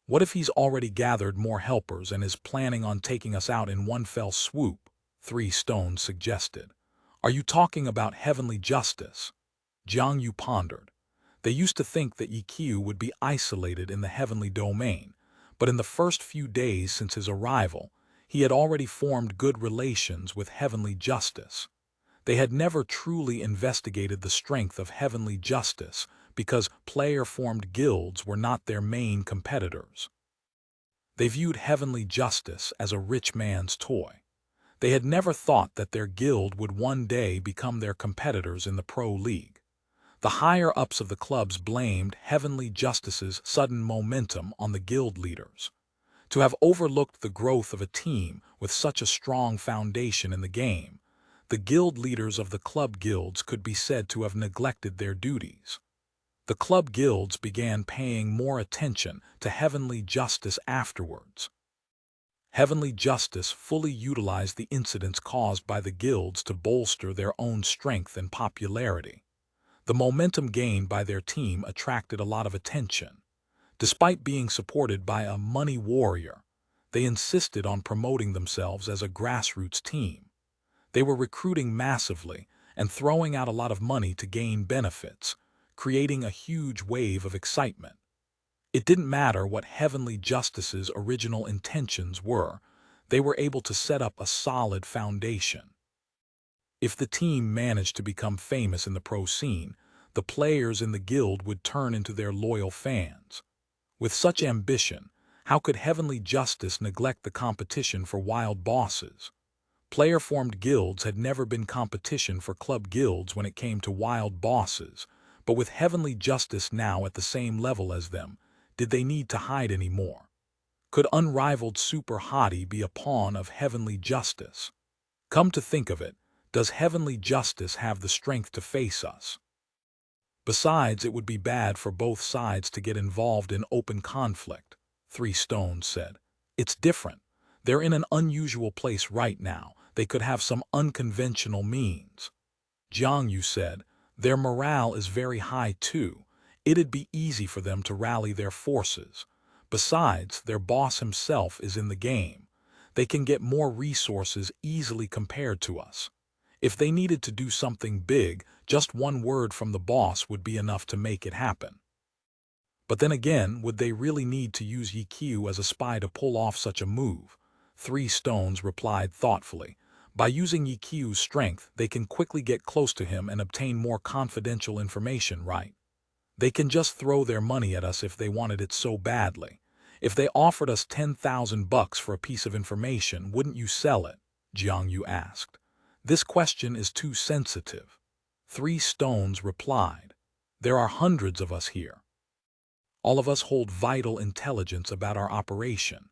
What if he's already gathered more helpers and is planning on taking us out in one fell swoop? 3 Stones suggested. "Are you talking about heavenly justice?" Jiang Yu pondered. They used to think that Ye Xiu would be isolated in the heavenly domain, but in the first few days since his arrival, he had already formed good relations with heavenly justice. They had never truly investigated the strength of heavenly justice because player-formed guilds were not their main competitors. They viewed heavenly justice as a rich man's toy. They had never thought that their guild would one day become their competitors in the pro league. The higher-ups of the clubs blamed Heavenly Justice's sudden momentum on the guild leaders. To have overlooked the growth of a team with such a strong foundation in the game, the guild leaders of the club guilds could be said to have neglected their duties. The club guilds began paying more attention to Heavenly Justice afterwards. Heavenly Justice fully utilized the incidents caused by the guilds to bolster their own strength and popularity. The momentum gained by their team attracted a lot of attention. Despite being supported by a money warrior, they insisted on promoting themselves as a grassroots team. They were recruiting massively and throwing out a lot of money to gain benefits, creating a huge wave of excitement. It didn't matter what Heavenly Justice's original intentions were, they were able to set up a solid foundation. If the team managed to become famous in the pro scene, the players in the guild would turn into their loyal fans. With such ambition, how could Heavenly Justice neglect the competition for wild bosses? Player-formed guilds had never been competition for club guilds when it came to wild bosses, but with Heavenly Justice now at the same level as them, did they need to hide anymore? Could unrivaled Super Hottie be a pawn of Heavenly Justice? Come to think of it, does Heavenly Justice have the strength to face us? Besides, it would be bad for both sides to get involved in open conflict, Three Stones said. It's different. They're in an unusual place right now. They could have some unconventional means. Jiang Yu said, their morale is very high too. It'd be easy for them to rally their forces. Besides, their boss himself is in the game. They can get more resources easily compared to us. If they needed to do something big, just one word from the boss would be enough to make it happen. But then again, would they really need to use Ye Xiu as a spy to pull off such a move? Three Stones replied thoughtfully. By using Ye Xiu's strength, they can quickly get close to him and obtain more confidential information, right? They can just throw their money at us if they wanted it so badly. If they offered us 10,000 bucks for a piece of information, wouldn't you sell it? Jiang Yu asked. This question is too sensitive. Three Stones replied. There are hundreds of us here. All of us hold vital intelligence about our operation.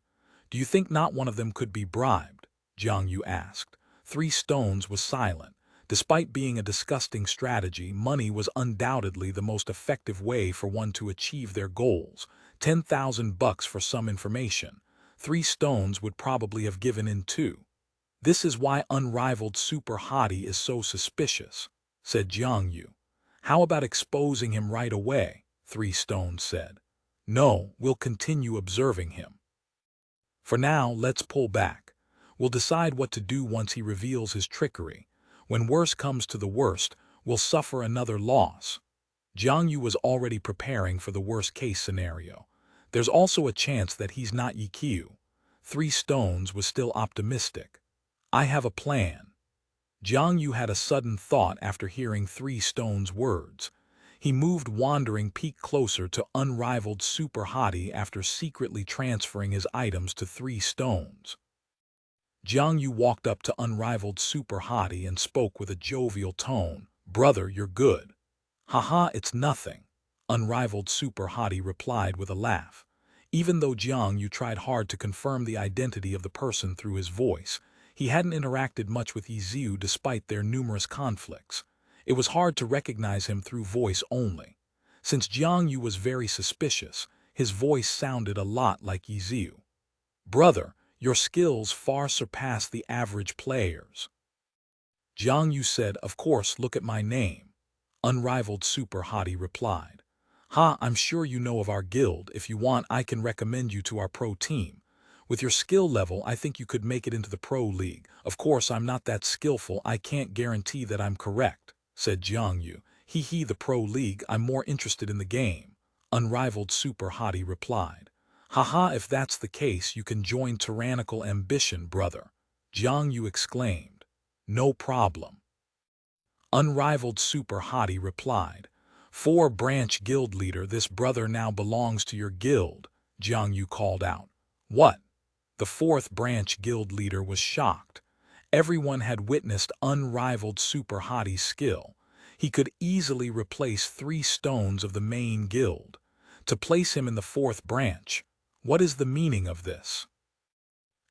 Do you think not one of them could be bribed? Jiang Yu asked. Three Stones was silent. Despite being a disgusting strategy, money was undoubtedly the most effective way for one to achieve their goals. 10,000 bucks for some information. Three Stones would probably have given in too. This is why unrivaled Super Hottie is so suspicious, said Jiang Yu. How about exposing him right away? Three Stones said. No, we'll continue observing him. For now, let's pull back. We'll decide what to do once he reveals his trickery. When worse comes to the worst, we'll suffer another loss. Jiang Yu was already preparing for the worst-case scenario. There's also a chance that he's not Ye Xiu. Three Stones was still optimistic. I have a plan. Jiang Yu had a sudden thought after hearing Three Stones' words. He moved Wandering Peak closer to unrivaled Super Hottie after secretly transferring his items to Three Stones. Jiang Yu walked up to unrivaled Super Hottie and spoke with a jovial tone. Brother, you're good. Haha, it's nothing. Unrivaled Super Hottie replied with a laugh. Even though Jiang Yu tried hard to confirm the identity of the person through his voice, he hadn't interacted much with Ye Xiu despite their numerous conflicts. It was hard to recognize him through voice only. Since Jiang Yu was very suspicious, his voice sounded a lot like Ye Xiu. Brother, your skills far surpass the average players. Jiang Yu said, of course, look at my name. Unrivaled Super Hottie replied. Ha, I'm sure you know of our guild. If you want, I can recommend you to our pro team. With your skill level, I think you could make it into the pro league. Of course, I'm not that skillful. I can't guarantee that I'm correct, said Jiang Yu. Hee, the pro league, I'm more interested in the game. Unrivaled Super Hottie replied. Haha, if that's the case, you can join Tyrannical Ambition, brother. Jiang Yu exclaimed. No problem. Unrivaled Super Hottie replied. 4-branch guild leader, this brother now belongs to your guild, Jiang Yu called out. What? The 4th branch guild leader was shocked. Everyone had witnessed unrivaled super hottie's skill. He could easily replace 3 stones of the main guild. To place him in the 4th branch, what is the meaning of this?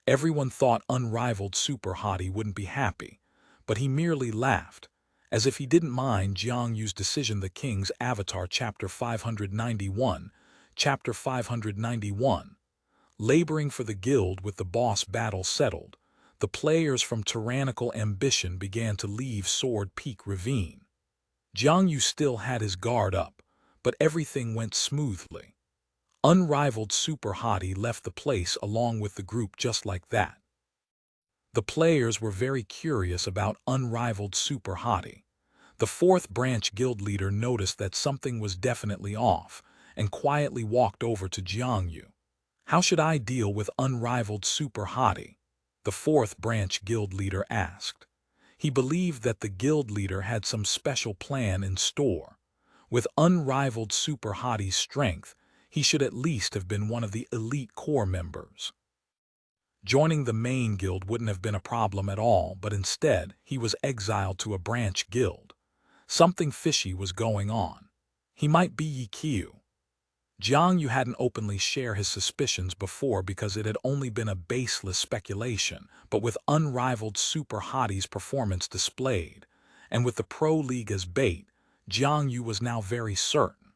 Everyone thought unrivaled super hottie wouldn't be happy, but he merely laughed, as if he didn't mind Jiang Yu's decision. The King's Avatar, Chapter 591. Chapter 591. Laboring for the guild. With the boss battle settled, the players from tyrannical ambition began to leave Sword Peak Ravine. Jiang Yu still had his guard up, but everything went smoothly. Unrivaled super hottie left the place along with the group just like that. The players were very curious about unrivaled super hottie. The 4th branch guild leader noticed that something was definitely off and quietly walked over to Jiang Yu. "How should I deal with unrivaled super hottie?" the 4th branch guild leader asked. He believed that the guild leader had some special plan in store. With unrivaled super hottie's strength, he should at least have been one of the elite core members. Joining the main guild wouldn't have been a problem at all, but instead he was exiled to a branch guild. Something fishy was going on. He might be Ye Xiu. Jiang Yu hadn't openly shared his suspicions before because it had only been a baseless speculation, but with unrivaled super hottie's performance displayed, and with the Pro League as bait, Jiang Yu was now very certain.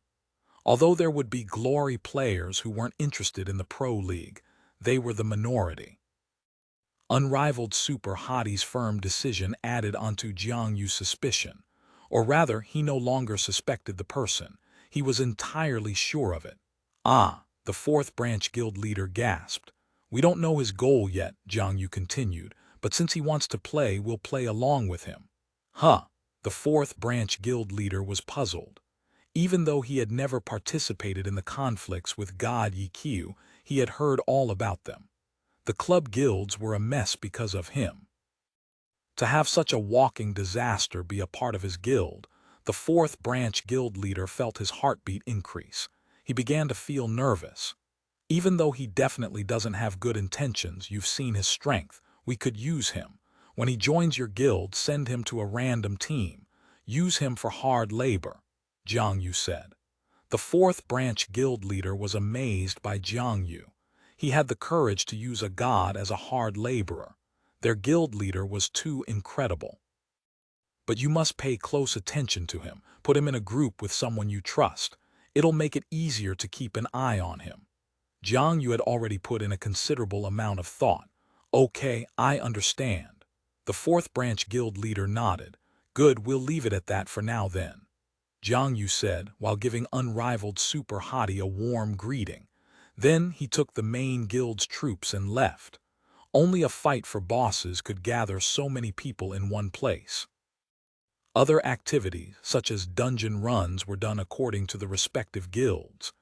Although there would be glory players who weren't interested in the Pro League, they were the minority. Unrivaled super hottie's firm decision added onto Jiang Yu's suspicion, or rather, he no longer suspected the person. He was entirely sure of it. "Ah," the 4th branch guild leader gasped. "We don't know his goal yet," Jiang Yu continued, "but since he wants to play, we'll play along with him." "Huh," the 4th branch guild leader was puzzled. Even though he had never participated in the conflicts with God Ye Xiu, he had heard all about them. The club guilds were a mess because of him. To have such a walking disaster be a part of his guild, the 4th branch guild leader felt his heartbeat increase. He began to feel nervous. "Even though he definitely doesn't have good intentions, you've seen his strength. We could use him. When he joins your guild, send him to a random team. Use him for hard labor," Jiang Yu said. The 4th branch guild leader was amazed by Jiang Yu. He had the courage to use a god as a hard laborer. Their guild leader was too incredible. "But you must pay close attention to him. Put him in a group with someone you trust. It'll make it easier to keep an eye on him." Jiang Yu had already put in a considerable amount of thought. "Okay, I understand." The 4th branch guild leader nodded. "Good, we'll leave it at that for now then," Jiang Yu said, while giving unrivaled super hottie a warm greeting. Then he took the main guild's troops and left. Only a fight for bosses could gather so many people in one place. Other activities, such as dungeon runs, were done according to the respective guilds.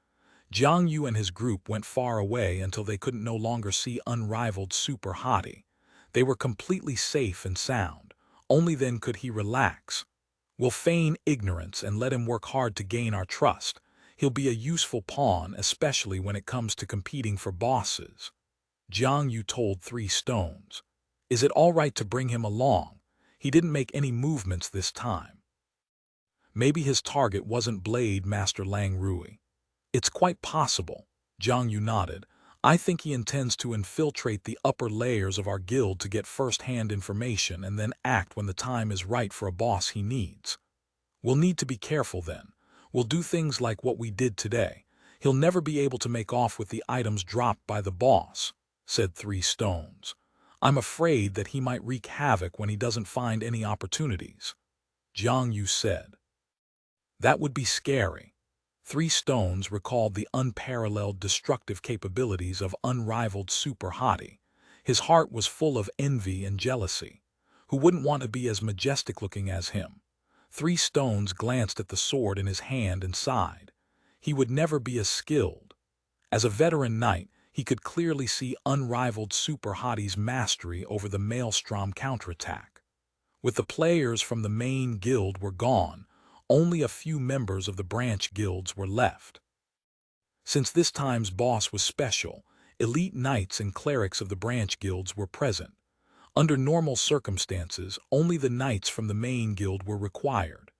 Jiang Yu and his group went far away until they couldn't no longer see unrivaled super hottie. They were completely safe and sound. Only then could he relax. "We'll feign ignorance and let him work hard to gain our trust. He'll be a useful pawn, especially when it comes to competing for bosses," Jiang Yu told 3 Stones. "Is it all right to bring him along? He didn't make any movements this time." Maybe his target wasn't Blade Master Lang Rui. "It's quite possible," Jiang Yu nodded. "I think he intends to infiltrate the upper layers of our guild to get first-hand information and then act when the time is right for a boss he needs. We'll need to be careful then. We'll do things like what we did today. He'll never be able to make off with the items dropped by the boss," said 3 Stones. "I'm afraid that he might wreak havoc when he doesn't find any opportunities," Jiang Yu said. "That would be scary." 3 Stones recalled the unparalleled destructive capabilities of unrivaled super hottie. His heart was full of envy and jealousy. Who wouldn't want to be as majestic-looking as him? 3 Stones glanced at the sword in his hand and sighed. He would never be as skilled. As a veteran knight, he could clearly see unrivaled super hottie's mastery over the Maelstrom counterattack. With the players from the main guild were gone, only a few members of the branch guilds were left. Since this time's boss was special, elite knights and clerics of the branch guilds were present. Under normal circumstances, only the knights from the main guild were required.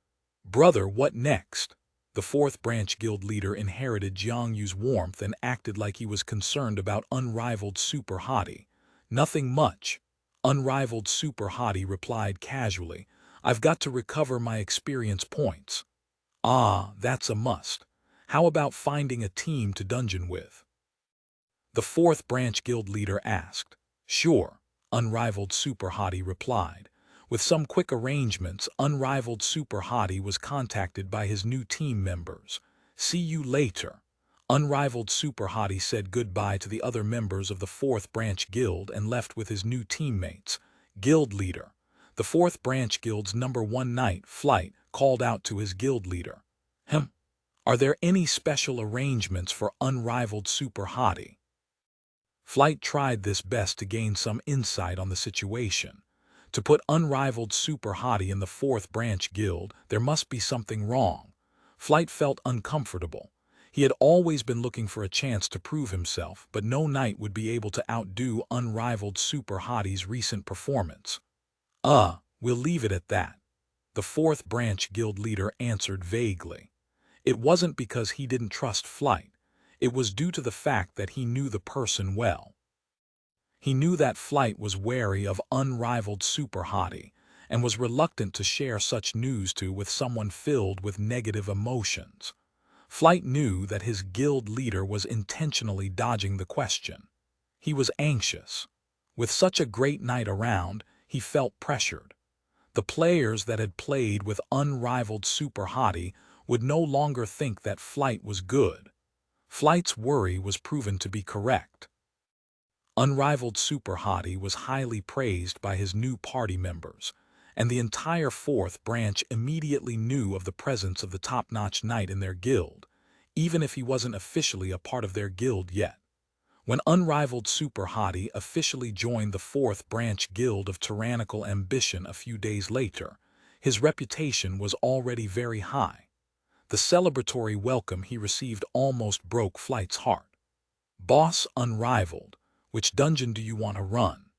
"Brother, what next?" The fourth branch guild leader inherited Jiang Yu's warmth and acted like he was concerned about unrivaled super hottie. "Nothing much," unrivaled super hottie replied casually. "I've got to recover my experience points." "Ah, that's a must. How about finding a team to dungeon with?" the fourth branch guild leader asked. "Sure," unrivaled super hottie replied. With some quick arrangements, unrivaled super hottie was contacted by his new team members. "See you later." Unrivaled super hottie said goodbye to the other members of the fourth branch guild and left with his new teammates. Guild leader. The fourth branch guild's #1 knight, Flight, called out to his guild leader. Are there any special arrangements for unrivaled super hottie?" Flight tried this best to gain some insight on the situation. To put unrivaled super hottie in the fourth branch guild, there must be something wrong. Flight felt uncomfortable. He had always been looking for a chance to prove himself, but no knight would be able to outdo unrivaled super hottie's recent performance. We'll leave it at that," the fourth branch guild leader answered vaguely. It wasn't because he didn't trust Flight. It was due to the fact that he knew the person well. He knew that Flight was wary of unrivaled super hottie and was reluctant to share such news with someone filled with negative emotions. Flight knew that his guild leader was intentionally dodging the question. He was anxious. With such a great knight around, he felt pressured. The players that had played with unrivaled super hottie would no longer think that Flight was good. Flight's worry was proven to be correct. Unrivaled super hottie was highly praised by his new party members, and the entire fourth branch immediately knew of the presence of the top-notch knight in their guild, even if he wasn't officially a part of their guild yet. When unrivaled super hottie officially joined the fourth branch guild of tyrannical ambition a few days later, his reputation was already very high. The celebratory welcome he received almost broke Flight's heart. "Boss Unrivaled, which dungeon do you want to run?"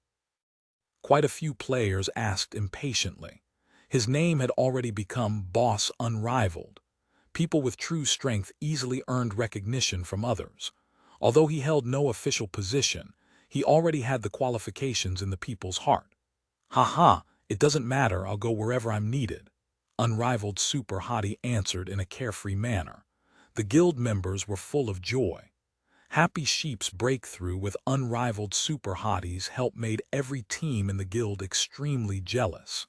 Quite a few players asked impatiently. His name had already become Boss Unrivaled. People with true strength easily earned recognition from others. Although he held no official position, he already had the qualifications in the people's heart. It doesn't matter, I'll go wherever I'm needed," unrivaled super hottie answered in a carefree manner. The guild members were full of joy. Happy Sheep's breakthrough with unrivaled super hottie's help made every team in the guild extremely jealous.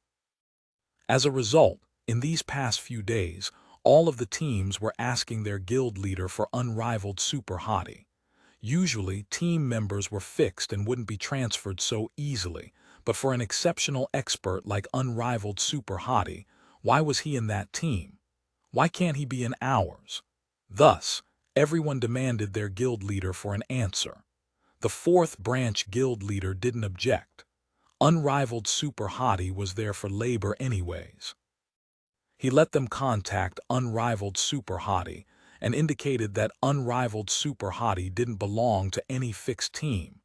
As a result, in these past few days, all of the teams were asking their guild leader for unrivaled super hottie. Usually, team members were fixed and wouldn't be transferred so easily, but for an exceptional expert like unrivaled super hottie, why was he in that team? Why can't he be in ours? Thus, everyone demanded their guild leader for an answer. The fourth branch guild leader didn't object. Unrivaled super hottie was there for labor anyways. He let them contact unrivaled super hottie and indicated that unrivaled super hottie didn't belong to any fixed team.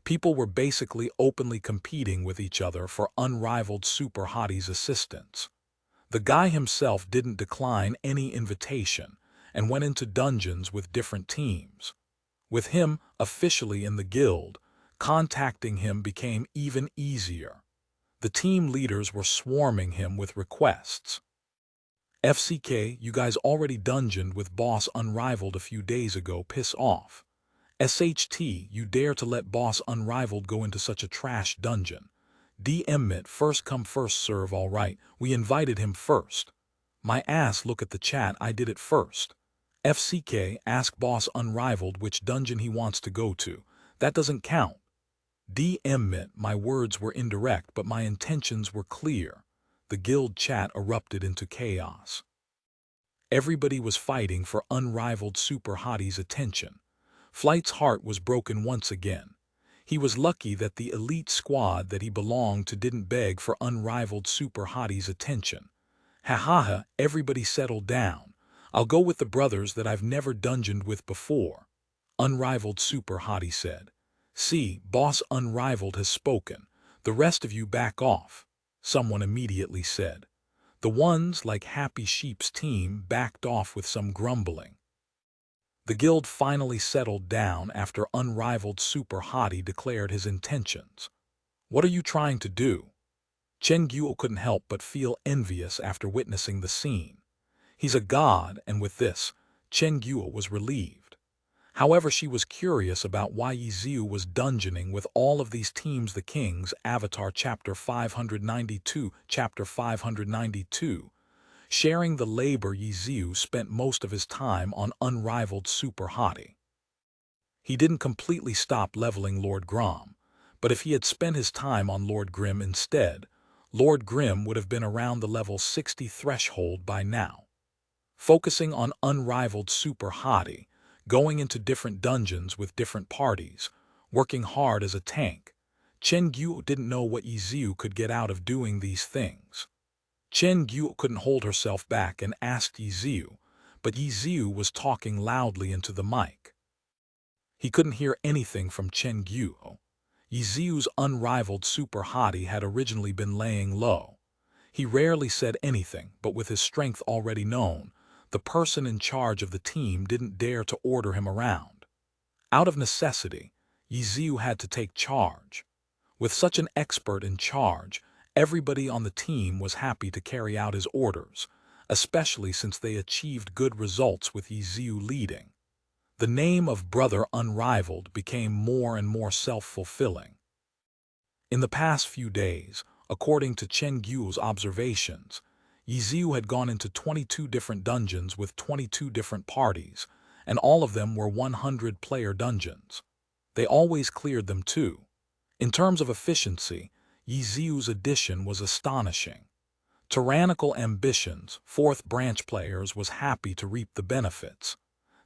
People were basically openly competing with each other for unrivaled super hottie's assistance. The guy himself didn't decline any invitation and went into dungeons with different teams. With him officially in the guild, contacting him became even easier. The team leaders were swarming him with requests. "FCK, you guys already dungeoned with Boss Unrivaled a few days ago, piss off." "SHT, you dare to let Boss Unrivaled go into such a trash dungeon." "DM it, first come first serve, alright, we invited him first." "My ass, look at the chat, I did it first." "FCK, ask Boss Unrivaled which dungeon he wants to go to. That doesn't count." "DM it, my words were indirect but my intentions were clear." The guild chat erupted into chaos. Everybody was fighting for unrivaled super hottie's attention. Flight's heart was broken once again. He was lucky that the elite squad that he belonged to didn't beg for unrivaled super hottie's attention. Everybody settle down. I'll go with the brothers that I've never dungeoned with before," unrivaled super hottie said. "See, Boss Unrivaled has spoken. "The rest of you back off," someone immediately said. The ones like Happy Sheep's team backed off with some grumbling. The guild finally settled down after unrivaled super hottie declared his intentions. "What are you trying to do?" Chen Guo couldn't help but feel envious after witnessing the scene. He's a god, and with this, Chen Guo was relieved. However, she was curious about why Ye Xiu was dungeoning with all of these teams. The King's Avatar Chapter 592 Chapter 592. Sharing the labor, Ye Xiu spent most of his time on unrivaled super hottie. He didn't completely stop leveling Lord Grom, but if he had spent his time on Lord Grim instead, Lord Grim would have been around the level 60 threshold by now. Focusing on unrivaled super hottie, going into different dungeons with different parties, working hard as a tank, Chen Guo didn't know what Ye Xiu could get out of doing these things. Chen Guo couldn't hold herself back and asked Ye Xiu, but Ye Xiu was talking loudly into the mic. He couldn't hear anything from Chen Guo. Ye Xiu's unrivaled super hottie had originally been laying low. He rarely said anything, but with his strength already known, the person in charge of the team didn't dare to order him around. Out of necessity, Ye Xiu had to take charge. With such an expert in charge, everybody on the team was happy to carry out his orders, especially since they achieved good results with Ye Xiu leading. The name of Brother Unrivaled became more and more self-fulfilling. In the past few days, according to Chen Guo's observations, Ye Xiu had gone into 22 different dungeons with 22 different parties, and all of them were 100-player dungeons. They always cleared them too. In terms of efficiency, Ye Xiu's addition was astonishing. Tyrannical Ambitions, 4th branch players was happy to reap the benefits.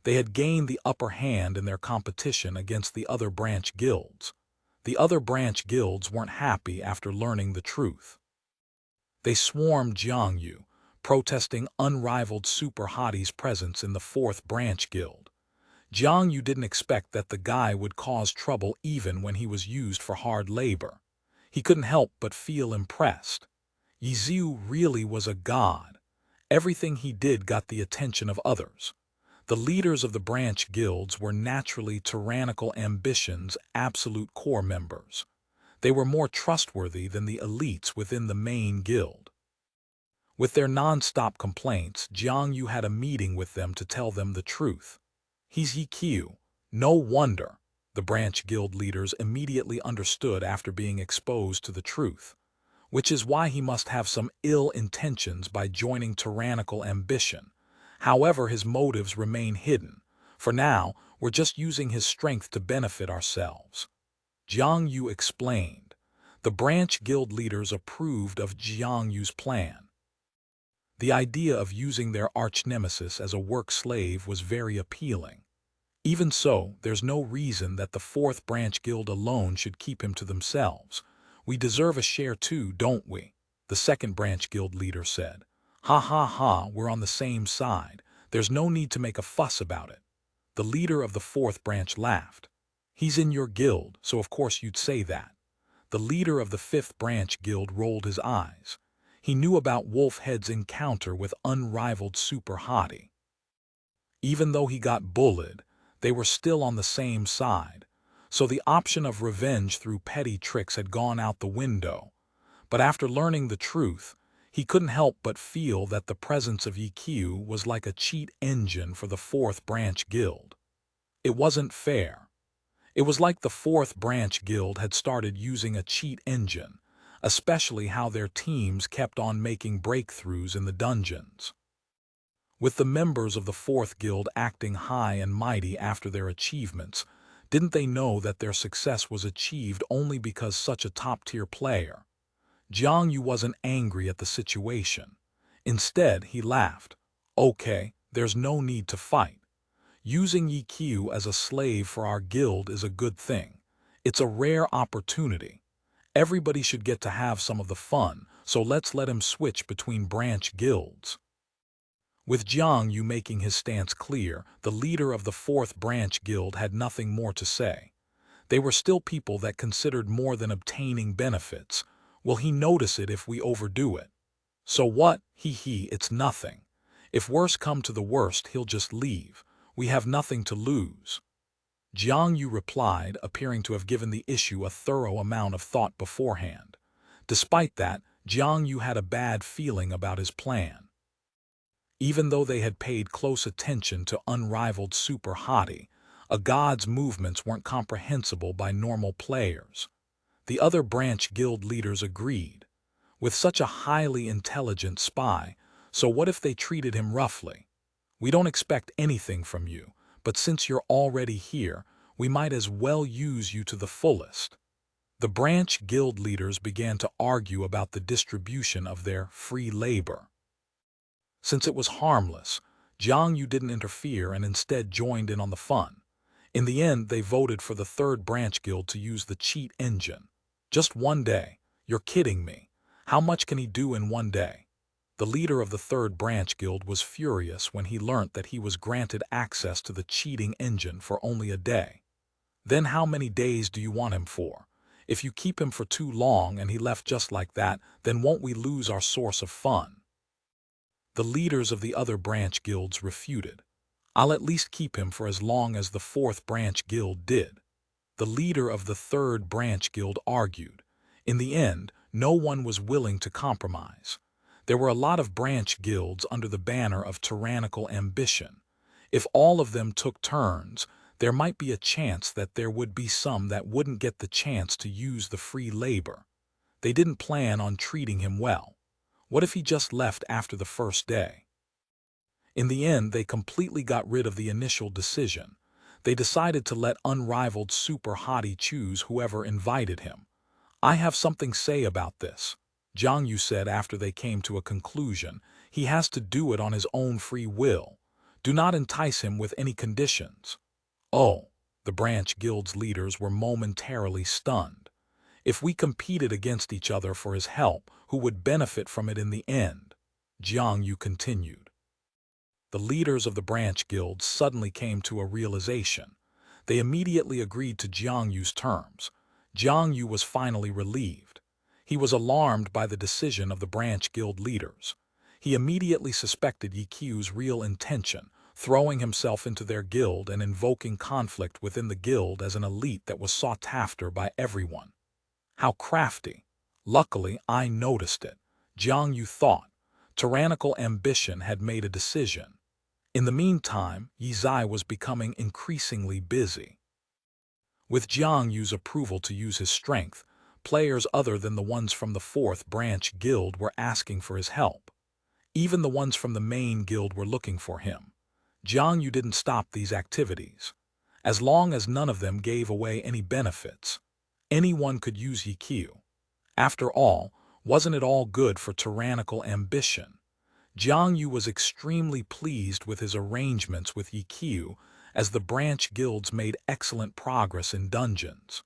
They had gained the upper hand in their competition against the other branch guilds. The other branch guilds weren't happy after learning the truth. They swarmed Jiangyu, protesting unrivaled super hottie's presence in the 4th branch guild. Jiangyu didn't expect that the guy would cause trouble even when he was used for hard labor. He couldn't help but feel impressed. Ye Xiu really was a god. Everything he did got the attention of others. The leaders of the branch guilds were naturally Tyrannical Ambitions' absolute core members. They were more trustworthy than the elites within the main guild. With their non-stop complaints, Jiangyu had a meeting with them to tell them the truth. "He's Ye Xiu." No wonder. The branch guild leaders immediately understood after being exposed to the truth, which is why he must have some ill intentions by joining Tyrannical Ambition. However, his motives remain hidden. For now, we're just using his strength to benefit ourselves. Jiang Yu explained. The branch guild leaders approved of Jiang Yu's plan. The idea of using their arch-nemesis as a work slave was very appealing. Even so, there's no reason that the 4th branch guild alone should keep him to themselves. "We deserve a share too, don't we?" the 2nd branch guild leader said. "Ha ha ha, we're on the same side. There's no need to make a fuss about it." The leader of the 4th branch laughed. "He's in your guild, so of course you'd say that." The leader of the 5th branch guild rolled his eyes. He knew about Wolfhead's encounter with unrivaled super hottie. Even though he got bullied, they were still on the same side, so the option of revenge through petty tricks had gone out the window. But after learning the truth, he couldn't help but feel that the presence of Ye Xiu was like a cheat engine for the 4th branch guild. It wasn't fair. It was like the 4th branch guild had started using a cheat engine, especially how their teams kept on making breakthroughs in the dungeons. With the members of the 4th guild acting high and mighty after their achievements, didn't they know that their success was achieved only because such a top-tier player? Jiang Yu wasn't angry at the situation. Instead, he laughed. "Okay, there's no need to fight. Using Ye Xiu as a slave for our guild is a good thing. It's a rare opportunity. Everybody should get to have some of the fun, so let's let him switch between branch guilds." With Jiang Yu making his stance clear, the leader of the 4th branch guild had nothing more to say. They were still people that considered more than obtaining benefits. Will he notice it if we overdo it? So what? It's nothing. If worse come to the worst, he'll just leave. We have nothing to lose. Jiang Yu replied, appearing to have given the issue a thorough amount of thought beforehand. Despite that, Jiang Yu had a bad feeling about his plan. Even though they had paid close attention to unrivaled super hottie, a god's movements weren't comprehensible by normal players. The other branch guild leaders agreed. With such a highly intelligent spy, so what if they treated him roughly? We don't expect anything from you, but since you're already here, we might as well use you to the fullest. The branch guild leaders began to argue about the distribution of their free labor. Since it was harmless, Jiang Yu didn't interfere and instead joined in on the fun. In the end, they voted for the third branch guild to use the cheat engine. Just one day. You're kidding me. How much can he do in one day? The leader of the third branch guild was furious when he learnt that he was granted access to the cheating engine for only a day. Then how many days do you want him for? If you keep him for too long and he left just like that, then won't we lose our source of fun? The leaders of the other branch guilds refuted. I'll at least keep him for as long as the fourth branch guild did. The leader of the third branch guild argued. In the end, no one was willing to compromise. There were a lot of branch guilds under the banner of tyrannical ambition. If all of them took turns, there might be a chance that there would be some that wouldn't get the chance to use the free labor. They didn't plan on treating him well. What if he just left after the first day? In the end, they completely got rid of the initial decision. They decided to let unrivaled super hottie choose whoever invited him. I have something to say about this, Jiang Yu said after they came to a conclusion. He has to do it on his own free will. Do not entice him with any conditions. Oh, the branch guild's leaders were momentarily stunned. If we competed against each other for his help, who would benefit from it in the end? Jiang Yu continued. The leaders of the branch guilds suddenly came to a realization. They immediately agreed to Jiang Yu's terms. Jiang Yu was finally relieved. He was alarmed by the decision of the branch guild leaders. He immediately suspected Ye Xiu's real intention, throwing himself into their guild and invoking conflict within the guild as an elite that was sought after by everyone. How crafty! Luckily, I noticed it, Jiang Yu thought. Tyrannical ambition had made a decision. In the meantime, Ye Xiu was becoming increasingly busy. With Jiang Yu's approval to use his strength, players other than the ones from the fourth branch guild were asking for his help. Even the ones from the main guild were looking for him. Jiang Yu didn't stop these activities. As long as none of them gave away any benefits, anyone could use Ye Xiu. After all, wasn't it all good for tyrannical ambition? Jiang Yu was extremely pleased with his arrangements with Ye Xiu, as the branch guilds made excellent progress in dungeons.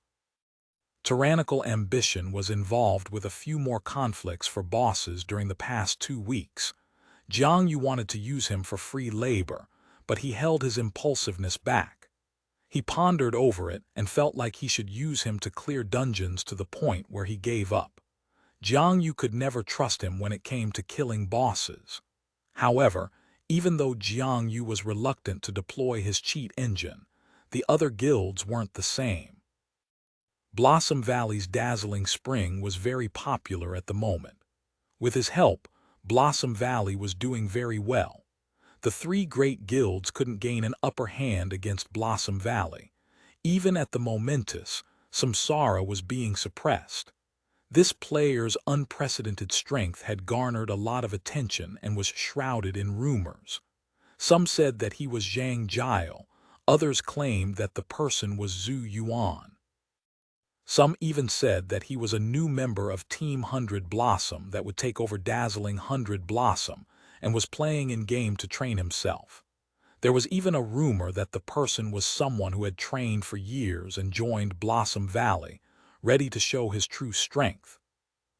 Tyrannical ambition was involved with a few more conflicts for bosses during the past 2 weeks. Jiang Yu wanted to use him for free labor, but he held his impulsiveness back. He pondered over it and felt like he should use him to clear dungeons to the point where he gave up. Jiang Yu could never trust him when it came to killing bosses. However, even though Jiang Yu was reluctant to deploy his cheat engine, the other guilds weren't the same. Blossom Valley's dazzling spring was very popular at the moment. With his help, Blossom Valley was doing very well. The 3 great guilds couldn't gain an upper hand against Blossom Valley. Even at the momentous, Samsara was being suppressed. This player's unprecedented strength had garnered a lot of attention and was shrouded in rumors. Some said that he was Zhang Jiao, others claimed that the person was Zhu Yuan. Some even said that he was a new member of Team 100 Blossom that would take over Dazzling 100 Blossom and was playing in-game to train himself. There was even a rumor that the person was someone who had trained for years and joined Blossom Valley, ready to show his true strength.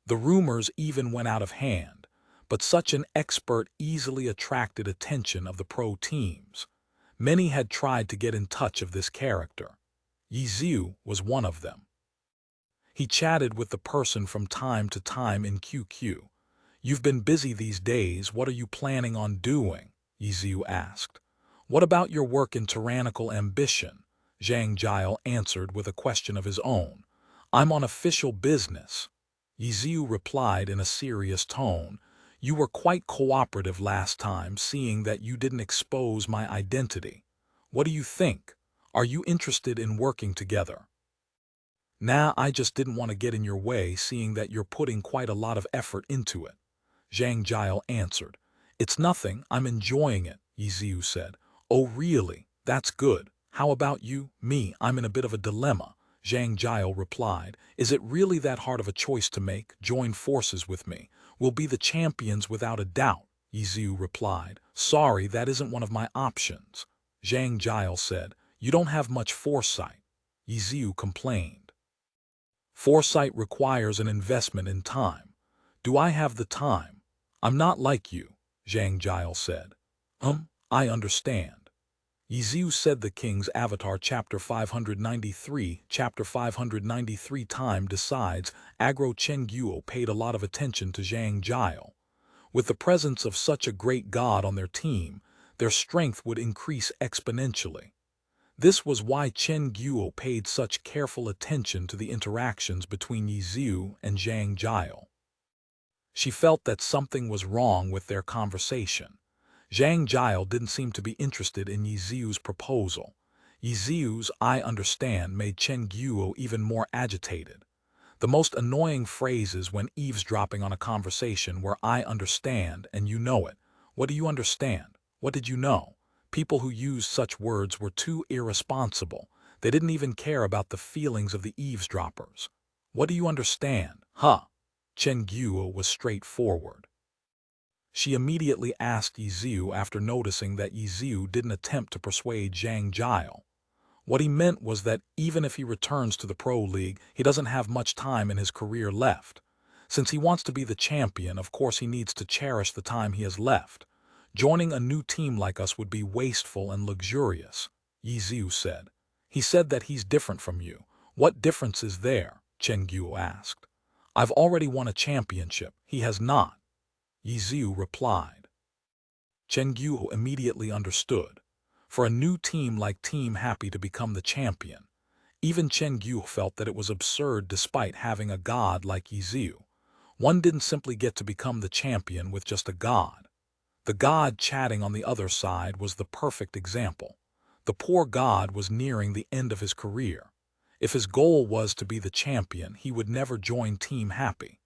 The rumors even went out of hand, but such an expert easily attracted attention of the pro teams. Many had tried to get in touch of this character. Ye Xiu was one of them. He chatted with the person from time to time in QQ. "You've been busy these days, what are you planning on doing?" Ye Xiu asked. "What about your work in tyrannical ambition?" Zhang Jiao answered with a question of his own. "I'm on official business." Ye Xiu replied in a serious tone. "You were quite cooperative last time, seeing that you didn't expose my identity. What do you think? Are you interested in working together?" "Nah, I just didn't want to get in your way, seeing that you're putting quite a lot of effort into it," Zhang Jiao answered. "It's nothing, I'm enjoying it," Ye Xiu said. "Oh really? That's good. How about you?" "Me, I'm in a bit of a dilemma," Zhang Jiao replied. "Is it really that hard of a choice to make? Join forces with me. We'll be the champions without a doubt," Ye Xiu replied. "Sorry, that isn't one of my options," Zhang Jiao said. "You don't have much foresight," Ye Xiu complained. "Foresight requires an investment in time. Do I have the time? I'm not like you," Zhang Jiao said. I understand." Ye Xiu said. The King's Avatar Chapter 593 Chapter 593 Time decides. Agro Chen Guo paid a lot of attention to Zhang Jiao. With the presence of such a great god on their team, their strength would increase exponentially. This was why Chen Guo paid such careful attention to the interactions between Ye Xiu and Zhang Jiao. She felt that something was wrong with their conversation. Zhang Jiao didn't seem to be interested in Ye Xiu's proposal. Ye Xiu's "I understand" made Chen Guo even more agitated. The most annoying phrases when eavesdropping on a conversation were "I understand" and "you know it." What do you understand? What did you know? People who used such words were too irresponsible. They didn't even care about the feelings of the eavesdroppers. What do you understand? Huh? Chen Guo was straightforward. She immediately asked Ye Xiu after noticing that Ye Xiu didn't attempt to persuade Zhang Jiao. What he meant was that even if he returns to the Pro League, he doesn't have much time in his career left. Since he wants to be the champion, of course he needs to cherish the time he has left. Joining a new team like us would be wasteful and luxurious, Ye Xiu said. He said that he's different from you. What difference is there? Chen Guo asked. I've already won a championship. He has not, Ye Xiu replied. Chen Guo immediately understood. For a new team like Team Happy to become the champion, even Chen Guo felt that it was absurd despite having a god like Ye Xiu. One didn't simply get to become the champion with just a god. The god chatting on the other side was the perfect example. The poor god was nearing the end of his career. If his goal was to be the champion, he would never join Team Happy.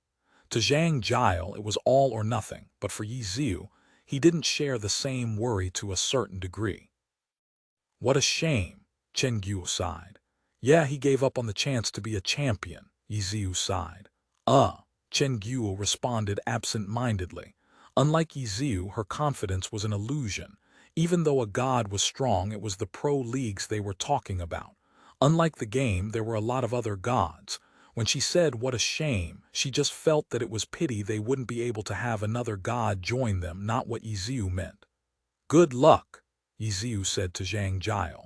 To Zhang Jiao it was all or nothing, but for Ye Xiu, he didn't share the same worry to a certain degree. What a shame, Chen Guo sighed. Yeah, he gave up on the chance to be a champion, Ye Xiu sighed. Chen Guo responded absent-mindedly. Unlike Ye Xiu, her confidence was an illusion. Even though a god was strong, it was the pro leagues they were talking about. Unlike the game, there were a lot of other gods. When she said, what a shame, she just felt that it was pity they wouldn't be able to have another god join them, not what Ye Xiu meant. Good luck, Ye Xiu said to Zhang Jiao.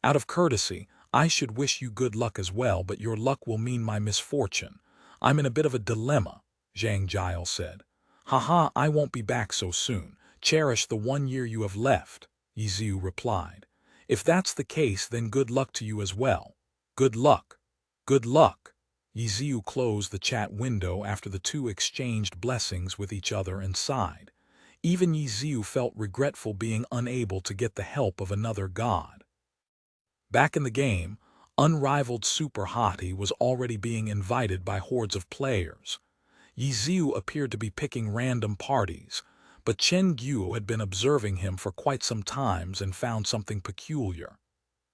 Out of courtesy, I should wish you good luck as well, but your luck will mean my misfortune. I'm in a bit of a dilemma, Zhang Jiao said. Haha, I won't be back so soon. Cherish the 1 year you have left, Ye Xiu replied. If that's the case, then good luck to you as well. Good luck. Good luck. Ye Xiu closed the chat window after the two exchanged blessings with each other and sighed. Even Ye Xiu felt regretful being unable to get the help of another god. Back in the game, unrivaled Super Hottie was already being invited by hordes of players. Ye Xiu appeared to be picking random parties, but Chen Guo had been observing him for quite some time and found something peculiar.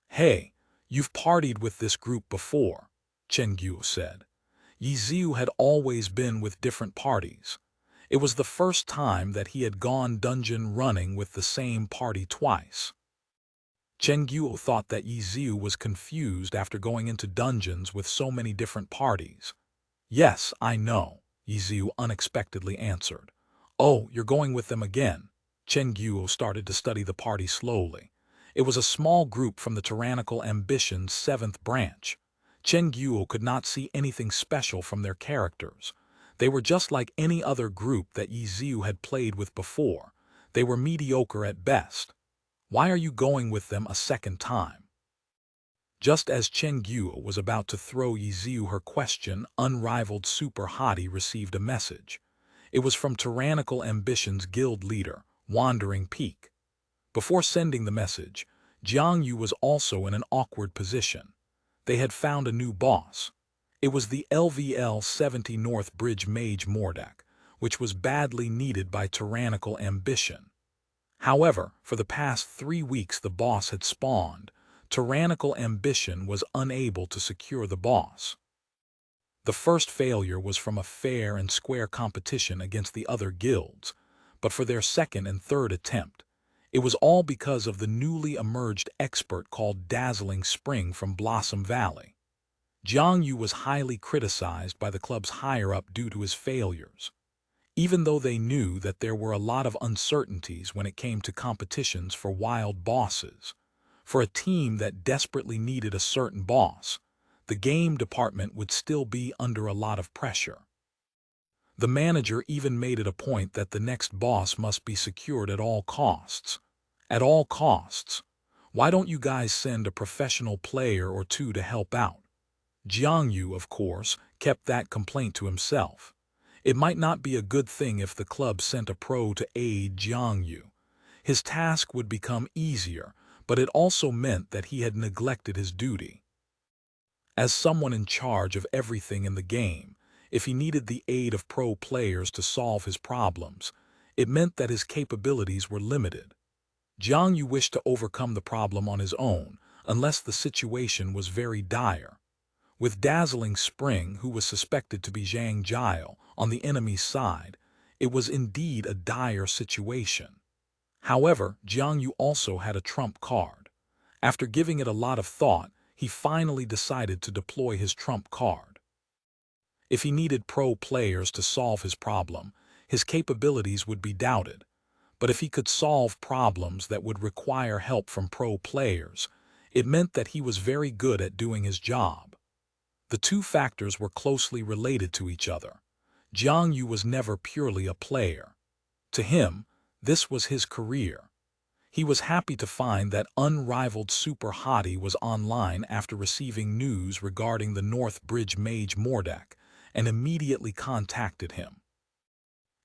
Hey, you've partied with this group before, Chen Guo said. Ye Xiu had always been with different parties. It was the first time that he had gone dungeon running with the same party twice. Chen Guo thought that Ye Xiu was confused after going into dungeons with so many different parties. Yes, I know, Ye Xiu unexpectedly answered. Oh, you're going with them again? Chen Guo started to study the party slowly. It was a small group from the tyrannical ambition's seventh branch. Chen Guo could not see anything special from their characters. They were just like any other group that Ye Xiu had played with before. They were mediocre at best. Why are you going with them a second time? Just as Chen Guo was about to throw Ye Xiu her question, unrivaled super hottie received a message. It was from tyrannical ambition's guild leader, Wandering Peak. Before sending the message, Jiang Yu was also in an awkward position. They had found a new boss. It was the LVL 70 North Bridge Mage Mordak, which was badly needed by tyrannical ambition. However, for the past 3 weeks the boss had spawned. Tyrannical ambition was unable to secure the boss. The first failure was from a fair and square competition against the other guilds, but for their second and third attempt, it was all because of the newly emerged expert called Dazzling Spring from Blossom Valley. Jiang Yu was highly criticized by the club's higher-up due to his failures. Even though they knew that there were a lot of uncertainties when it came to competitions for wild bosses, for a team that desperately needed a certain boss, the game department would still be under a lot of pressure. The manager even made it a point that the next boss must be secured at all costs. At all costs. Why don't you guys send a professional player or two to help out? Jiang Yu, of course, kept that complaint to himself. It might not be a good thing if the club sent a pro to aid Jiang Yu. His task would become easier, but it also meant that he had neglected his duty. As someone in charge of everything in the game, if he needed the aid of pro players to solve his problems, it meant that his capabilities were limited. Jiang Yu wished to overcome the problem on his own, unless the situation was very dire. With Dazzling Spring, who was suspected to be Zhang Jiao, on the enemy's side, it was indeed a dire situation. However, Jiang Yu also had a trump card. After giving it a lot of thought, he finally decided to deploy his trump card. If he needed pro players to solve his problem, his capabilities would be doubted. But if he could solve problems that would require help from pro players, it meant that he was very good at doing his job. The two factors were closely related to each other. Jiang Yu was never purely a player. To him, this was his career. He was happy to find that unrivaled super hottie was online after receiving news regarding the North Bridge Mage Mordak, and immediately contacted him.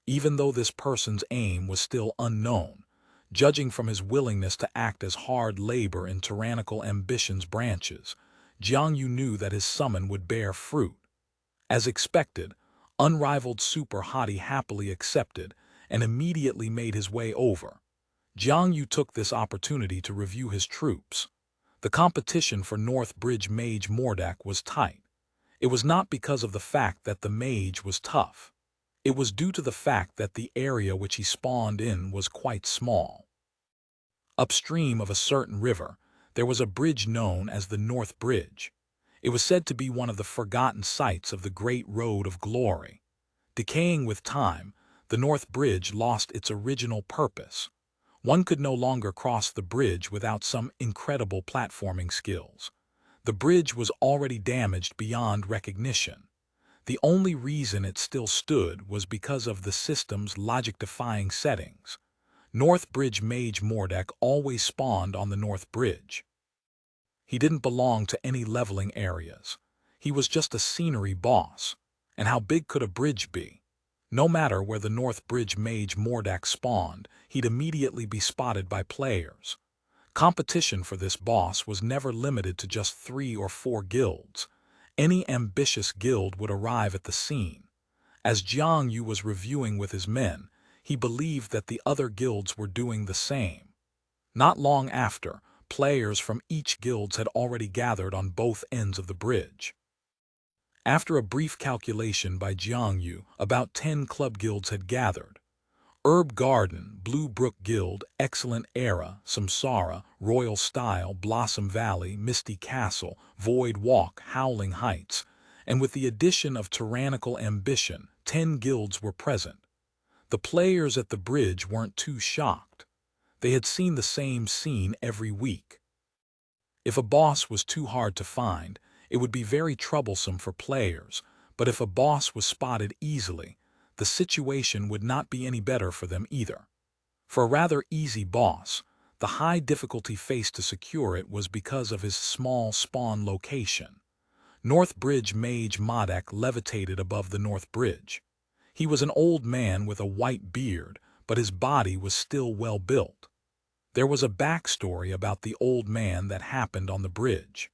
Even though this person's aim was still unknown, judging from his willingness to act as hard labor in tyrannical ambition's branches, Jiang Yu knew that his summon would bear fruit. As expected, unrivaled super hottie happily accepted and immediately made his way over. Jiang Yu took this opportunity to review his troops. The competition for North Bridge Mage Mordak was tight. It was not because of the fact that the mage was tough. It was due to the fact that the area which he spawned in was quite small. Upstream of a certain river, there was a bridge known as the North Bridge. It was said to be one of the forgotten sites of the Great Road of Glory. Decaying with time, the North Bridge lost its original purpose. One could no longer cross the bridge without some incredible platforming skills. The bridge was already damaged beyond recognition. The only reason it still stood was because of the system's logic-defying settings. North Bridge Mage Mordak always spawned on the North Bridge. He didn't belong to any leveling areas. He was just a scenery boss. And how big could a bridge be? No matter where the North Bridge Mage Mordak spawned, he'd immediately be spotted by players. Competition for this boss was never limited to just 3 or 4 guilds. Any ambitious guild would arrive at the scene. As Jiang Yu was reviewing with his men, he believed that the other guilds were doing the same. Not long after, players from each guild had already gathered on both ends of the bridge. After a brief calculation by Jiang Yu, about 10 club guilds had gathered. Herb Garden, Blue Brook Guild, Excellent Era, Samsara, Royal Style, Blossom Valley, Misty Castle, Void Walk, Howling Heights, and with the addition of Tyrannical Ambition, 10 guilds were present. The players at the bridge weren't too shocked. They had seen the same scene every week. If a boss was too hard to find, it would be very troublesome for players, but if a boss was spotted easily, the situation would not be any better for them either. For a rather easy boss, the high difficulty faced to secure it was because of his small spawn location. North Bridge Mage Modak levitated above the North Bridge. He was an old man with a white beard, but his body was still well built. There was a backstory about the old man that happened on the bridge.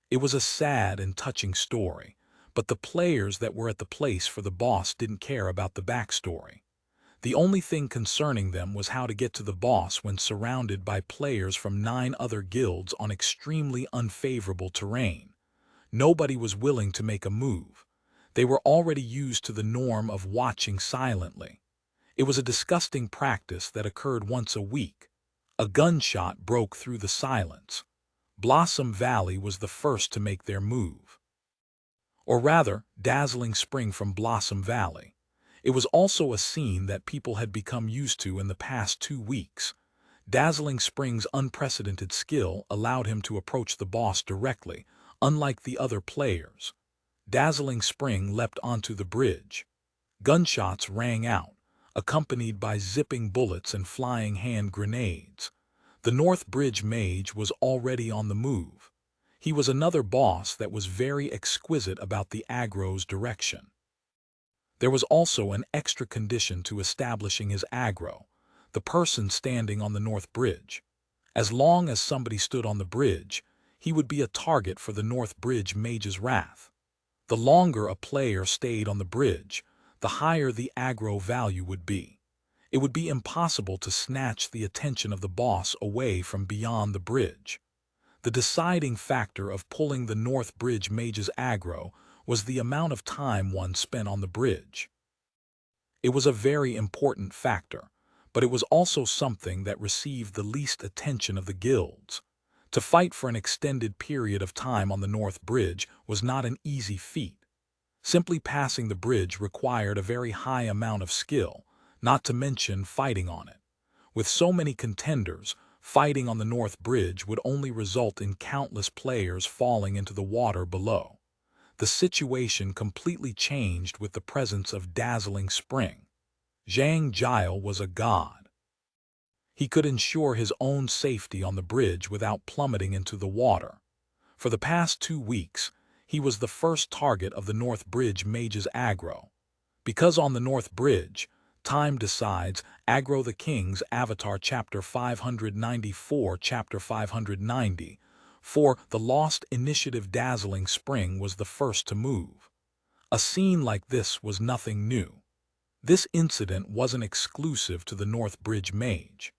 It was a sad and touching story, but the players that were at the place for the boss didn't care about the backstory. The only thing concerning them was how to get to the boss when surrounded by players from 9 other guilds on extremely unfavorable terrain. Nobody was willing to make a move. They were already used to the norm of watching silently. It was a disgusting practice that occurred once a week. A gunshot broke through the silence. Blossom Valley was the first to make their move. Or rather, Dazzling Spring from Blossom Valley. It was also a scene that people had become used to in the past 2 weeks. Dazzling Spring's unprecedented skill allowed him to approach the boss directly, unlike the other players. Dazzling Spring leapt onto the bridge. Gunshots rang out, accompanied by zipping bullets and flying hand grenades. The North Bridge Mage was already on the move. He was another boss that was very exquisite about the aggro's direction. There was also an extra condition to establishing his aggro, the person standing on the North Bridge. As long as somebody stood on the bridge, he would be a target for the North Bridge Mage's wrath. The longer a player stayed on the bridge, the higher the aggro value would be. It would be impossible to snatch the attention of the boss away from beyond the bridge. The deciding factor of pulling the North Bridge Mage's aggro was the amount of time one spent on the bridge. It was a very important factor, but it was also something that received the least attention of the guilds. To fight for an extended period of time on the North Bridge was not an easy feat. Simply passing the bridge required a very high amount of skill, not to mention fighting on it. With so many contenders, fighting on the North Bridge would only result in countless players falling into the water below. The situation completely changed with the presence of Dazzling Spring. Zhang Jiao was a god. He could ensure his own safety on the bridge without plummeting into the water. For the past 2 weeks, he was the first target of the North Bridge Mage's aggro. Because on the North Bridge, time decides. Aggro the King's Avatar Chapter 594 Chapter 590. For the Lost Initiative, Dazzling Spring was the first to move. A scene like this was nothing new. This incident wasn't exclusive to the North Bridge Mage.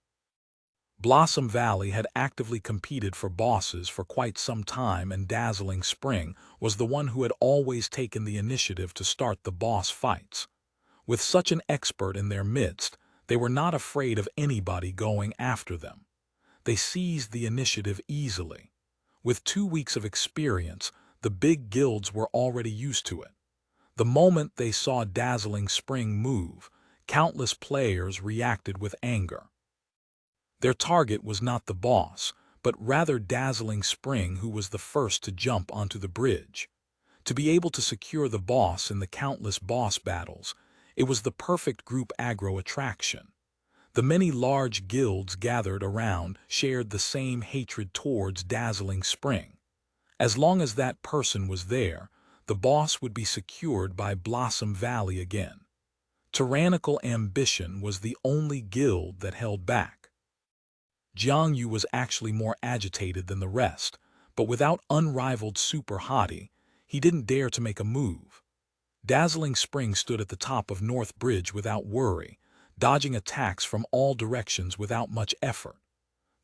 Blossom Valley had actively competed for bosses for quite some time, and Dazzling Spring was the one who had always taken the initiative to start the boss fights. With such an expert in their midst, they were not afraid of anybody going after them. They seized the initiative easily. With 2 weeks of experience, the big guilds were already used to it. The moment they saw Dazzling Spring move, countless players reacted with anger. Their target was not the boss, but rather Dazzling Spring, who was the first to jump onto the bridge. To be able to secure the boss in the countless boss battles, it was the perfect group aggro attraction. The many large guilds gathered around shared the same hatred towards Dazzling Spring. As long as that person was there, the boss would be secured by Blossom Valley again. Tyrannical ambition was the only guild that held back. Jiang Yu was actually more agitated than the rest, but without unrivaled super haughty, he didn't dare to make a move. Dazzling Spring stood at the top of North Bridge without worry, dodging attacks from all directions without much effort.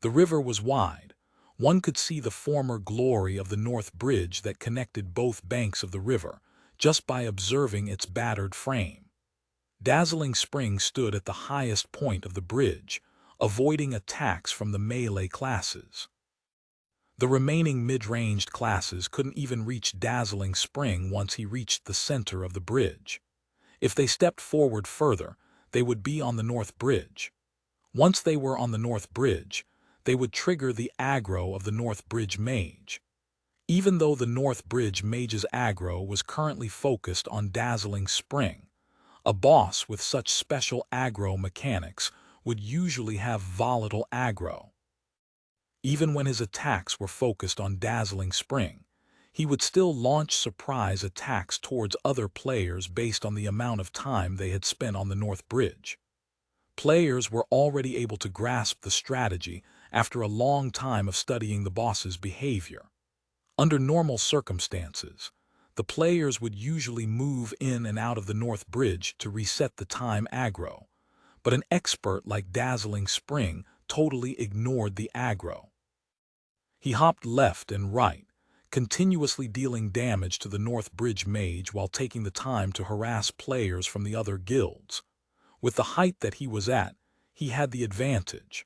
The river was wide. One could see the former glory of the North Bridge that connected both banks of the river, just by observing its battered frame. Dazzling Spring stood at the highest point of the bridge, avoiding attacks from the melee classes. The remaining mid-ranged classes couldn't even reach Dazzling Spring once he reached the center of the bridge. If they stepped forward further, they would be on the North Bridge. Once they were on the North Bridge, they would trigger the aggro of the North Bridge mage. Even though the North Bridge mage's aggro was currently focused on Dazzling Spring, a boss with such special aggro mechanics would usually have volatile aggro. Even when his attacks were focused on Dazzling Spring, he would still launch surprise attacks towards other players based on the amount of time they had spent on the North Bridge. Players were already able to grasp the strategy after a long time of studying the boss's behavior. Under normal circumstances, the players would usually move in and out of the North Bridge to reset the time aggro, but an expert like Dazzling Spring totally ignored the aggro. He hopped left and right, continuously dealing damage to the North Bridge mage while taking the time to harass players from the other guilds. With the height that he was at, he had the advantage.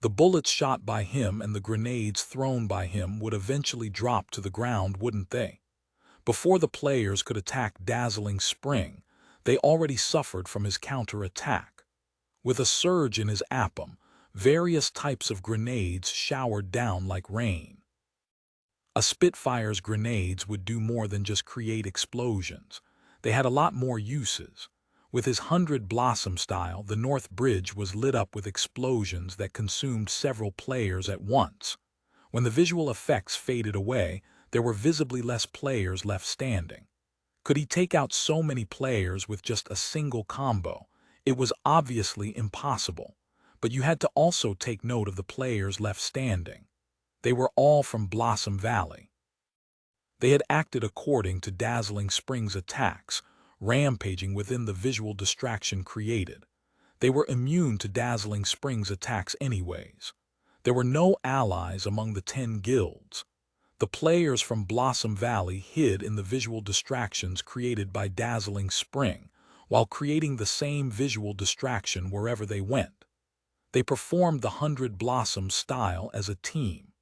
The bullets shot by him and the grenades thrown by him would eventually drop to the ground, wouldn't they? Before the players could attack Dazzling Spring, they already suffered from his counterattack. With a surge in his appum, various types of grenades showered down like rain. A Spitfire's grenades would do more than just create explosions. They had a lot more uses. With his 100 Blossom style, the North Bridge was lit up with explosions that consumed several players at once. When the visual effects faded away, there were visibly less players left standing. Could he take out so many players with just a single combo? It was obviously impossible, but you had to also take note of the players left standing. They were all from Blossom Valley. They had acted according to Dazzling Spring's attacks, rampaging within the visual distraction created. They were immune to Dazzling Spring's attacks anyways. There were no allies among the 10 guilds. The players from Blossom Valley hid in the visual distractions created by Dazzling Spring, while creating the same visual distraction wherever they went. They performed the 100 Blossom style as a team.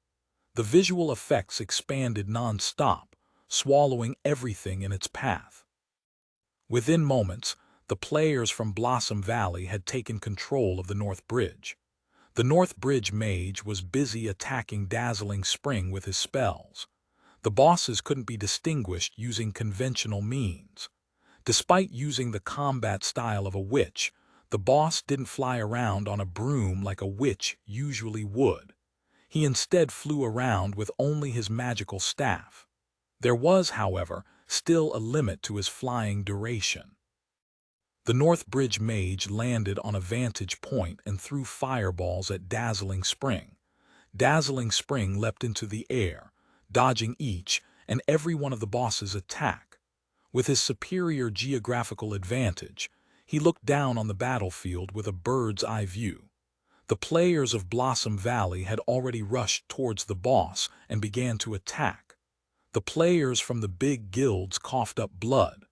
The visual effects expanded non-stop, swallowing everything in its path. Within moments, the players from Blossom Valley had taken control of the North Bridge. The North Bridge mage was busy attacking Dazzling Spring with his spells. The bosses couldn't be distinguished using conventional means. Despite using the combat style of a witch, the boss didn't fly around on a broom like a witch usually would. He instead flew around with only his magical staff. There was, however, still a limit to his flying duration. The North Bridge mage landed on a vantage point and threw fireballs at Dazzling Spring. Dazzling Spring leapt into the air, dodging each and every one of the boss's attack. With his superior geographical advantage, he looked down on the battlefield with a bird's-eye view. The players of Blossom Valley had already rushed towards the boss and began to attack. The players from the big guilds coughed up blood.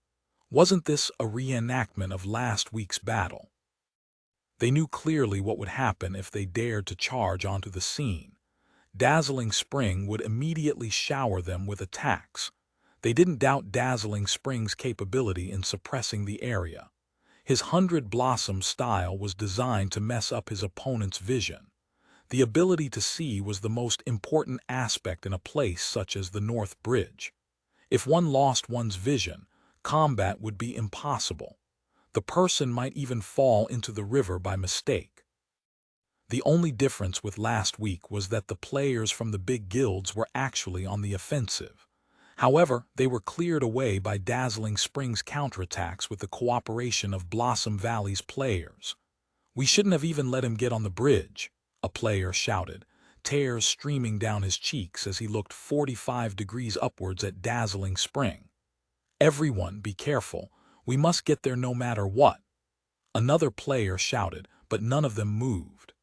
Wasn't this a reenactment of last week's battle? They knew clearly what would happen if they dared to charge onto the scene. Dazzling Spring would immediately shower them with attacks. They didn't doubt Dazzling Spring's capability in suppressing the area. His 100 Blossom style was designed to mess up his opponent's vision. The ability to see was the most important aspect in a place such as the North Bridge. If one lost one's vision, combat would be impossible. The person might even fall into the river by mistake. The only difference with last week was that the players from the big guilds were actually on the offensive. However, they were cleared away by Dazzling Spring's counterattacks with the cooperation of Blossom Valley's players. "We shouldn't have even let him get on the bridge," a player shouted, tears streaming down his cheeks as he looked 45 degrees upwards at Dazzling Spring. "Everyone, be careful. We must get there no matter what," another player shouted, but none of them moved.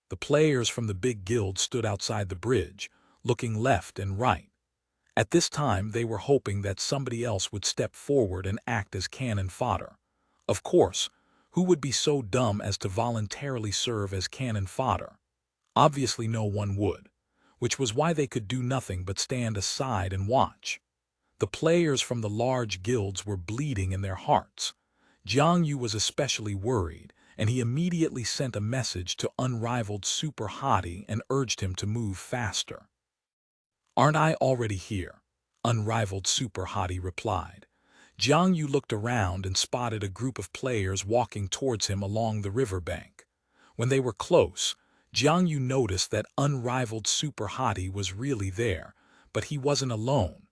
The players from the big guild stood outside the bridge, looking left and right. At this time, they were hoping that somebody else would step forward and act as cannon fodder. Of course, who would be so dumb as to voluntarily serve as cannon fodder? Obviously no one would, which was why they could do nothing but stand aside and watch. The players from the large guilds were bleeding in their hearts. Jiang Yu was especially worried, and he immediately sent a message to unrivaled super hottie and urged him to move faster. "Aren't I already here?" unrivaled super hottie replied. Jiang Yu looked around and spotted a group of players walking towards him along the riverbank. When they were close, Jiang Yu noticed that unrivaled super hottie was really there, but he wasn't alone.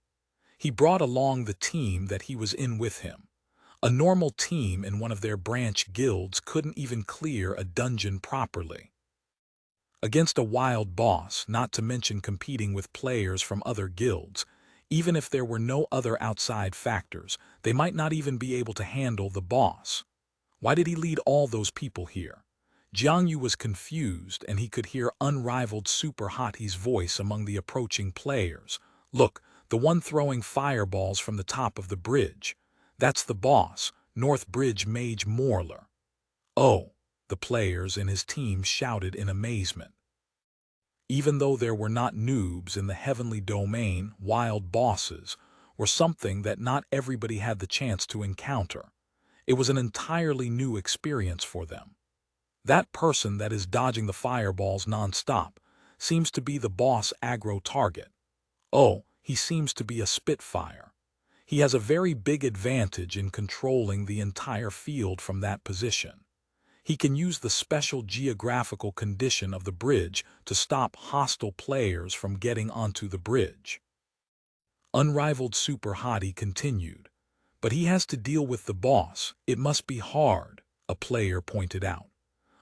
He brought along the team that he was in with him. A normal team in one of their branch guilds couldn't even clear a dungeon properly. Against a wild boss, not to mention competing with players from other guilds, even if there were no other outside factors, they might not even be able to handle the boss. Why did he lead all those people here? Jiang Yu was confused, and he could hear unrivaled Super Hottie's voice among the approaching players. "Look, the one throwing fireballs from the top of the bridge. That's the boss, North Bridge Mage Morler." "Oh," the players in his team shouted in amazement. Even though there were not noobs in the heavenly domain, wild bosses were something that not everybody had the chance to encounter. It was an entirely new experience for them. That person that is dodging the fireballs non-stop seems to be the boss aggro target. Oh, he seems to be a Spitfire. He has a very big advantage in controlling the entire field from that position. He can use the special geographical condition of the bridge to stop hostile players from getting onto the bridge. Unrivaled Super Hottie continued. "But he has to deal with the boss. It must be hard," a player pointed out.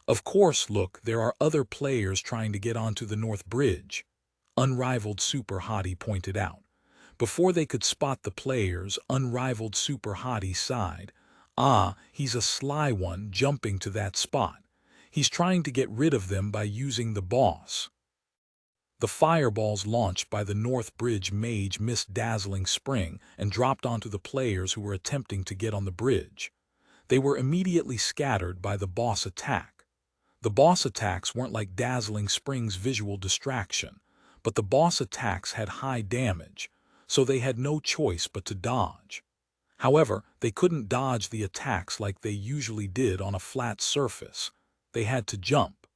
"Of course, look, there are other players trying to get onto the North Bridge," Unrivaled Super Hottie pointed out. Before they could spot the players, Unrivaled Super Hottie sighed. "Ah, he's a sly one jumping to that spot. He's trying to get rid of them by using the boss." The fireballs launched by the North Bridge Mage missed Dazzling Spring and dropped onto the players who were attempting to get on the bridge. They were immediately scattered by the boss attack. The boss attacks weren't like Dazzling Spring's visual distraction, but the boss attacks had high damage, so they had no choice but to dodge. However, they couldn't dodge the attacks like they usually did on a flat surface. They had to jump.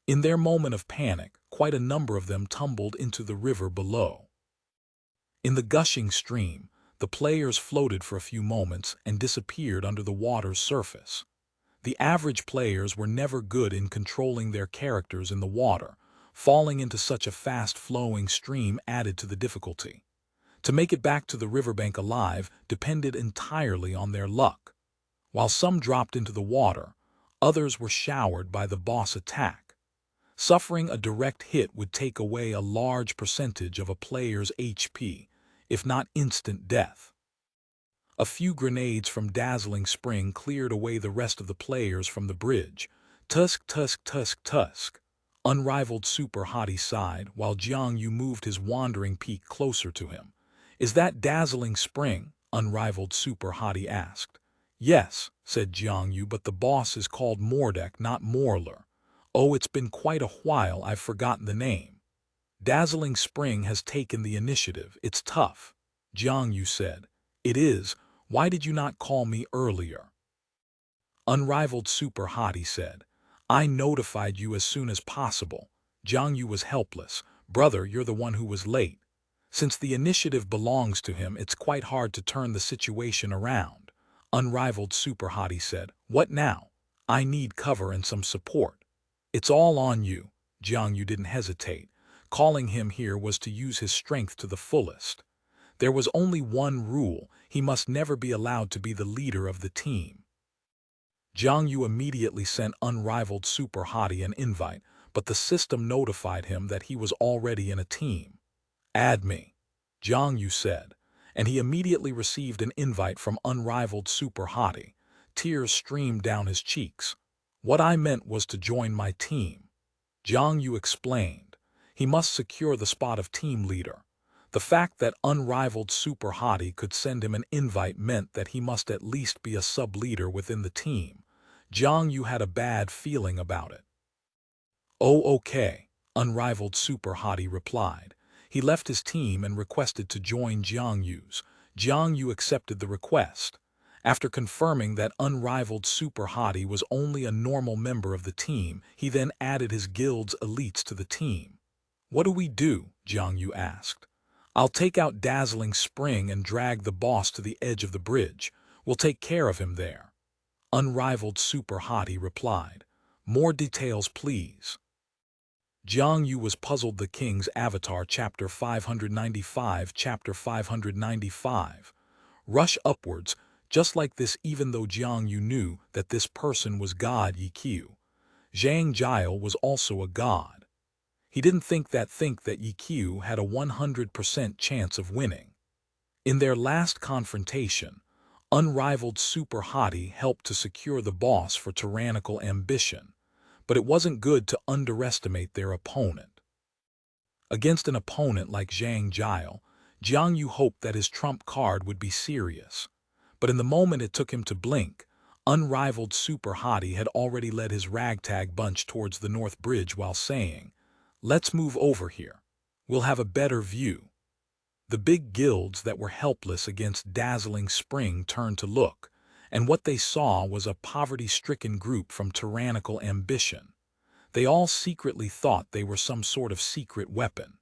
In their moment of panic, quite a number of them tumbled into the river below. In the gushing stream, the players floated for a few moments and disappeared under the water's surface. The average players were never good in controlling their characters in the water. Falling into such a fast-flowing stream added to the difficulty. To make it back to the riverbank alive depended entirely on their luck. While some dropped into the water, others were showered by the boss attack. Suffering a direct hit would take away a large percentage of a player's HP, if not instant death. A few grenades from Dazzling Spring cleared away the rest of the players from the bridge. "Tusk, tusk, tusk, tusk," Unrivaled Super Hottie sighed while Jiang Yu moved his wandering peak closer to him. "Is that Dazzling Spring?" Unrivaled Super Hottie asked. "Yes," said Jiang Yu, "but the boss is called Mordek, not Morler. Oh, it's been quite a while, I've forgotten the name." "Dazzling Spring has taken the initiative. It's tough," Jiang Yu said. "It is. Why did you not call me earlier?" Unrivaled Super Hottie said. "I notified you as soon as possible." Jiang Yu was helpless. "Brother, you're the one who was late. Since the initiative belongs to him, it's quite hard to turn the situation around." Unrivaled Super Hottie said. "What now? I need cover and some support." "It's all on you." Jiang Yu didn't hesitate. Calling him here was to use his strength to the fullest. There was only one rule: he must never be allowed to be the leader of the team. Jiang Yu immediately sent Unrivaled Super Hottie an invite, but the system notified him that he was already in a team. "Add me," Jiang Yu said, and he immediately received an invite from Unrivaled Super Hottie. Tears streamed down his cheeks. "What I meant was to join my team," Jiang Yu explained. He must secure the spot of team leader. The fact that Unrivaled Super Hottie could send him an invite meant that he must at least be a sub-leader within the team. Jiang Yu had a bad feeling about it. "Oh, okay," Unrivaled Super Hottie replied. He left his team and requested to join Jiang Yu's. Jiang Yu accepted the request. After confirming that unrivaled super hottie was only a normal member of the team, he then added his guild's elites to the team. "What do we do?" Jiang Yu asked. "I'll take out Dazzling Spring and drag the boss to the edge of the bridge. We'll take care of him there." Unrivaled super hottie replied. "More details, please." Jiang Yu was puzzled. The King's Avatar, Chapter 595. Chapter 595. Rush upwards, just like this. Even though Jiang Yu knew that this person was God Ye Xiu, Zhang Jiao was also a god. He didn't think that Ye Xiu had a 100% chance of winning. In their last confrontation, unrivaled super hottie helped to secure the boss for tyrannical ambition, but it wasn't good to underestimate their opponent. Against an opponent like Zhang Jiao, Jiang Yu hoped that his trump card would be serious. But in the moment it took him to blink, unrivaled super hottie had already led his ragtag bunch towards the North Bridge while saying, "Let's move over here. We'll have a better view." The big guilds that were helpless against Dazzling Spring turned to look, and what they saw was a poverty-stricken group from tyrannical ambition. They all secretly thought they were some sort of secret weapon.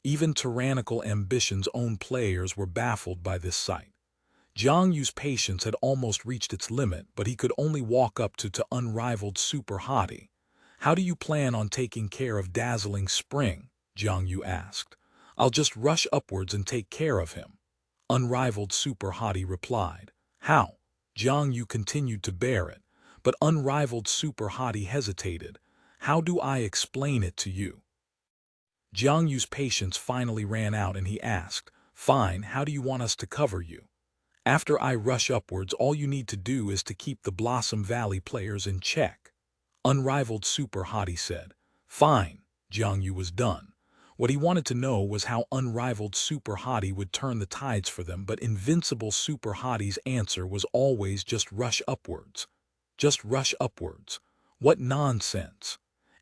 Even tyrannical ambition's own players were baffled by this sight. Jiang Yu's patience had almost reached its limit, but he could only walk up to unrivaled super hottie. "How do you plan on taking care of Dazzling Spring?" Jiang Yu asked. "I'll just rush upwards and take care of him," unrivaled super hottie replied. "How?" Jiang Yu continued to bear it, but unrivaled super hottie hesitated. "How do I explain it to you?" Jiang Yu's patience finally ran out and he asked, "Fine, how do you want us to cover you?" "After I rush upwards, all you need to do is to keep the Blossom Valley players in check," unrivaled super hottie said. "Fine." Jiang Yu was done. What he wanted to know was how unrivaled super hottie would turn the tides for them, but invincible super hottie's answer was always just rush upwards. Just rush upwards. What nonsense.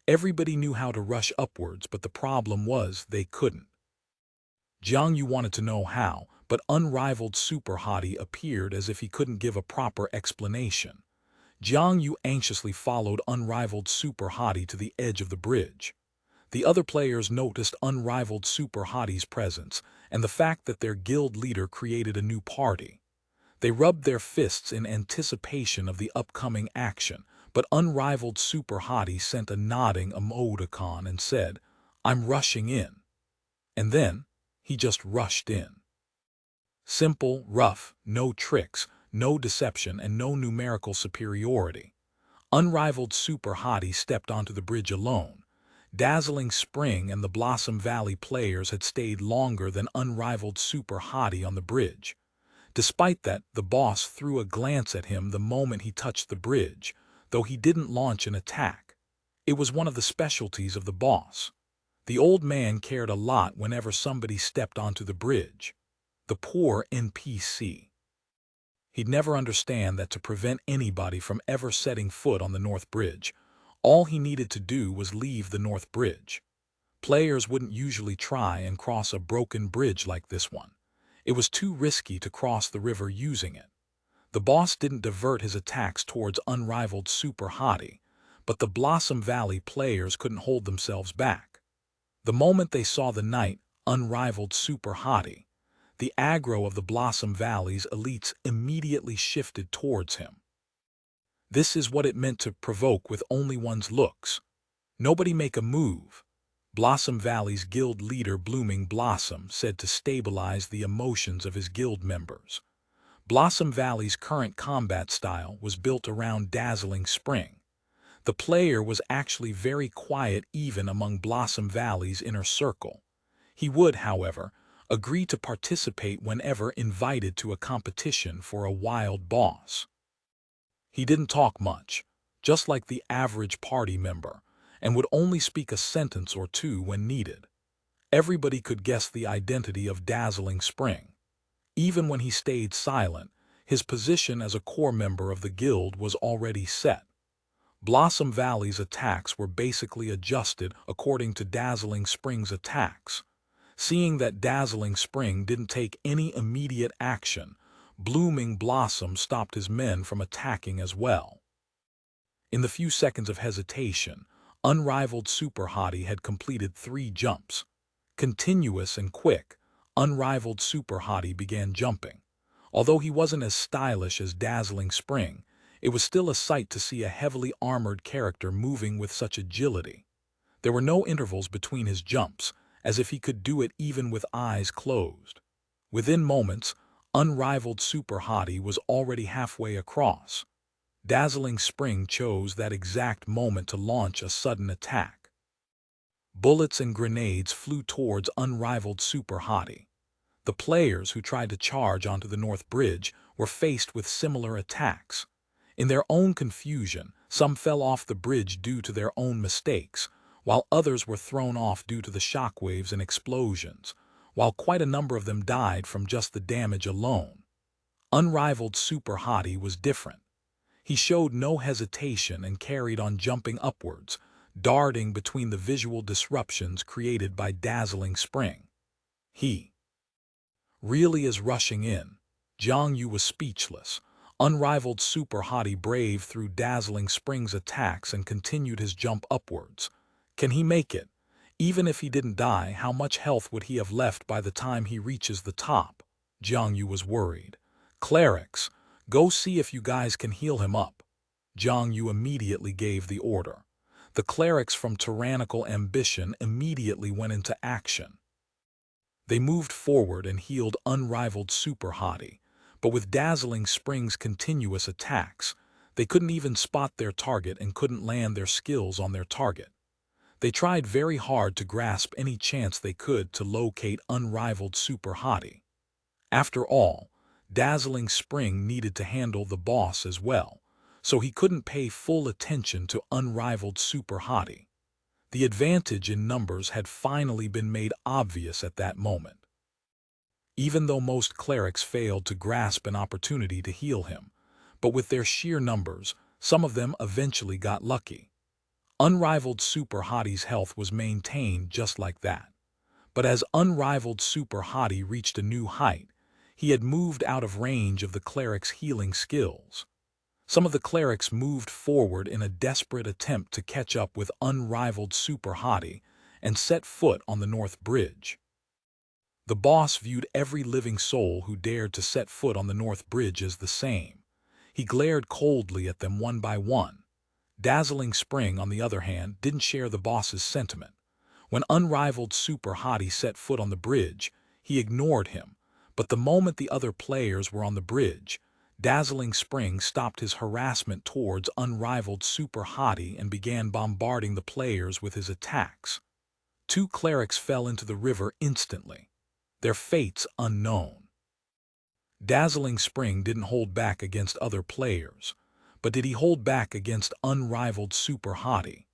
Everybody knew how to rush upwards, but the problem was they couldn't. Jiang Yu wanted to know how, but unrivaled super hottie appeared as if he couldn't give a proper explanation. Jiang Yu anxiously followed unrivaled super hottie to the edge of the bridge. The other players noticed unrivaled super hottie's presence and the fact that their guild leader created a new party. They rubbed their fists in anticipation of the upcoming action, but unrivaled super hottie sent a nodding emoticon and said, "I'm rushing in." And then, he just rushed in. Simple, rough, no tricks, no deception, and no numerical superiority. Unrivaled super hottie stepped onto the bridge alone. Dazzling Spring and the Blossom Valley players had stayed longer than unrivaled super hottie on the bridge. Despite that, the boss threw a glance at him the moment he touched the bridge, though he didn't launch an attack. It was one of the specialties of the boss. The old man cared a lot whenever somebody stepped onto the bridge. The poor NPC. He'd never understand that to prevent anybody from ever setting foot on the North Bridge, all he needed to do was leave the North Bridge. Players wouldn't usually try and cross a broken bridge like this one. It was too risky to cross the river using it. The boss didn't divert his attacks towards unrivaled super hottie, but the Blossom Valley players couldn't hold themselves back. The moment they saw the knight, unrivaled super hottie, the aggro of the Blossom Valley's elites immediately shifted towards him. This is what it meant to provoke with only one's looks. Nobody make a move. Blossom Valley's guild leader Blooming Blossom said to stabilize the emotions of his guild members. Blossom Valley's current combat style was built around Dazzling Spring. The player was actually very quiet even among Blossom Valley's inner circle. He would, however, agree to participate whenever invited to a competition for a wild boss. He didn't talk much, just like the average party member, and would only speak a sentence or two when needed. Everybody could guess the identity of Dazzling Spring. Even when he stayed silent, his position as a core member of the guild was already set. Blossom Valley's attacks were basically adjusted according to Dazzling Spring's attacks. Seeing that Dazzling Spring didn't take any immediate action, Blooming Blossom stopped his men from attacking as well. In the few seconds of hesitation, unrivaled Super Hottie had completed 3 jumps. Continuous and quick, unrivaled Super Hottie began jumping. Although he wasn't as stylish as Dazzling Spring, it was still a sight to see a heavily armored character moving with such agility. There were no intervals between his jumps, as if he could do it even with eyes closed. Within moments, unrivaled Super Hottie was already halfway across. Dazzling Spring chose that exact moment to launch a sudden attack. Bullets and grenades flew towards unrivaled Super Hottie. The players who tried to charge onto the North Bridge were faced with similar attacks. In their own confusion, some fell off the bridge due to their own mistakes, while others were thrown off due to the shockwaves and explosions, while quite a number of them died from just the damage alone. Unrivaled Super Hottie was different. He showed no hesitation and carried on jumping upwards, darting between the visual disruptions created by Dazzling Spring. He really is rushing in. Jiang Yu was speechless. Unrivaled Super Hottie braved through Dazzling Spring's attacks and continued his jump upwards. Can he make it? Even if he didn't die, how much health would he have left by the time he reaches the top? Jiang Yu was worried. Clerics, go see if you guys can heal him up. Jiang Yu immediately gave the order. The clerics from Tyrannical Ambition immediately went into action. They moved forward and healed unrivaled Super Hottie, but with Dazzling Spring's continuous attacks, they couldn't even spot their target and couldn't land their skills on their target. They tried very hard to grasp any chance they could to locate unrivaled Super Hottie. After all, Dazzling Spring needed to handle the boss as well, so he couldn't pay full attention to unrivaled Super Hottie. The advantage in numbers had finally been made obvious at that moment. Even though most clerics failed to grasp an opportunity to heal him, but with their sheer numbers, some of them eventually got lucky. Unrivaled Super Hottie's health was maintained just like that. But as unrivaled Super Hottie reached a new height, he had moved out of range of the cleric's healing skills. Some of the clerics moved forward in a desperate attempt to catch up with unrivaled Super Hottie and set foot on the North Bridge. The boss viewed every living soul who dared to set foot on the North Bridge as the same. He glared coldly at them one by one. Dazzling Spring, on the other hand, didn't share the boss's sentiment. When unrivaled Super Hottie set foot on the bridge, he ignored him, but the moment the other players were on the bridge, Dazzling Spring stopped his harassment towards unrivaled Super Hottie and began bombarding the players with his attacks. 2 clerics fell into the river instantly, their fates unknown. Dazzling Spring didn't hold back against other players, but did he hold back against unrivaled Super Hottie?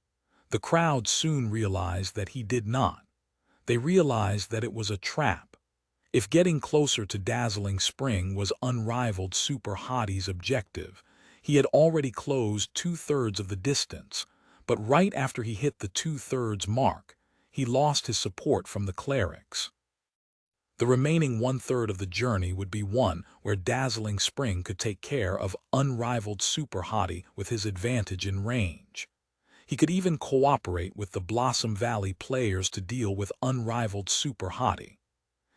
The crowd soon realized that he did not. They realized that it was a trap. If getting closer to Dazzling Spring was unrivaled Super Hottie's objective, he had already closed 2/3 of the distance, but right after he hit the 2/3 mark, he lost his support from the clerics. The remaining 1/3 of the journey would be one where Dazzling Spring could take care of unrivaled Super Hottie with his advantage in range. He could even cooperate with the Blossom Valley players to deal with unrivaled Super Hottie.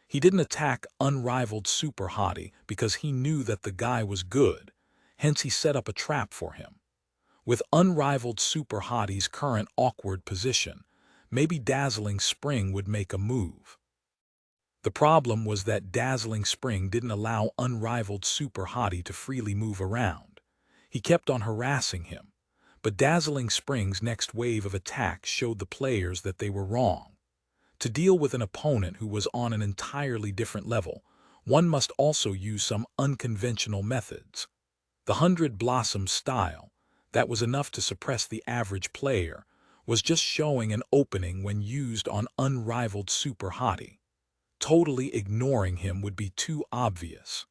He didn't attack unrivaled Super Hottie because he knew that the guy was good, hence he set up a trap for him. With unrivaled Super Hottie's current awkward position, maybe Dazzling Spring would make a move. The problem was that Dazzling Spring didn't allow unrivaled Super Hottie to freely move around. He kept on harassing him, but Dazzling Spring's next wave of attacks showed the players that they were wrong. To deal with an opponent who was on an entirely different level, one must also use some unconventional methods. The 100 Blossom style, that was enough to suppress the average player, was just showing an opening when used on unrivaled Super Hottie. Totally ignoring him would be too obvious.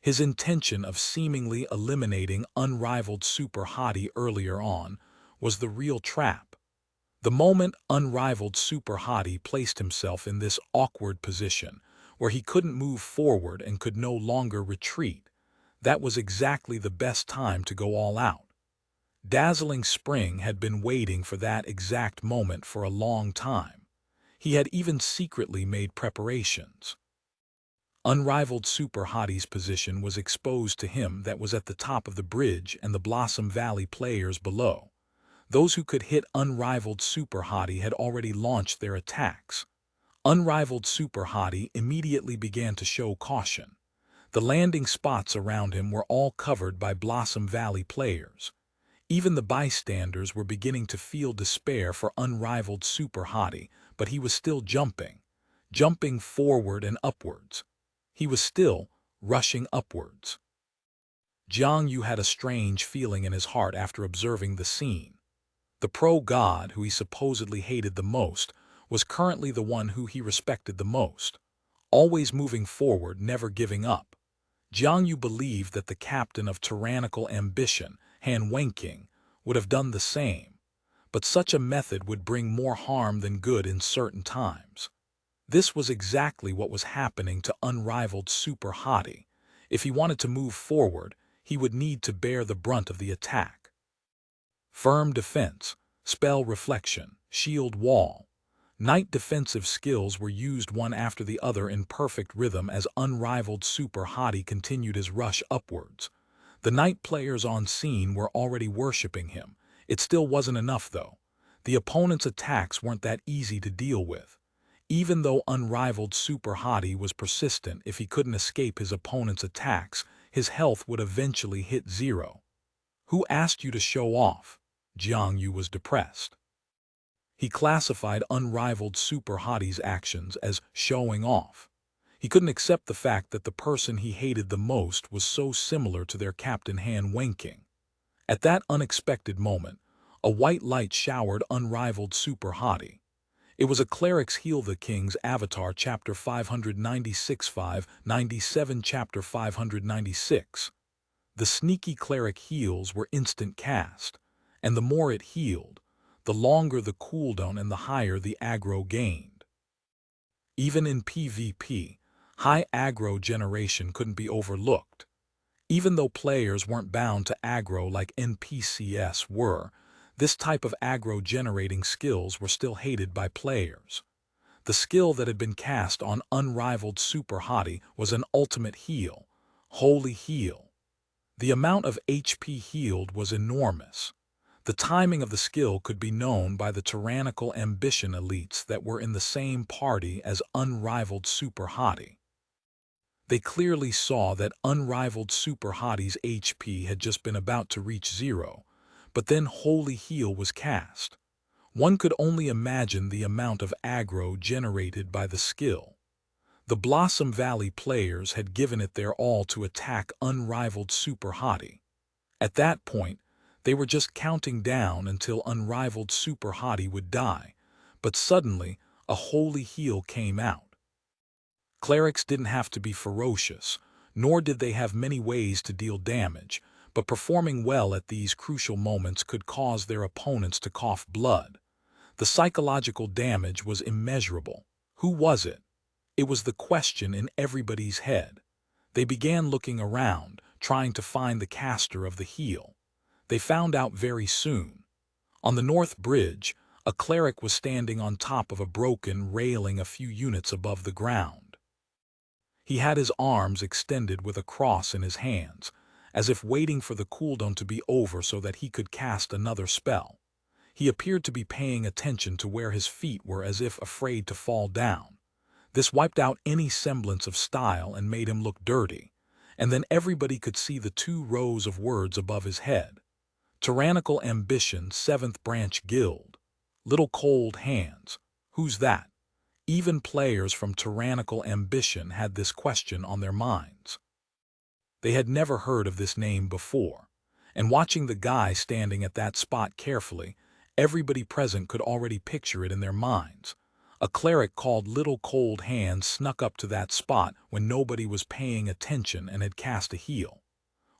His intention of seemingly eliminating unrivaled Super Hottie earlier on was the real trap. The moment unrivaled Super Hottie placed himself in this awkward position where he couldn't move forward and could no longer retreat. That was exactly the best time to go all out. Dazzling Spring had been waiting for that exact moment for a long time. He had even secretly made preparations. Unrivaled Super Hottie's position was exposed to him that was at the top of the bridge and the Blossom Valley players below. Those who could hit Unrivaled Super Hottie had already launched their attacks. Unrivaled Super Hottie immediately began to show caution. The landing spots around him were all covered by Blossom Valley players. Even the bystanders were beginning to feel despair for Unrivaled Super Hottie, but he was still jumping forward and upwards. He was still rushing upwards. Jiang Yu had a strange feeling in his heart after observing the scene. The pro-god who he supposedly hated the most was currently the one who he respected the most, always moving forward, never giving up. Jiang Yu believed that the captain of tyrannical ambition, Han Wenqing, would have done the same, but such a method would bring more harm than good in certain times. This was exactly what was happening to Unrivaled Super Hottie. If he wanted to move forward, he would need to bear the brunt of the attack. Firm defense, spell reflection, shield wall. Knight defensive skills were used one after the other in perfect rhythm as Unrivaled Super Hottie continued his rush upwards. The Knight players on scene were already worshipping him. It still wasn't enough, though. The opponent's attacks weren't that easy to deal with. Even though Unrivaled Super Hottie was persistent, if he couldn't escape his opponent's attacks, his health would eventually hit zero. Who asked you to show off? Jiang Yu was depressed. He classified Unrivaled Super Hottie's actions as showing off. He couldn't accept the fact that the person he hated the most was so similar to their captain Han Wenqing. At that unexpected moment, a white light showered Unrivaled Super Hottie. It was a cleric's Heal the King's avatar, chapter 596, 597, chapter 596. The sneaky cleric heals were instant cast, and the more it healed, the longer the cooldown and the higher the aggro gained. Even in PvP, high aggro generation couldn't be overlooked. Even though players weren't bound to aggro like NPCs were, this type of aggro-generating skills were still hated by players. The skill that had been cast on Unrivaled Super Hottie was an ultimate heal, Holy Heal. The amount of HP healed was enormous. The timing of the skill could be known by the tyrannical ambition elites that were in the same party as Unrivaled Super Hottie. They clearly saw that Unrivaled Super Hottie's HP had just been about to reach zero, but then Holy Heal was cast. One could only imagine the amount of aggro generated by the skill. The Blossom Valley players had given it their all to attack Unrivaled Super Hottie. At that point, they were just counting down until Unrivaled Super Hottie would die, but suddenly a Holy Heal came out. Clerics didn't have to be ferocious, nor did they have many ways to deal damage, but performing well at these crucial moments could cause their opponents to cough blood. The psychological damage was immeasurable. Who was it? It was the question in everybody's head. They began looking around, trying to find the caster of the heal. They found out very soon. On the North Bridge, a cleric was standing on top of a broken railing a few units above the ground. He had his arms extended with a cross in his hands, as if waiting for the cooldown to be over so that he could cast another spell. He appeared to be paying attention to where his feet were, as if afraid to fall down. This wiped out any semblance of style and made him look dirty, and then everybody could see the 2 rows of words above his head. Tyrannical Ambition, 7th Branch Guild. Little Cold Hands. Who's that? Even players from Tyrannical Ambition had this question on their minds. They had never heard of this name before, and watching the guy standing at that spot carefully, everybody present could already picture it in their minds. A cleric called Little Cold Hands snuck up to that spot when nobody was paying attention and had cast a heal.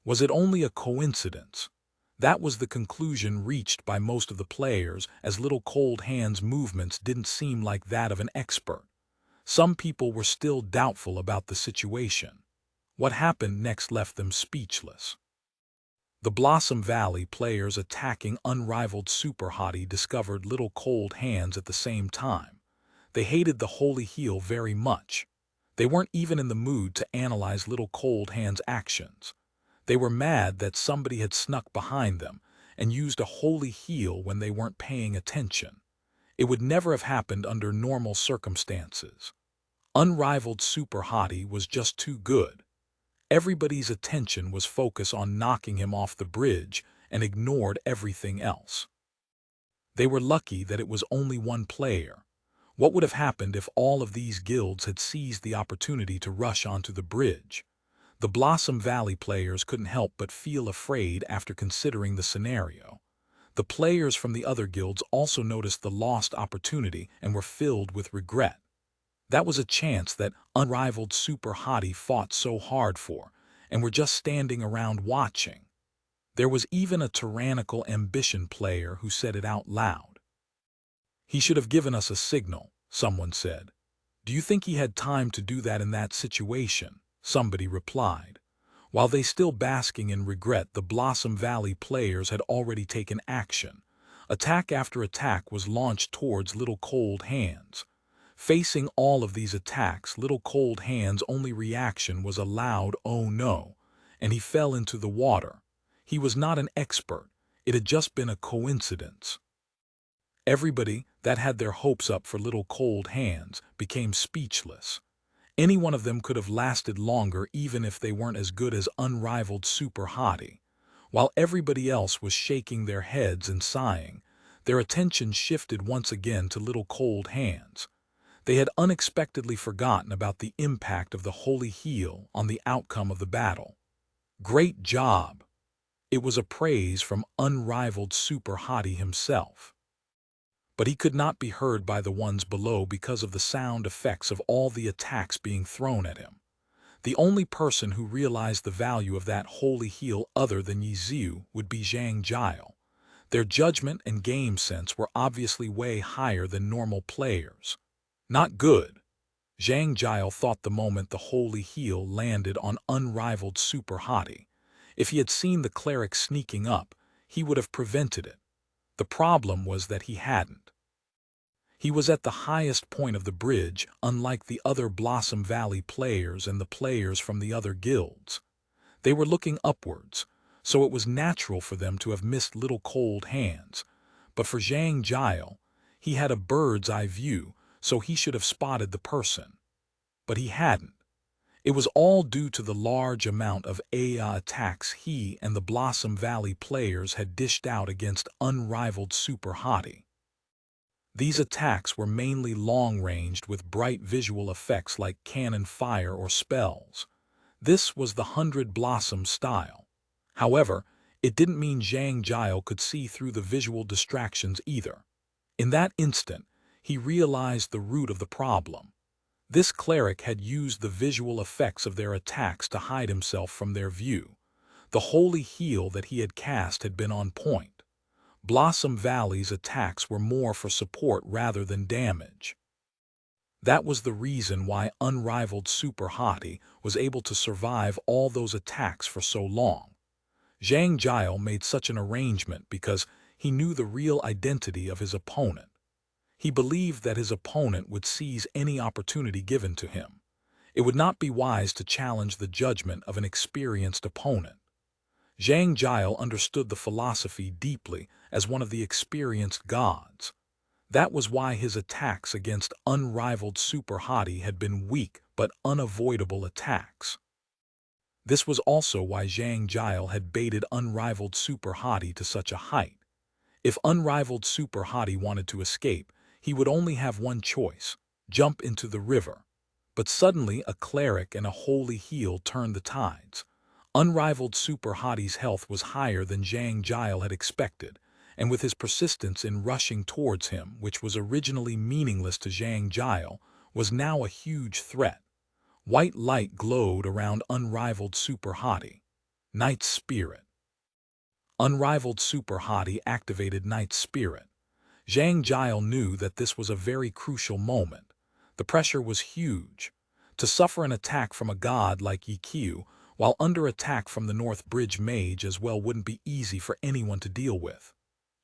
Was it only a coincidence? That was the conclusion reached by most of the players, as Little Cold Hands' movements didn't seem like that of an expert. Some people were still doubtful about the situation. What happened next left them speechless. The Blossom Valley players attacking unrivaled super hottie discovered little cold hands at the same time. They hated the holy heel very much. They weren't even in the mood to analyze little cold hand's actions. They were mad that somebody had snuck behind them and used a holy heel when they weren't paying attention. It would never have happened under normal circumstances. Unrivaled super hottie was just too good. Everybody's attention was focused on knocking him off the bridge and ignored everything else. They were lucky that it was only one player. What would have happened if all of these guilds had seized the opportunity to rush onto the bridge? The Blossom Valley players couldn't help but feel afraid after considering the scenario. The players from the other guilds also noticed the lost opportunity and were filled with regret. That was a chance that unrivaled super hottie fought so hard for, and were just standing around watching. There was even a tyrannical ambition player who said it out loud. "He should have given us a signal," someone said. "Do you think he had time to do that in that situation?" somebody replied. While they still basking in regret, the Blossom Valley players had already taken action. Attack after attack was launched towards Little Cold Hands. Facing all of these attacks, Little Cold Hands' only reaction was a loud "oh no," and he fell into the water. He was not an expert. It had just been a coincidence. Everybody that had their hopes up for Little Cold Hands became speechless. Any one of them could have lasted longer even if they weren't as good as unrivaled super hottie. While everybody else was shaking their heads and sighing, their attention shifted once again to Little Cold Hands. They had unexpectedly forgotten about the impact of the holy heel on the outcome of the battle. "Great job!" It was a praise from unrivaled super hottie himself. But he could not be heard by the ones below because of the sound effects of all the attacks being thrown at him. The only person who realized the value of that holy heel other than Ye Xiu would be Zhang Jiao. Their judgment and game sense were obviously way higher than normal players. Not good. Zhang Jiao thought the moment the holy heel landed on unrivaled super hottie. If he had seen the cleric sneaking up, he would have prevented it. The problem was that he hadn't. He was at the highest point of the bridge, unlike the other Blossom Valley players and the players from the other guilds. They were looking upwards, so it was natural for them to have missed Little Cold Hands. But for Zhang Jiao, he had a bird's eye view, so he should have spotted the person. But he hadn't. It was all due to the large amount of AI attacks he and the Blossom Valley players had dished out against unrivaled super hottie. These attacks were mainly long-ranged with bright visual effects like cannon fire or spells. This was the 100 Blossom style. However, it didn't mean Zhang Jiao could see through the visual distractions either. In that instant, he realized the root of the problem. This cleric had used the visual effects of their attacks to hide himself from their view. The holy heel that he had cast had been on point. Blossom Valley's attacks were more for support rather than damage. That was the reason why unrivaled super hottie was able to survive all those attacks for so long. Zhang Jiao made such an arrangement because he knew the real identity of his opponent. He believed that his opponent would seize any opportunity given to him. It would not be wise to challenge the judgment of an experienced opponent. Zhang Jiao understood the philosophy deeply as one of the experienced gods. That was why his attacks against unrivaled super hottie had been weak but unavoidable attacks. This was also why Zhang Jiao had baited unrivaled super hottie to such a height. If unrivaled super hottie wanted to escape, he would only have one choice: jump into the river. But suddenly a cleric and a holy heel turned the tides. Unrivaled super hottie's health was higher than Zhang Jiao had expected, and with his persistence in rushing towards him, which was originally meaningless to Zhang Jiao, was now a huge threat. White light glowed around unrivaled super hottie. Night Spirit. Unrivaled super hottie activated Night Spirit. Zhang Jiao knew that this was a very crucial moment. The pressure was huge. To suffer an attack from a god like Ye Xiu, while under attack from the North Bridge mage as well, wouldn't be easy for anyone to deal with.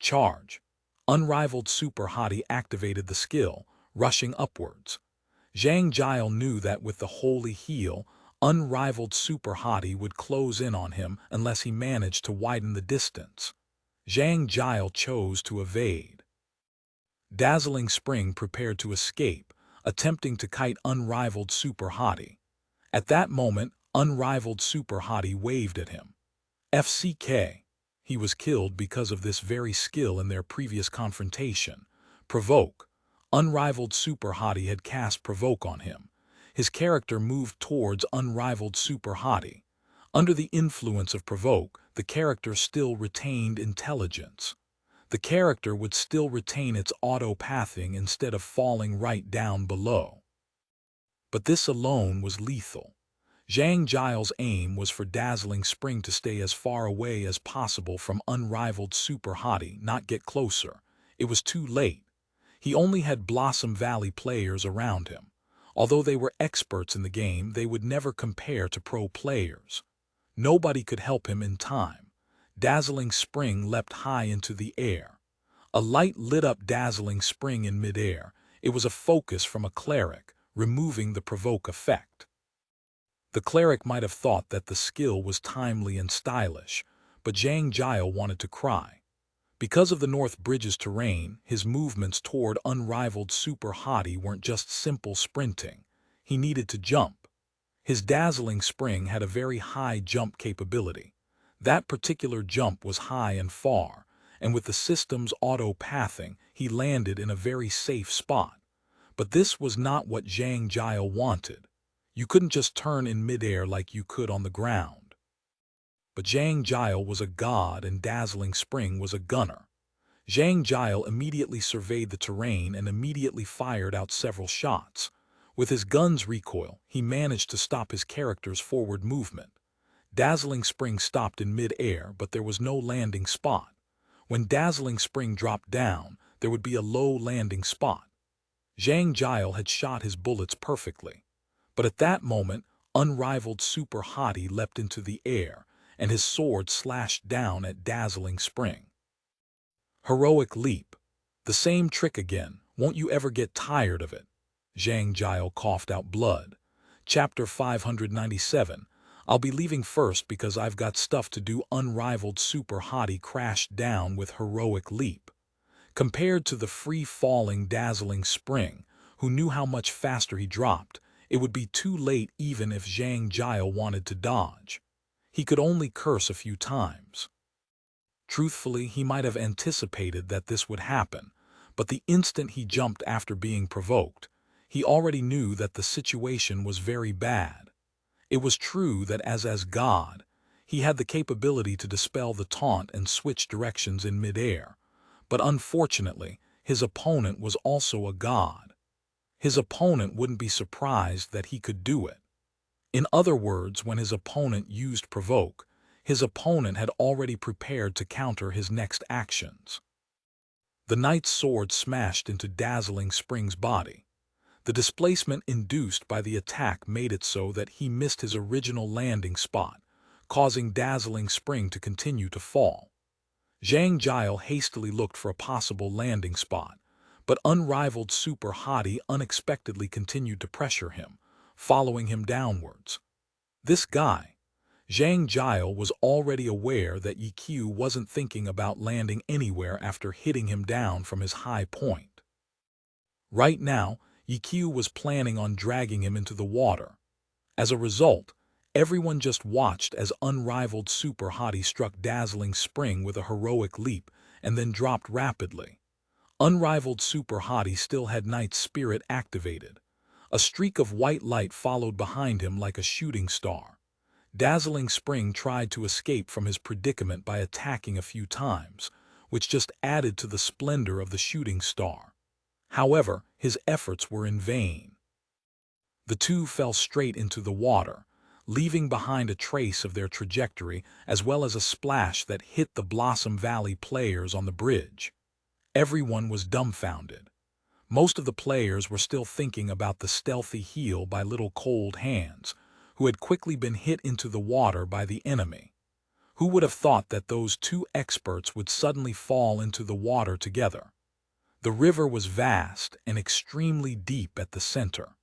Charge. Unrivaled Super Hottie activated the skill, rushing upwards. Zhang Jiao knew that with the holy heal, Unrivaled Super Hottie would close in on him unless he managed to widen the distance. Zhang Jiao chose to evade. Dazzling Spring prepared to escape, attempting to kite Unrivaled Super Hottie. At that moment, Unrivaled Super Hottie waved at him. FCK. He was killed because of this very skill in their previous confrontation. Provoke. Unrivaled Super Hottie had cast Provoke on him. His character moved towards Unrivaled Super Hottie. Under the influence of Provoke, the character still retained intelligence. The character would still retain its auto-pathing instead of falling right down below. But this alone was lethal. Zhang Jiao's aim was for Dazzling Spring to stay as far away as possible from Unrivaled Super Hottie, not get closer. It was too late. He only had Blossom Valley players around him. Although they were experts in the game, they would never compare to pro players. Nobody could help him in time. Dazzling Spring leapt high into the air. A light lit up Dazzling Spring in midair. It was a focus from a cleric, removing the provoke effect. The cleric might have thought that the skill was timely and stylish, but Zhang Jiao wanted to cry. Because of the North Bridge's terrain, his movements toward Unrivaled Super Hottie weren't just simple sprinting. He needed to jump. His Dazzling Spring had a very high jump capability. That particular jump was high and far, and with the system's auto-pathing, he landed in a very safe spot. But this was not what Zhang Jiao wanted. You couldn't just turn in midair like you could on the ground. But Zhang Jiao was a god and Dazzling Spring was a gunner. Zhang Jiao immediately surveyed the terrain and immediately fired out several shots. With his gun's recoil, he managed to stop his character's forward movement. Dazzling Spring stopped in mid-air, but there was no landing spot. When Dazzling Spring dropped down, there would be a low landing spot. Zhang Jiao had shot his bullets perfectly. But at that moment, Unrivaled Super Hottie leapt into the air, and his sword slashed down at Dazzling Spring. Heroic Leap. The same trick again, won't you ever get tired of it? Zhang Jiao coughed out blood. Chapter 597. I'll be leaving first because I've got stuff to do. Unrivaled Super Hottie crashed down with Heroic Leap. Compared to the free-falling Dazzling Spring, who knew how much faster he dropped, it would be too late even if Zhang Jiao wanted to dodge. He could only curse a few times. Truthfully, he might have anticipated that this would happen, but the instant he jumped after being provoked, he already knew that the situation was very bad. It was true that as God, he had the capability to dispel the taunt and switch directions in midair, but unfortunately, his opponent was also a god. His opponent wouldn't be surprised that he could do it. In other words, when his opponent used provoke, his opponent had already prepared to counter his next actions. The knight's sword smashed into Dazzling Spring's body. The displacement induced by the attack made it so that he missed his original landing spot, causing Dazzling Spring to continue to fall. Zhang Jiao hastily looked for a possible landing spot, but Unrivaled Super Hottie unexpectedly continued to pressure him, following him downwards. This guy, Zhang Jiao, was already aware that Ye Xiu wasn't thinking about landing anywhere after hitting him down from his high point. Right now, Ye Xiu was planning on dragging him into the water. As a result, everyone just watched as Unrivaled Super Hottie struck Dazzling Spring with a heroic leap and then dropped rapidly. Unrivaled Super Hottie still had Knight's Spirit activated. A streak of white light followed behind him like a shooting star. Dazzling Spring tried to escape from his predicament by attacking a few times, which just added to the splendor of the shooting star. However, his efforts were in vain. The two fell straight into the water, leaving behind a trace of their trajectory as well as a splash that hit the Blossom Valley players on the bridge. Everyone was dumbfounded. Most of the players were still thinking about the stealthy heal by little cold hands, who had quickly been hit into the water by the enemy. Who would have thought that those two experts would suddenly fall into the water together? The river was vast and extremely deep at the center.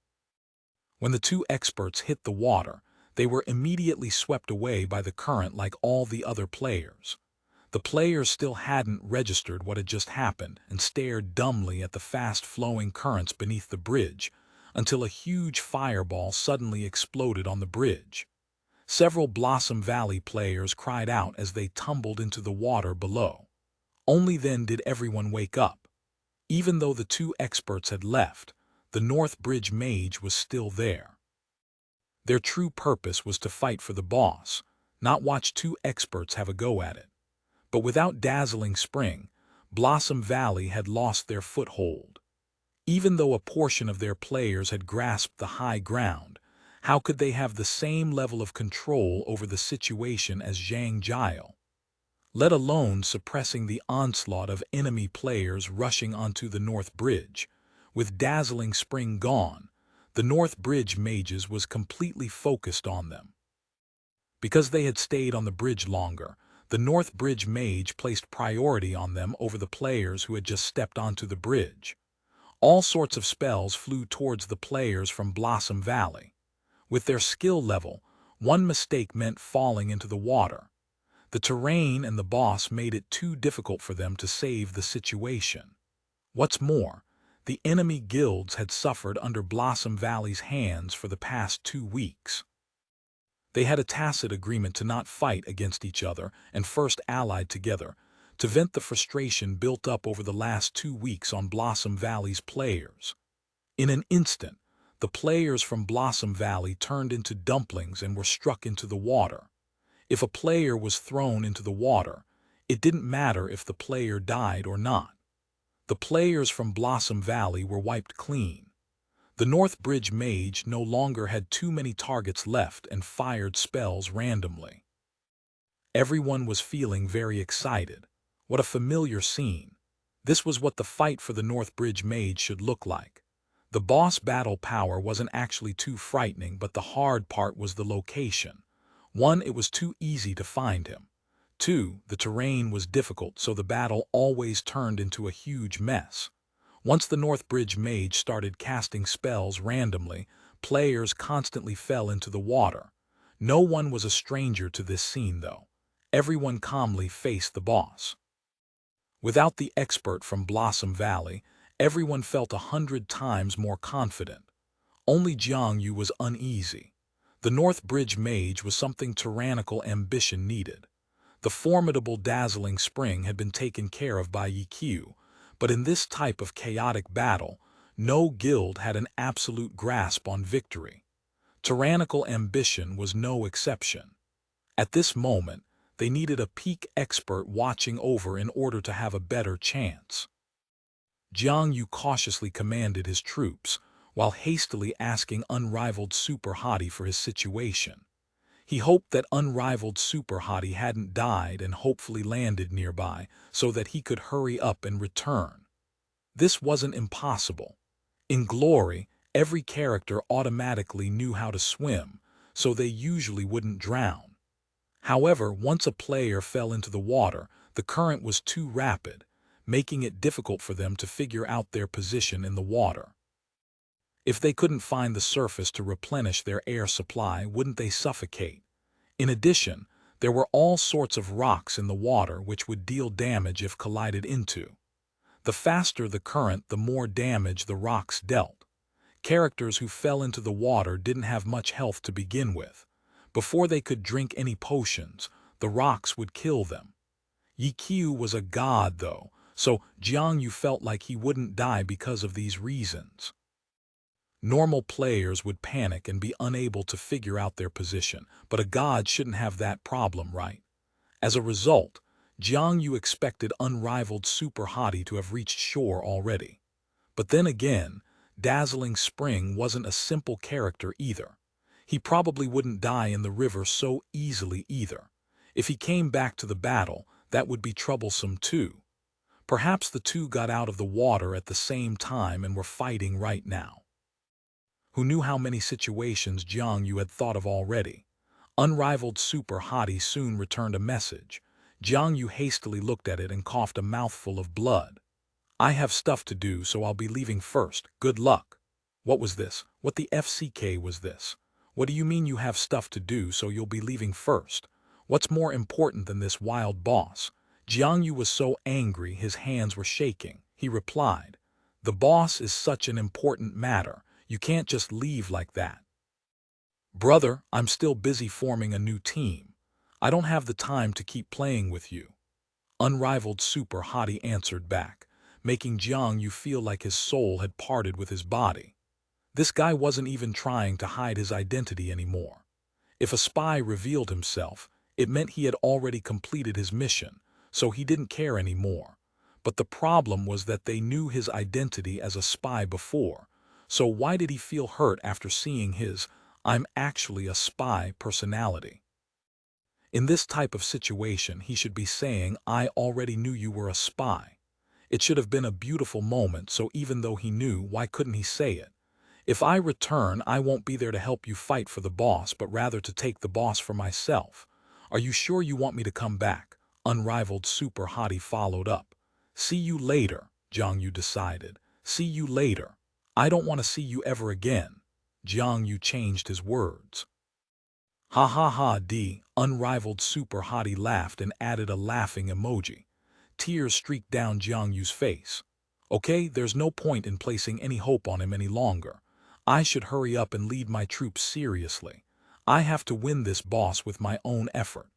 When the two experts hit the water, they were immediately swept away by the current like all the other players. The players still hadn't registered what had just happened and stared dumbly at the fast-flowing currents beneath the bridge until a huge fireball suddenly exploded on the bridge. Several Blossom Valley players cried out as they tumbled into the water below. Only then did everyone wake up. Even though the two experts had left, the North Bridge mage was still there. Their true purpose was to fight for the boss, not watch two experts have a go at it. But without Dazzling Spring, Blossom Valley had lost their foothold. Even though a portion of their players had grasped the high ground, how could they have the same level of control over the situation as Zhang Jiao? Let alone suppressing the onslaught of enemy players rushing onto the North Bridge. With Dazzling Spring gone, the North Bridge mages was completely focused on them. Because they had stayed on the bridge longer, the North Bridge mage placed priority on them over the players who had just stepped onto the bridge. All sorts of spells flew towards the players from Blossom Valley. With their skill level, one mistake meant falling into the water. The terrain and the boss made it too difficult for them to save the situation. What's more, the enemy guilds had suffered under Blossom Valley's hands for the past 2 weeks. They had a tacit agreement to not fight against each other and first allied together to vent the frustration built up over the last 2 weeks on Blossom Valley's players. In an instant, the players from Blossom Valley turned into dumplings and were struck into the water. If a player was thrown into the water, it didn't matter if the player died or not. The players from Blossom Valley were wiped clean. The North Bridge mage no longer had too many targets left and fired spells randomly. Everyone was feeling very excited. What a familiar scene. This was what the fight for the North Bridge mage should look like. The boss battle power wasn't actually too frightening, but the hard part was the location. 1, it was too easy to find him. 2, the terrain was difficult, so the battle always turned into a huge mess. Once the North Bridge mage started casting spells randomly, players constantly fell into the water. No one was a stranger to this scene, though. Everyone calmly faced the boss. Without the expert from Blossom Valley, everyone felt 100 times more confident. Only Jiang Yu was uneasy. The North Bridge mage was something tyrannical ambition needed. The formidable Dazzling Spring had been taken care of by Ye Xiu, but in this type of chaotic battle, no guild had an absolute grasp on victory. Tyrannical ambition was no exception. At this moment, they needed a peak expert watching over in order to have a better chance. Jiang Yu cautiously commanded his troops, while hastily asking Unrivaled Super Hottie for his situation. He hoped that Unrivaled Super Hottie hadn't died and hopefully landed nearby so that he could hurry up and return. This wasn't impossible. In Glory, every character automatically knew how to swim, so they usually wouldn't drown. However, once a player fell into the water, the current was too rapid, making it difficult for them to figure out their position in the water. If they couldn't find the surface to replenish their air supply, wouldn't they suffocate? In addition, there were all sorts of rocks in the water which would deal damage if collided into. The faster the current, the more damage the rocks dealt. Characters who fell into the water didn't have much health to begin with. Before they could drink any potions, the rocks would kill them. Ye Xiu was a god, though, so Jiang Yu felt like he wouldn't die because of these reasons. Normal players would panic and be unable to figure out their position, but a god shouldn't have that problem, right? As a result, Jiang Yu expected Unrivaled Super Hottie to have reached shore already. But then again, Dazzling Spring wasn't a simple character either. He probably wouldn't die in the river so easily either. If he came back to the battle, that would be troublesome too. Perhaps the two got out of the water at the same time and were fighting right now. Who knew how many situations Jiang Yu had thought of already? Unrivaled super hottie soon returned a message. Jiang Yu hastily looked at it and coughed a mouthful of blood. I have stuff to do, so I'll be leaving first. Good luck. What was this? What the FCK was this? What do you mean you have stuff to do, so you'll be leaving first? What's more important than this wild boss? Jiang Yu was so angry his hands were shaking. He replied, the boss is such an important matter. You can't just leave like that. Brother, I'm still busy forming a new team. I don't have the time to keep playing with you. Unrivaled super hottie answered back, making Jiang Yu feel like his soul had parted with his body. This guy wasn't even trying to hide his identity anymore. If a spy revealed himself, it meant he had already completed his mission, so he didn't care anymore. But the problem was that they knew his identity as a spy before, so why did he feel hurt after seeing his "I'm actually a spy" personality? In this type of situation, he should be saying, I already knew you were a spy. It should have been a beautiful moment, so even though he knew, why couldn't he say it? If I return, I won't be there to help you fight for the boss, but rather to take the boss for myself. Are you sure you want me to come back? Unrivaled super hottie followed up. See you later, Jiang Yu decided. See you later. I don't want to see you ever again. Jiang Yu changed his words. Ha ha ha d. Unrivaled super hottie laughed and added a laughing emoji. Tears streaked down Jiang Yu's face. Okay, there's no point in placing any hope on him any longer. I should hurry up and lead my troops seriously. I have to win this boss with my own effort.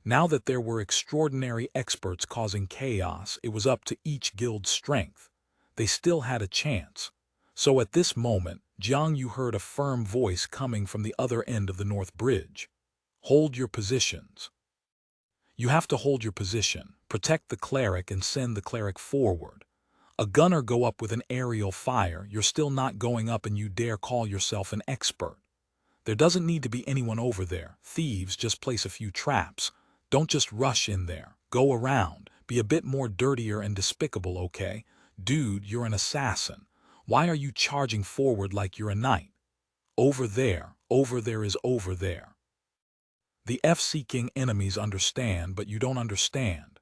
Now that there were extraordinary experts causing chaos, it was up to each guild's strength. They still had a chance. So at this moment, Jiang Yu heard a firm voice coming from the other end of the North Bridge. Hold your positions. You have to hold your position, protect the cleric and send the cleric forward. A gunner go up with an aerial fire, you're still not going up and you dare call yourself an expert. There doesn't need to be anyone over there. Thieves, just place a few traps. Don't just rush in there. Go around. Be a bit more dirtier and despicable, okay? Dude, you're an assassin. Why are you charging forward like you're a knight? Over there is over there. The F-seeking enemies understand, but you don't understand.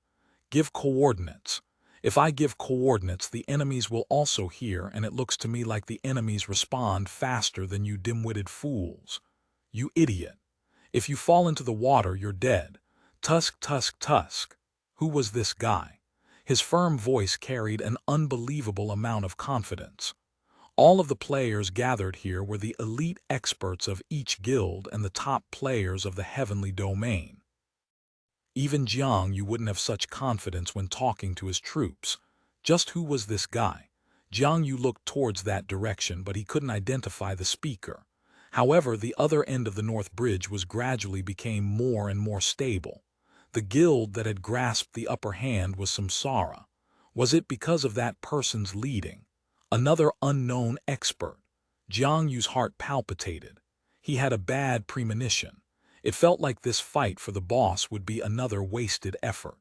Give coordinates. If I give coordinates, the enemies will also hear, and it looks to me like the enemies respond faster than you dim-witted fools. You idiot. If you fall into the water, you're dead. Tusk, tusk, tusk. Who was this guy? His firm voice carried an unbelievable amount of confidence. All of the players gathered here were the elite experts of each guild and the top players of the heavenly domain. Even Jiang Yu wouldn't have such confidence when talking to his troops. Just who was this guy? Jiang Yu looked towards that direction, but he couldn't identify the speaker. However, the other end of the North Bridge was gradually became more and more stable. The guild that had grasped the upper hand was Samsara. Was it because of that person's leading? Another unknown expert. Jiang Yu's heart palpitated. He had a bad premonition. It felt like this fight for the boss would be another wasted effort.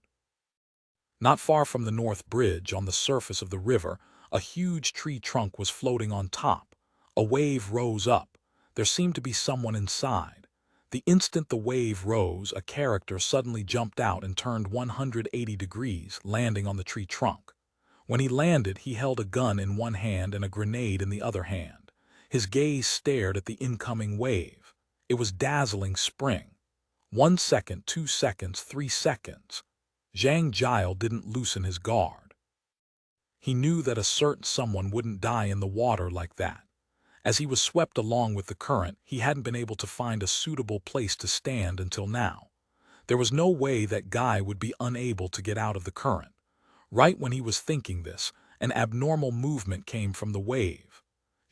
Not far from the North Bridge, on the surface of the river, a huge tree trunk was floating on top. A wave rose up. There seemed to be someone inside. The instant the wave rose, a character suddenly jumped out and turned 180 degrees, landing on the tree trunk. When he landed, he held a gun in one hand and a grenade in the other hand. His gaze stared at the incoming wave. It was dazzling spring. 1 second, 2 seconds, 3 seconds. Zhang Jiao didn't loosen his guard. He knew that a certain someone wouldn't die in the water like that. As he was swept along with the current, he hadn't been able to find a suitable place to stand until now. There was no way that guy would be unable to get out of the current. Right when he was thinking this, an abnormal movement came from the wave.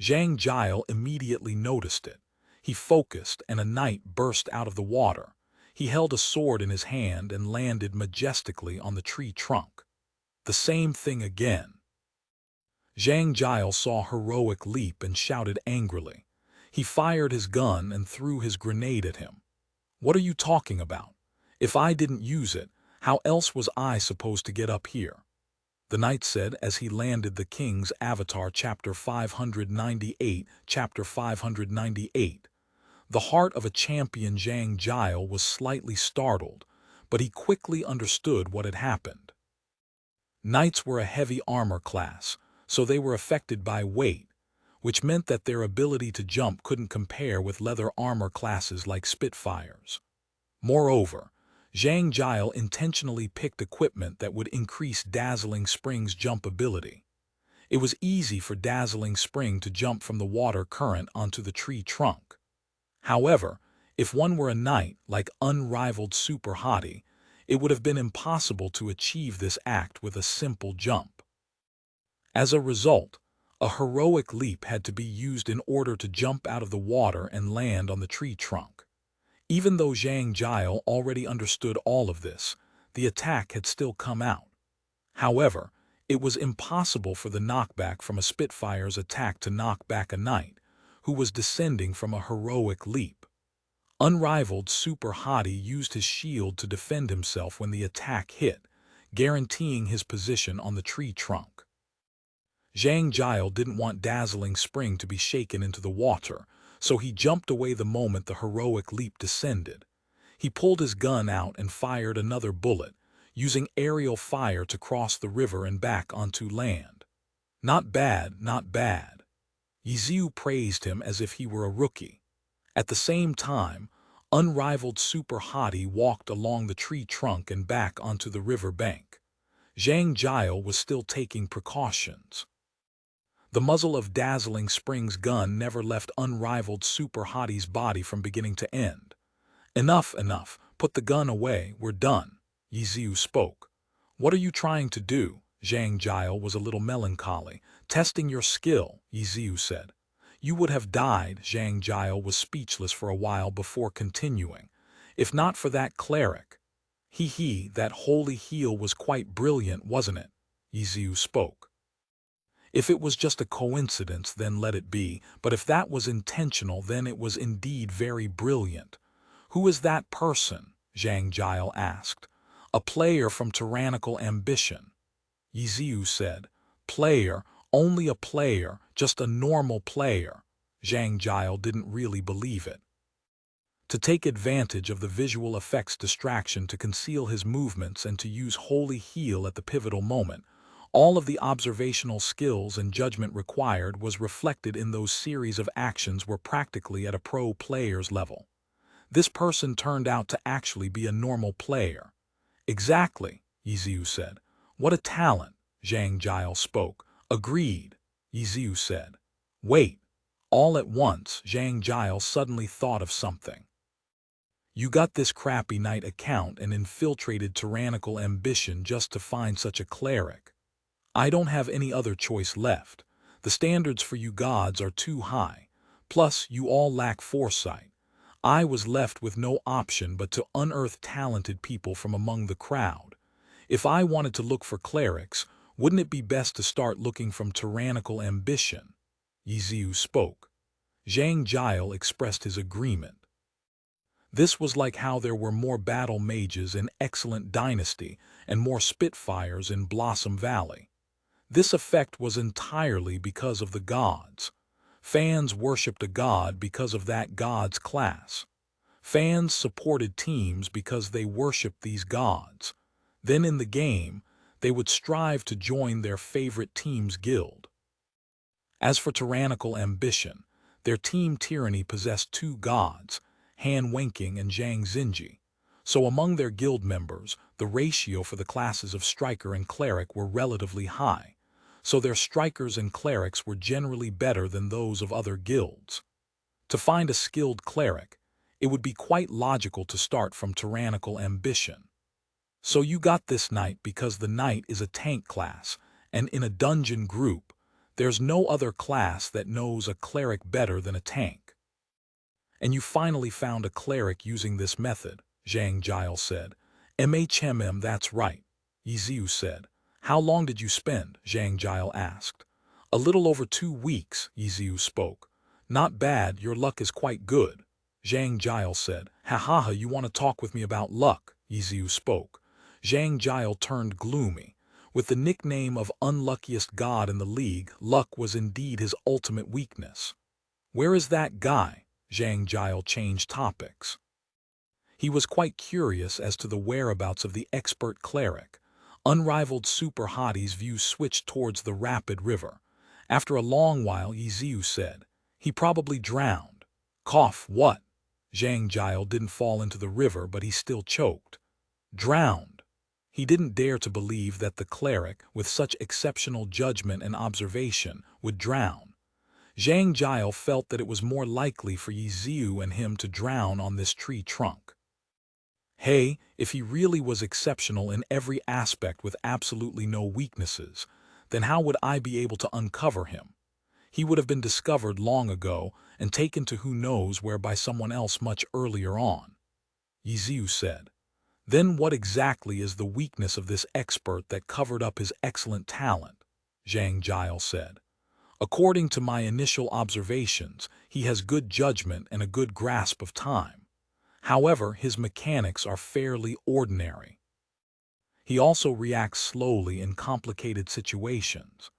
Zhang Jiao immediately noticed it. He focused, and a knight burst out of the water. He held a sword in his hand and landed majestically on the tree trunk. The same thing again. Zhang Jiao saw heroic leap and shouted angrily. He fired his gun and threw his grenade at him. What are you talking about? If I didn't use it, how else was I supposed to get up here? the knight said as he landed the king's avatar. Chapter 598. Chapter 598. The heart of a champion Zhang Jiao was slightly startled, but he quickly understood what had happened. Knights were a heavy armor class, so they were affected by weight, which meant that their ability to jump couldn't compare with leather armor classes like Spitfires. Moreover, Zhang Jiao intentionally picked equipment that would increase Dazzling Spring's jump ability. It was easy for Dazzling Spring to jump from the water current onto the tree trunk. However, if one were a knight like unrivaled Super Hottie, it would have been impossible to achieve this act with a simple jump. As a result, a heroic leap had to be used in order to jump out of the water and land on the tree trunk. Even though Zhang Jiao already understood all of this, the attack had still come out. However, it was impossible for the knockback from a Spitfire's attack to knock back a knight who was descending from a heroic leap. Unrivaled Super Hottie used his shield to defend himself when the attack hit, guaranteeing his position on the tree trunk. Zhang Jiao didn't want Dazzling Spring to be shaken into the water, so he jumped away the moment the heroic leap descended. He pulled his gun out and fired another bullet, using aerial fire to cross the river and back onto land. Not bad, not bad. Ye Xiu praised him as if he were a rookie. At the same time, unrivaled Super Hottie walked along the tree trunk and back onto the river bank. Zhang Jiao was still taking precautions. The muzzle of Dazzling Spring's gun never left unrivaled Super Hottie's body from beginning to end. Enough, enough. Put the gun away. We're done. Ye Xiu spoke. What are you trying to do? Zhang Jiao was a little melancholy. Testing your skill, Ye Xiu said. You would have died. Zhang Jiao was speechless for a while before continuing. If not for that cleric. That holy heal was quite brilliant, wasn't it? Ye Xiu spoke. If it was just a coincidence, then let it be, but if that was intentional, then it was indeed very brilliant. Who is that person? Zhang Jiao asked. A player from Tyrannical Ambition. Ye Xiu said. Player, only a player, just a normal player. Zhang Jiao didn't really believe it. To take advantage of the visual effects distraction to conceal his movements and to use Holy Heal at the pivotal moment, all of the observational skills and judgment required was reflected in those series of actions were practically at a pro player's level. This person turned out to actually be a normal player. Exactly, Ye Xiu said. What a talent, Zhang Jiao spoke. Agreed, Ye Xiu said. Wait. All at once, Zhang Jiao suddenly thought of something. You got this crappy knight account and infiltrated Tyrannical Ambition just to find such a cleric. I don't have any other choice left. The standards for you gods are too high. Plus, you all lack foresight. I was left with no option but to unearth talented people from among the crowd. If I wanted to look for clerics, wouldn't it be best to start looking from Tyrannical Ambition? Ye Xiu spoke. Zhang Jiao expressed his agreement. This was like how there were more battle mages in Excellent Dynasty and more Spitfires in Blossom Valley. This effect was entirely because of the gods. Fans worshipped a god because of that god's class. Fans supported teams because they worshipped these gods. Then in the game, they would strive to join their favorite team's guild. As for Tyrannical Ambition, their team Tyranny possessed two gods, Han Wenqing and Zhang Xinji. So among their guild members, the ratio for the classes of striker and cleric were relatively high. So their strikers and clerics were generally better than those of other guilds. To find a skilled cleric, it would be quite logical to start from Tyrannical Ambition. So you got this knight because the knight is a tank class, and in a dungeon group, there's no other class that knows a cleric better than a tank. And you finally found a cleric using this method, Zhang Jiao said. That's right, Ye Xiu said. How long did you spend? Zhang Jiao asked. A little over 2 weeks, Ye Xiu spoke. Not bad, your luck is quite good. Zhang Jiao said. Ha, you want to talk with me about luck? Ye Xiu spoke. Zhang Jiao turned gloomy. With the nickname of unluckiest god in the league, luck was indeed his ultimate weakness. "Where is that guy?" Zhang Jiao changed topics. He was quite curious as to the whereabouts of the expert cleric. Unrivaled super hottie's view switched towards the rapid river. After a long while, Ye Xiu said, "He probably drowned." Cough, what? Zhang Jiao didn't fall into the river, but he still choked. Drowned. He didn't dare to believe that the cleric, with such exceptional judgment and observation, would drown. Zhang Jiao felt that it was more likely for Ye Xiu and him to drown on this tree trunk. Hey, if he really was exceptional in every aspect with absolutely no weaknesses, then how would I be able to uncover him? He would have been discovered long ago and taken to who knows where by someone else much earlier on. Ye Xiu said. Then what exactly is the weakness of this expert that covered up his excellent talent? Zhang Jiao said. According to my initial observations, he has good judgment and a good grasp of time. However, his mechanics are fairly ordinary. He also reacts slowly in complicated situations.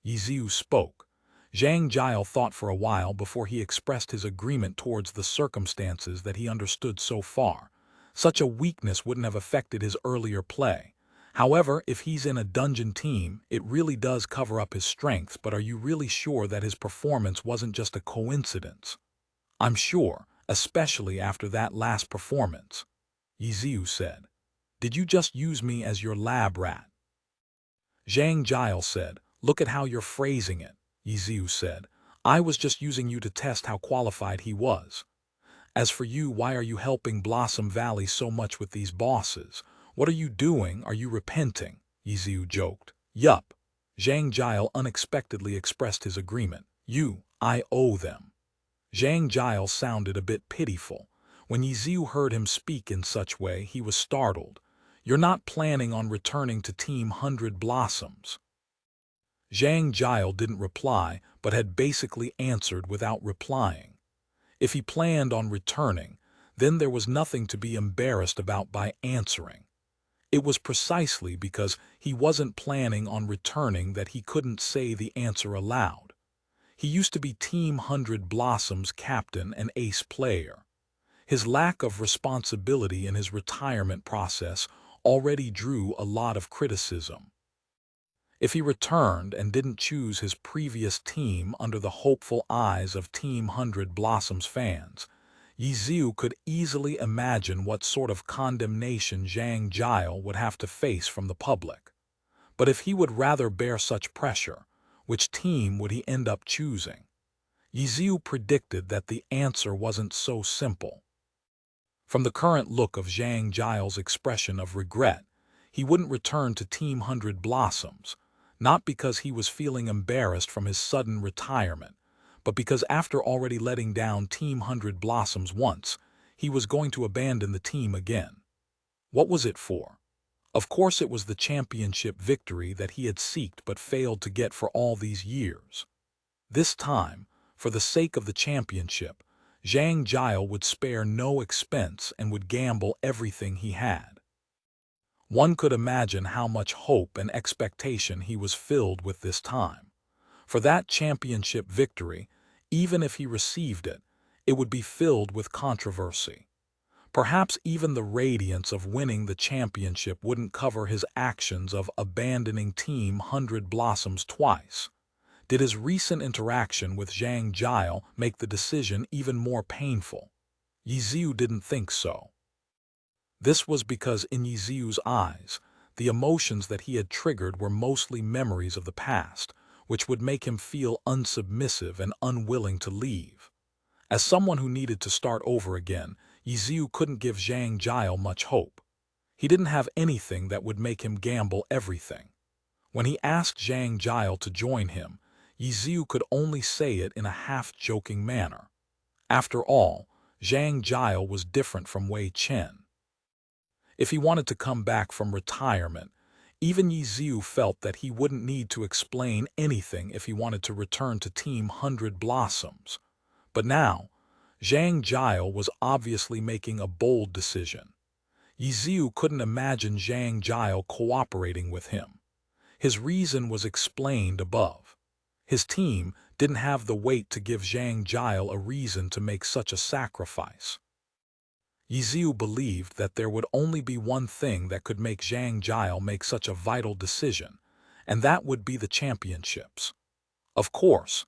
Ye Xiu spoke. Zhang Jiao thought for a while before he expressed his agreement towards the circumstances that he understood so far. Such a weakness wouldn't have affected his earlier play. However, if he's in a dungeon team, it really does cover up his strength, but are you really sure that his performance wasn't just a coincidence? I'm sure, especially after that last performance. Ye Xiu said. Did you just use me as your lab rat? Zhang Jiao said. Look at how you're phrasing it. Ye Xiu said. I was just using you to test how qualified he was. As for you, why are you helping Blossom Valley so much with these bosses? What are you doing? Are you repenting? Ye Xiu joked. Yup. Zhang Jiao unexpectedly expressed his agreement. I owe them. Zhang Jiao sounded a bit pitiful. When Ye Xiu heard him speak in such way, he was startled. You're not planning on returning to Team 100 Blossoms? Zhang Jiao didn't reply, but had basically answered without replying. If he planned on returning, then there was nothing to be embarrassed about by answering. It was precisely because he wasn't planning on returning that he couldn't say the answer aloud. He used to be Team 100 Blossoms captain and ace player. His lack of responsibility in his retirement process already drew a lot of criticism. If he returned and didn't choose his previous team under the hopeful eyes of Team 100 Blossoms fans, Ye Xiu could easily imagine what sort of condemnation Zhang Jiao would have to face from the public. But if he would rather bear such pressure, which team would he end up choosing? Ye Xiu predicted that the answer wasn't so simple. From the current look of Zhang Jiao's expression of regret, he wouldn't return to Team 100 Blossoms, not because he was feeling embarrassed from his sudden retirement, but because after already letting down Team 100 Blossoms once, he was going to abandon the team again. What was it for? Of course it was the championship victory that he had sought but failed to get for all these years. This time, for the sake of the championship, Zhang Jiao would spare no expense and would gamble everything he had. One could imagine how much hope and expectation he was filled with this time. For that championship victory, even if he received it, it would be filled with controversy. Perhaps even the radiance of winning the championship wouldn't cover his actions of abandoning Team 100 Blossoms twice. Did his recent interaction with Zhang Jiao make the decision even more painful? Ye Xiu didn't think so. This was because in Ye Xiu's eyes, the emotions that he had triggered were mostly memories of the past, which would make him feel unsubmissive and unwilling to leave. As someone who needed to start over again, Ye Xiu couldn't give Zhang Jiao much hope. He didn't have anything that would make him gamble everything. When he asked Zhang Jiao to join him, Ye Xiu could only say it in a half-joking manner. After all, Zhang Jiao was different from Wei Chen. If he wanted to come back from retirement, even Ye Xiu felt that he wouldn't need to explain anything if he wanted to return to Team 100 Blossoms. But now, Zhang Jiao was obviously making a bold decision. Ye Xiu couldn't imagine Zhang Jiao cooperating with him. His reason was explained above. His team didn't have the weight to give Zhang Jiao a reason to make such a sacrifice. Ye Xiu believed that there would only be one thing that could make Zhang Jiao make such a vital decision, and that would be the championships. Of course,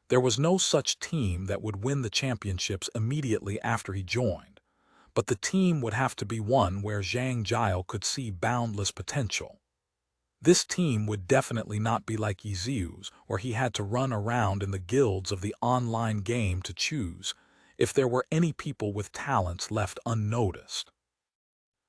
there was no such team that would win the championships immediately after he joined, but the team would have to be one where Zhang Jiao could see boundless potential. This team would definitely not be like Ye Xiu's, where he had to run around in the guilds of the online game to choose if there were any people with talents left unnoticed.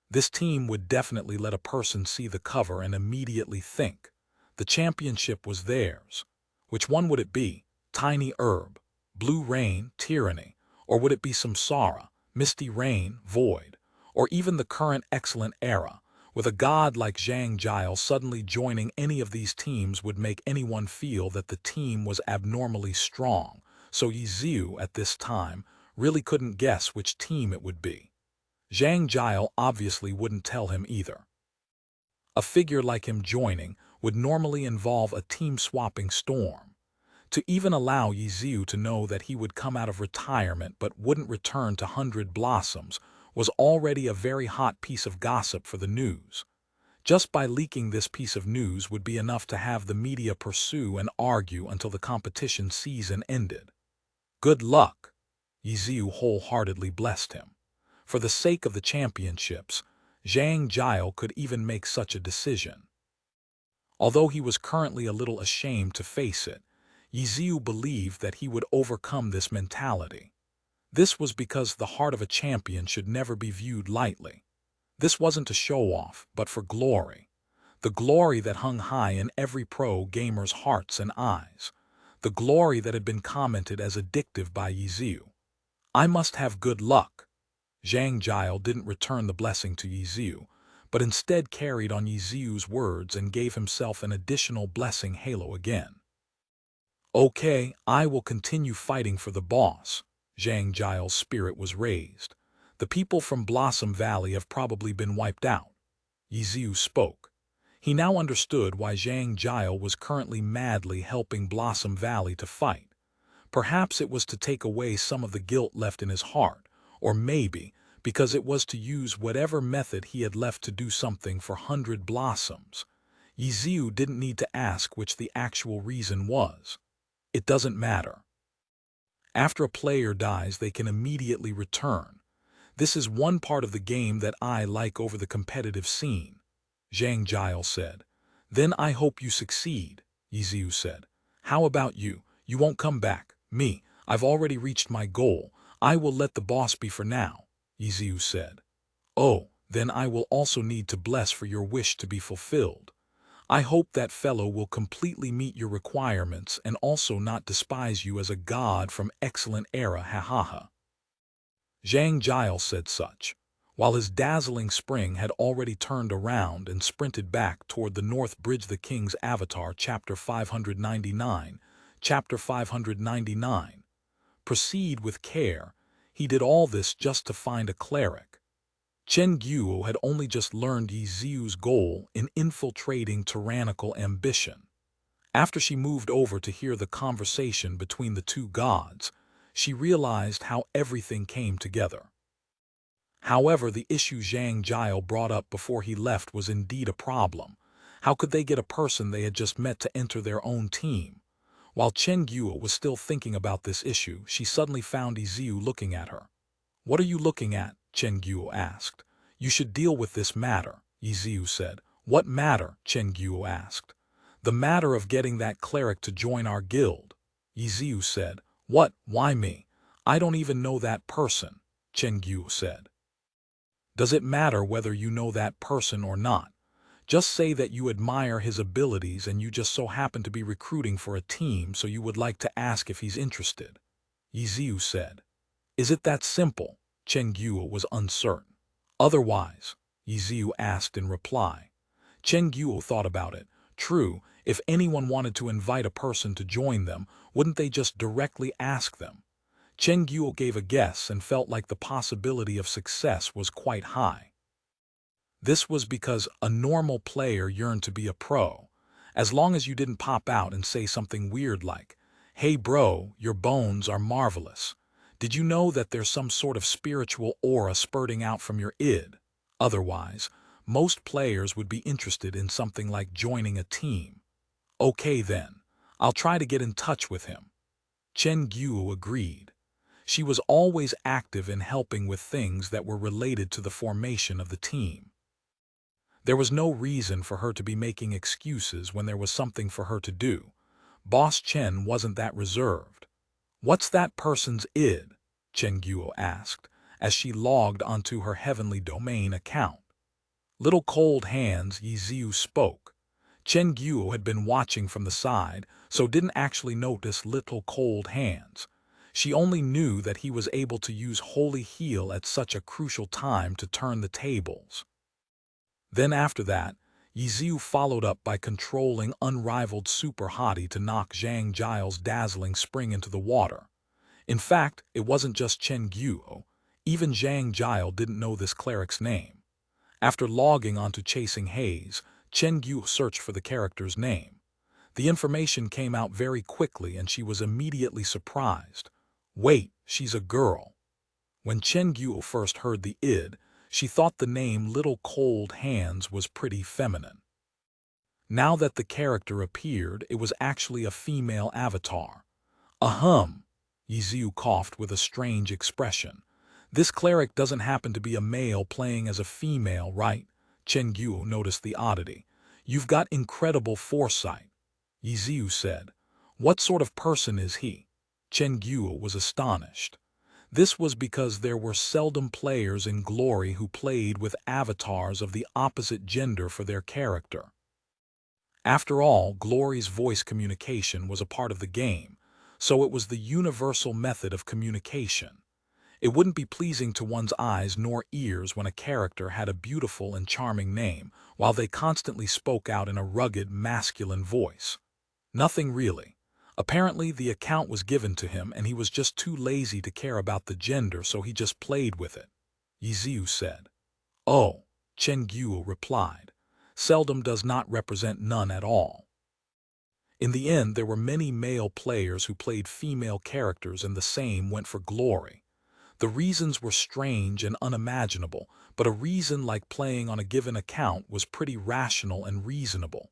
This team would definitely let a person see the cover and immediately think the championship was theirs. Which one would it be? Tiny Herb, Blue Rain, Tyranny, or would it be Samsara, Misty Rain, Void, or even the current excellent era? With a god like Zhang Jiao suddenly joining any of these teams would make anyone feel that the team was abnormally strong, so Ye Xiu at this time really couldn't guess which team it would be. Zhang Jiao obviously wouldn't tell him either. A figure like him joining would normally involve a team-swapping storm. To even allow Ye Xiu to know that he would come out of retirement but wouldn't return to 100 Blossoms was already a very hot piece of gossip for the news. Just by leaking this piece of news would be enough to have the media pursue and argue until the competition season ended. Good luck! Ye Xiu wholeheartedly blessed him. For the sake of the championships, Zhang Jiao could even make such a decision. Although he was currently a little ashamed to face it, Ye Xiu believed that he would overcome this mentality. This was because the heart of a champion should never be viewed lightly. This wasn't to show off, but for glory. The glory that hung high in every pro gamer's hearts and eyes. The glory that had been commented as addictive by Ye Xiu. I must have good luck. Zhang Jiao didn't return the blessing to Ye Xiu, but instead carried on Ye Xiu's words and gave himself an additional blessing halo again. Okay, I will continue fighting for the boss. Zhang Jiao's spirit was raised. The people from Blossom Valley have probably been wiped out. Ye Xiu spoke. He now understood why Zhang Jiao was currently madly helping Blossom Valley to fight. Perhaps it was to take away some of the guilt left in his heart, or maybe because it was to use whatever method he had left to do something for 100 Blossoms. Ye Xiu didn't need to ask which the actual reason was. It doesn't matter. After a player dies, they can immediately return. This is one part of the game that I like over the competitive scene, Zhang Jiao said. Then I hope you succeed, Ye Xiu said. How about you? You won't come back. Me, I've already reached my goal. I will let the boss be for now, Ye Xiu said. Oh, then I will also need to bless for your wish to be fulfilled. I hope that fellow will completely meet your requirements and also not despise you as a god from excellent era, ha ha ha. Zhang Jiao said such, while his dazzling spring had already turned around and sprinted back toward the North Bridge. The King's Avatar, Chapter 599, Chapter 599. Proceed with care. He did all this just to find a cleric. Chen Guo had only just learned Ye Xiu's goal in infiltrating tyrannical ambition. After she moved over to hear the conversation between the two gods, she realized how everything came together. However, the issue Zhang Jiao brought up before he left was indeed a problem. How could they get a person they had just met to enter their own team? While Chen Guo was still thinking about this issue, she suddenly found Ye Xiu looking at her. What are you looking at? Chen Guo asked. You should deal with this matter, Ye Xiu said. What matter? Chen Guo asked. The matter of getting that cleric to join our guild, Ye Xiu said. What? Why me? I don't even know that person, Chen Guo said. Does it matter whether you know that person or not? Just say that you admire his abilities and you just so happen to be recruiting for a team, so you would like to ask if he's interested, Ye Xiu said. Is it that simple? Chen Guo was uncertain. Otherwise, Ye Xiu asked in reply. Chen Guo thought about it. True, if anyone wanted to invite a person to join them, wouldn't they just directly ask them? Chen Guo gave a guess and felt like the possibility of success was quite high. This was because a normal player yearned to be a pro, As long as you didn't pop out and say something weird like, "Hey bro, your bones are marvelous. Did you know that there's some sort of spiritual aura spurting out from your id?" Otherwise, most players would be interested in something like joining a team. "Okay then, I'll try to get in touch with him." Chen Guo agreed. She was always active in helping with things that were related to the formation of the team. There was no reason for her to be making excuses when there was something for her to do. Boss Chen wasn't that reserved. "What's that person's id?" Chen Guo asked, as she logged onto her heavenly domain account. Little Cold Hands Ye Xiu spoke. Chen Guo had been watching from the side, so didn't actually notice Little Cold Hands. She only knew that he was able to use Holy Heal at such a crucial time to turn the tables. Then after that, Ye Xiu followed up by controlling unrivaled Super Hottie to knock Zhang Jile's dazzling spring into the water. In fact, it wasn't just Chen Guo. Even Zhang Jile didn't know this cleric's name. After logging onto Chasing Haze, Chen Guo searched for the character's name. The information came out very quickly and she was immediately surprised. Wait, she's a girl. When Chen Guo first heard the id, she thought the name Little Cold Hands was pretty feminine. Now that the character appeared, it was actually a female avatar. Ahem, Ye Xiu coughed with a strange expression. This cleric doesn't happen to be a male playing as a female, right? Chen Guo noticed the oddity. You've got incredible foresight, Ye Xiu said. What sort of person is he? Chen Guo was astonished. This was because there were seldom players in Glory who played with avatars of the opposite gender for their character. After all, Glory's voice communication was a part of the game, so it was the universal method of communication. It wouldn't be pleasing to one's eyes nor ears when a character had a beautiful and charming name, while they constantly spoke out in a rugged, masculine voice. Nothing really. Apparently, the account was given to him and he was just too lazy to care about the gender, so he just played with it, Ye Xiu said. Oh, Chen Guo replied. Seldom does not represent none at all. In the end, there were many male players who played female characters and the same went for Glory. The reasons were strange and unimaginable, but a reason like playing on a given account was pretty rational and reasonable.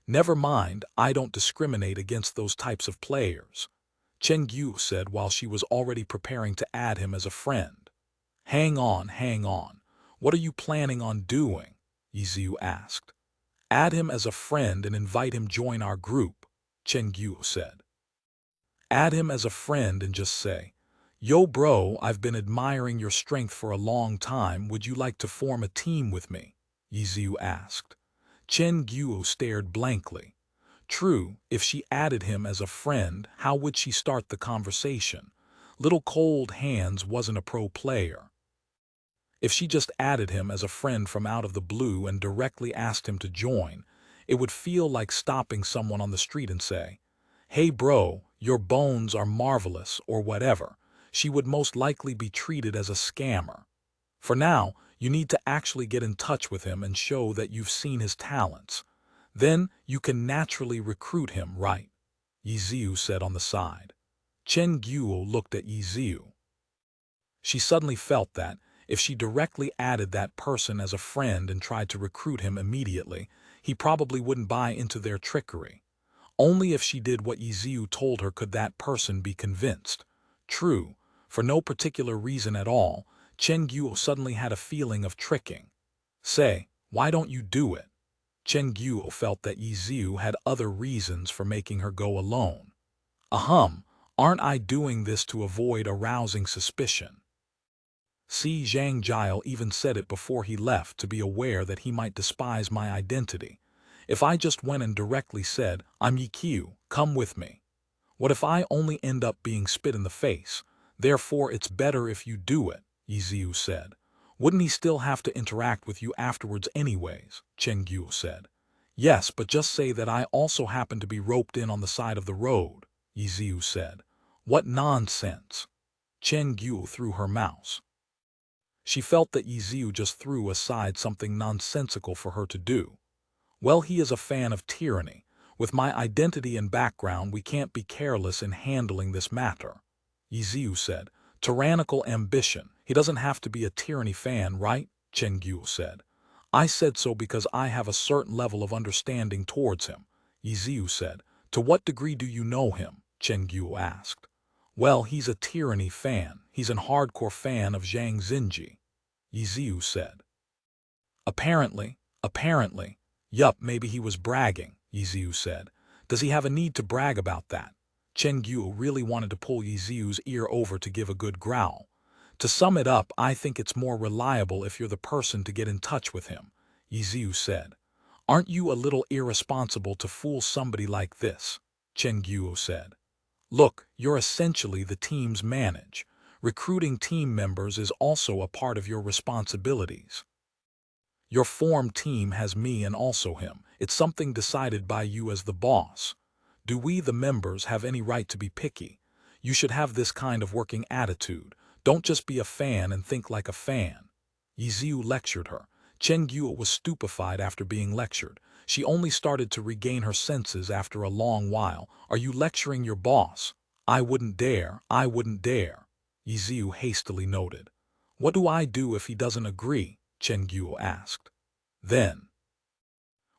Never mind, I don't discriminate against those types of players, Chen Guo said while she was already preparing to add him as a friend. Hang on, hang on. What are you planning on doing? Ye Xiu asked. Add him as a friend and invite him join our group, Chen Guo said. Add him as a friend and just say, "Yo bro, I've been admiring your strength for a long time, would you like to form a team with me?" Ye Xiu asked. Chen Guo stared blankly. True, if she added him as a friend, how would she start the conversation? Little Cold Hands wasn't a pro player. If she just added him as a friend from out of the blue and directly asked him to join, it would feel like stopping someone on the street and say, "Hey bro, your bones are marvelous," or whatever. She would most likely be treated as a scammer. For now, you need to actually get in touch with him and show that you've seen his talents. Then you can naturally recruit him, right? Ye Xiu said on the side. Chen Guo looked at Ye Xiu. She suddenly felt that, if she directly added that person as a friend and tried to recruit him immediately, he probably wouldn't buy into their trickery. Only if she did what Ye Xiu told her could that person be convinced. True, for no particular reason at all, Chen Guo suddenly had a feeling of tricking. Say, why don't you do it? Chen Guo felt that Ye Xiu had other reasons for making her go alone. Ahem, aren't I doing this to avoid arousing suspicion? See, Zhang Jile even said it before he left to be aware that he might despise my identity. If I just went and directly said, "I'm Ye Xiu, come with me." What if I only end up being spit in the face? Therefore, it's better if you do it, Ye Xiu said. Wouldn't he still have to interact with you afterwards anyways? Chen Guo said. Yes, but just say that I also happen to be roped in on the side of the road, Ye Xiu said. What nonsense. Chen Guo threw her mouse. She felt that Ye Xiu just threw aside something nonsensical for her to do. Well, he is a fan of tyranny. With my identity and background, we can't be careless in handling this matter. Ye Xiu said. Tyrannical ambition. He doesn't have to be a tyranny fan, right? Chen Guo said. I said so because I have a certain level of understanding towards him. Ye Xiu said. To what degree do you know him? Chen Guo asked. Well, he's a tyranny fan. He's an hardcore fan of Zhang Xinji. Ye Xiu said. Apparently. Yup, maybe he was bragging, Ye Xiu said. Does he have a need to brag about that? Chen Guo really wanted to pull Ye Xiu's ear over to give a good growl. To sum it up, I think it's more reliable if you're the person to get in touch with him, Ye Xiu said. Aren't you a little irresponsible to fool somebody like this? Chen Guo said. Look, you're essentially the team's manager. Recruiting team members is also a part of your responsibilities. Your formed team has me and also him. It's something decided by you as the boss. Do we, the members, have any right to be picky? You should have this kind of working attitude. Don't just be a fan and think like a fan. Ye Xiu lectured her. Chen Guo was stupefied after being lectured. She only started to regain her senses after a long while. Are you lecturing your boss? I wouldn't dare. Ye Xiu hastily noted. What do I do if he doesn't agree? Chen Guo asked. Then,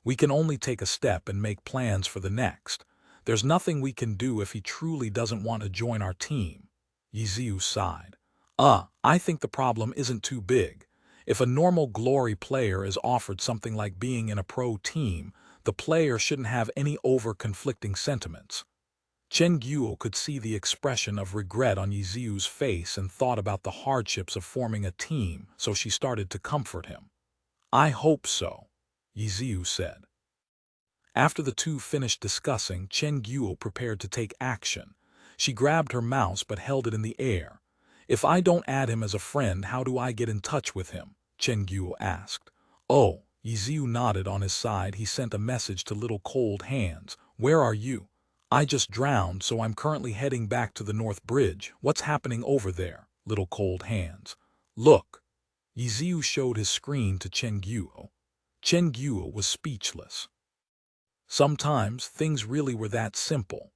we can only take a step and make plans for the next. There's nothing we can do if he truly doesn't want to join our team. Ye Xiu sighed. I think the problem isn't too big. If a normal glory player is offered something like being in a pro team, the player shouldn't have any over-conflicting sentiments. Chen Guo could see the expression of regret on Ye Xiu's face and thought about the hardships of forming a team, so she started to comfort him. I hope so, Ye Xiu said. After the two finished discussing, Chen Guo prepared to take action. She grabbed her mouse but held it in the air. If I don't add him as a friend, how do I get in touch with him? Chen Guo asked. Oh, Ye Xiu nodded. On his side, he sent a message to Little Cold Hands. Where are you? I just drowned, so I'm currently heading back to the North Bridge. What's happening over there? Little Cold Hands. Look. Ye Xiu showed his screen to Chen Guo. Chen Guo was speechless. Sometimes things really were that simple.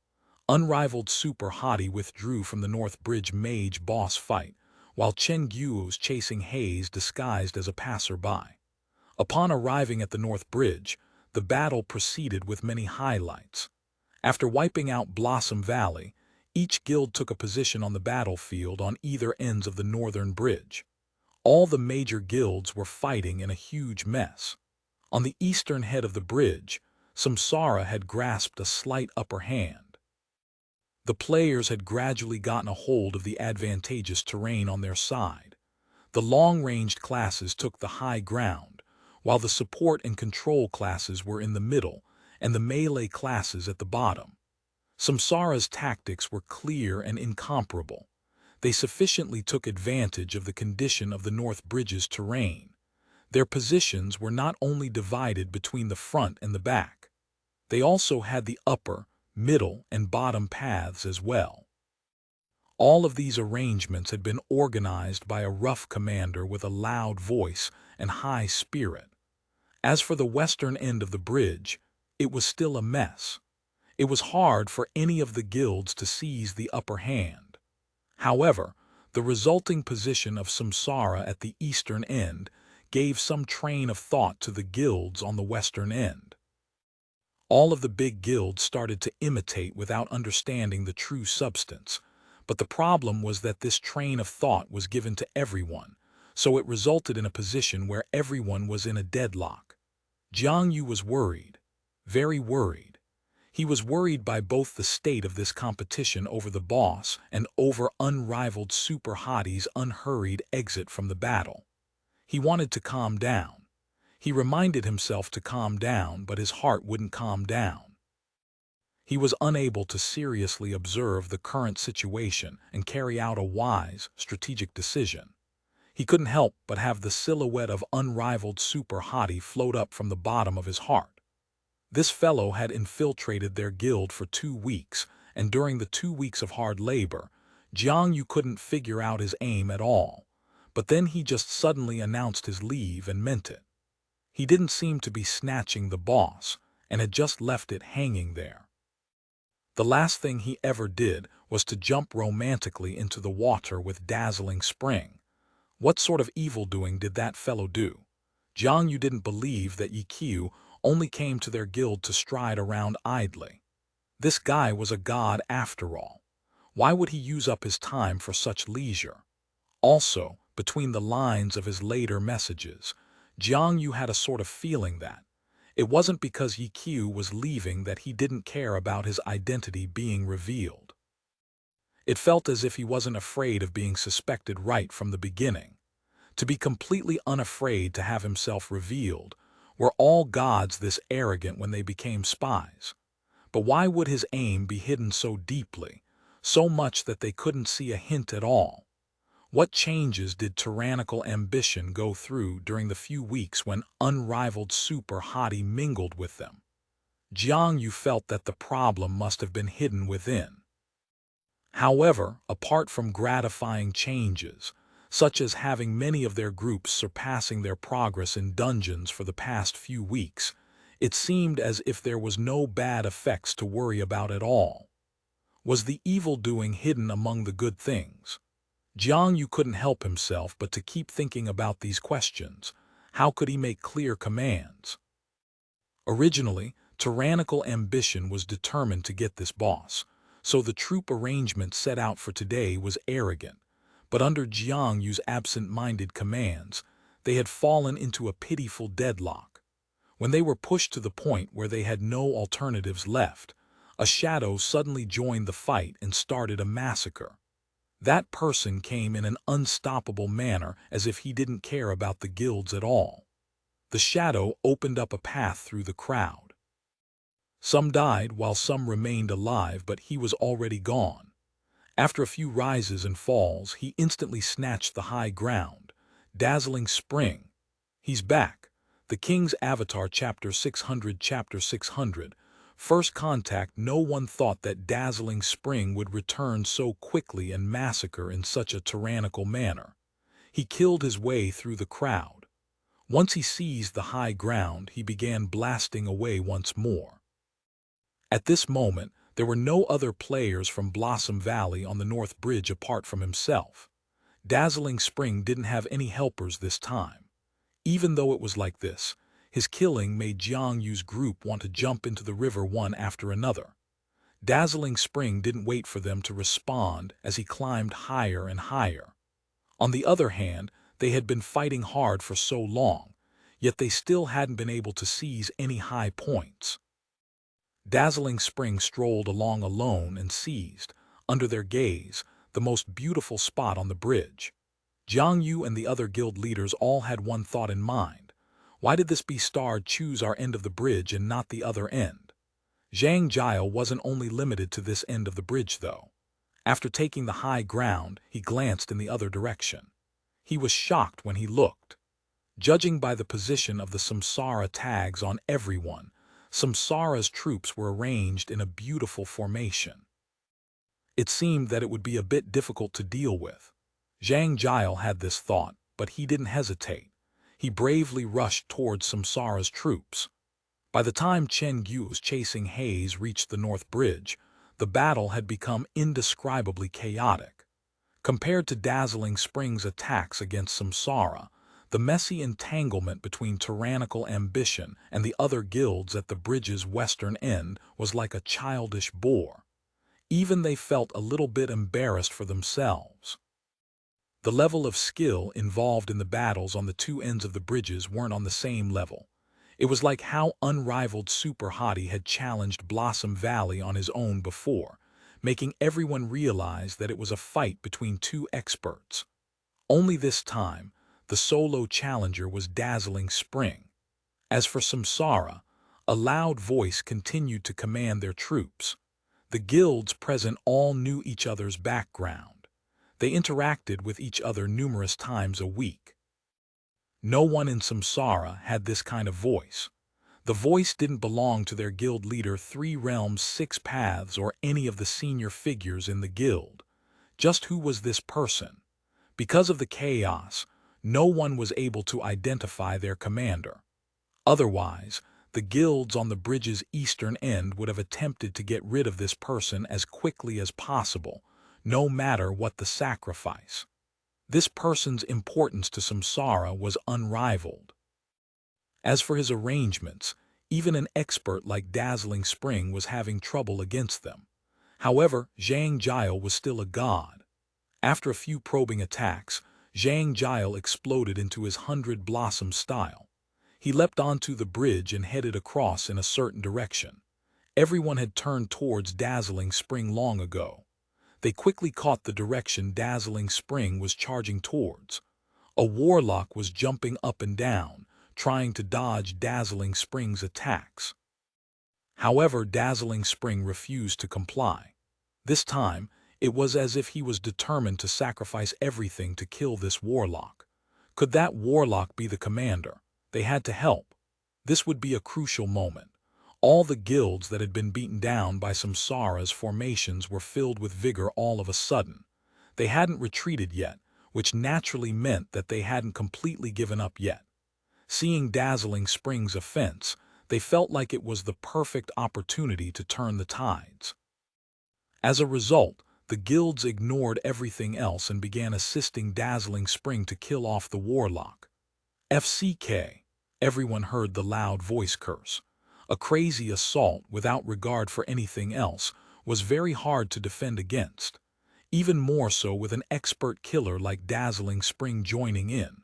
Unrivaled Super Hottie withdrew from the North Bridge mage boss fight, while Chen Guo's chasing Haze disguised as a passerby. Upon arriving at the North Bridge, the battle proceeded with many highlights. After wiping out Blossom Valley, each guild took a position on the battlefield on either ends of the northern bridge. All the major guilds were fighting in a huge mess. On the eastern head of the bridge, Samsara had grasped a slight upper hand. The players had gradually gotten a hold of the advantageous terrain on their side. The long-ranged classes took the high ground, while the support and control classes were in the middle and the melee classes at the bottom. Samsara's tactics were clear and incomparable. They sufficiently took advantage of the condition of the North Bridge's terrain. Their positions were not only divided between the front and the back. They also had the upper, middle, and bottom paths as well. All of these arrangements had been organized by a rough commander with a loud voice and high spirit. As for the western end of the bridge, it was still a mess. It was hard for any of the guilds to seize the upper hand. However, the resulting position of Samsara at the eastern end gave some train of thought to the guilds on the western end. All of the big guilds started to imitate without understanding the true substance, but the problem was that this train of thought was given to everyone, so it resulted in a position where everyone was in a deadlock. Jiang Yu was worried, very worried. He was worried by both the state of this competition over the boss and over unrivaled Super Hottie's unhurried exit from the battle. He wanted to calm down. He reminded himself to calm down, but his heart wouldn't calm down. He was unable to seriously observe the current situation and carry out a wise, strategic decision. He couldn't help but have the silhouette of unrivaled Super Hottie float up from the bottom of his heart. This fellow had infiltrated their guild for 2 weeks, and during the 2 weeks of hard labor, Jiang Yu couldn't figure out his aim at all. But then he just suddenly announced his leave and meant it. He didn't seem to be snatching the boss, and had just left it hanging there. The last thing he ever did was to jump romantically into the water with dazzling spring. What sort of evil-doing did that fellow do? Jiang Yu didn't believe that Ye Xiu only came to their guild to stride around idly. This guy was a god after all. Why would he use up his time for such leisure? Also, between the lines of his later messages, Jiang Yu had a sort of feeling that it wasn't because Ye Xiu was leaving that he didn't care about his identity being revealed. It felt as if he wasn't afraid of being suspected right from the beginning. To be completely unafraid to have himself revealed. Were all gods this arrogant when they became spies? But why would his aim be hidden so deeply, so much that they couldn't see a hint at all? What changes did tyrannical ambition go through during the few weeks when unrivaled super hottie mingled with them? Jiang Yu felt that the problem must have been hidden within. However, apart from gratifying changes, such as having many of their groups surpassing their progress in dungeons for the past few weeks, it seemed as if there was no bad effects to worry about at all. Was the evil doing hidden among the good things? Jiang Yu couldn't help himself but to keep thinking about these questions. How could he make clear commands? Originally, tyrannical ambition was determined to get this boss, so the troop arrangement set out for today was arrogant. But under Jiang Yu's absent-minded commands, they had fallen into a pitiful deadlock. When they were pushed to the point where they had no alternatives left, a shadow suddenly joined the fight and started a massacre. That person came in an unstoppable manner as if he didn't care about the guilds at all. The shadow opened up a path through the crowd. Some died while some remained alive, but he was already gone. After a few rises and falls, he instantly snatched the high ground. Dazzling spring. He's back. The King's Avatar, Chapter 600. Chapter 600. First contact. No one thought that dazzling spring would return so quickly and massacre in such a tyrannical manner. He killed his way through the crowd. Once he seized the high ground, he began blasting away once more. At this moment, there were no other players from Blossom Valley on the North Bridge apart from himself. Dazzling Spring didn't have any helpers this time. Even though it was like this, his killing made Jiang Yu's group want to jump into the river one after another. Dazzling Spring didn't wait for them to respond as he climbed higher and higher. On the other hand, they had been fighting hard for so long, yet they still hadn't been able to seize any high points. Dazzling Spring strolled along alone and seized, under their gaze, the most beautiful spot on the bridge. Jiang Yu and the other guild leaders all had one thought in mind. Why did this bastard choose our end of the bridge and not the other end? Zhang Jiao wasn't only limited to this end of the bridge, though. After taking the high ground, he glanced in the other direction. He was shocked when he looked. Judging by the position of the Samsara tags on everyone, Samsara's troops were arranged in a beautiful formation. It seemed that it would be a bit difficult to deal with. Zhang Jiao had this thought, but he didn't hesitate. He bravely rushed towards Samsara's troops. By the time Chen Gu's chasing haze reached the North Bridge, the battle had become indescribably chaotic. Compared to Dazzling Spring's attacks against Samsara, the messy entanglement between tyrannical ambition and the other guilds at the bridge's western end was like a childish bore. Even they felt a little bit embarrassed for themselves. The level of skill involved in the battles on the two ends of the bridges weren't on the same level. It was like how unrivaled Super Hottie had challenged Blossom Valley on his own before, making everyone realize that it was a fight between two experts. Only this time, the solo challenger was Dazzling Spring. As for Samsara, a loud voice continued to command their troops. The guilds present all knew each other's background. They interacted with each other numerous times a week. No one in Samsara had this kind of voice. The voice didn't belong to their guild leader, Three Realms, Six Paths, or any of the senior figures in the guild. Just who was this person? Because of the chaos, no one was able to identify their commander. Otherwise, The guilds on the bridge's eastern end would have attempted to get rid of this person as quickly as possible, no matter what the sacrifice. This person's importance to Samsara was unrivaled. As for his arrangements, even an expert like Dazzling Spring was having trouble against them. However, Zhang Jiao was still a god. After a few probing attacks, Zhang Jiao exploded into his 100-blossom style. He leapt onto the bridge and headed across in a certain direction. Everyone had turned towards Dazzling Spring long ago. They quickly caught the direction Dazzling Spring was charging towards. A warlock was jumping up and down, trying to dodge Dazzling Spring's attacks. However, Dazzling Spring refused to comply. This time, it was as if he was determined to sacrifice everything to kill this warlock. Could that warlock be the commander? They had to help. This would be a crucial moment. All the guilds that had been beaten down by Samsara's formations were filled with vigor all of a sudden. They hadn't retreated yet, which naturally meant that they hadn't completely given up yet. Seeing Dazzling Spring's offense, they felt like it was the perfect opportunity to turn the tides. As a result, the guilds ignored everything else and began assisting Dazzling Spring to kill off the warlock. FCK. Everyone heard the loud voice curse. A crazy assault without regard for anything else was very hard to defend against, even more so with an expert killer like Dazzling Spring joining in.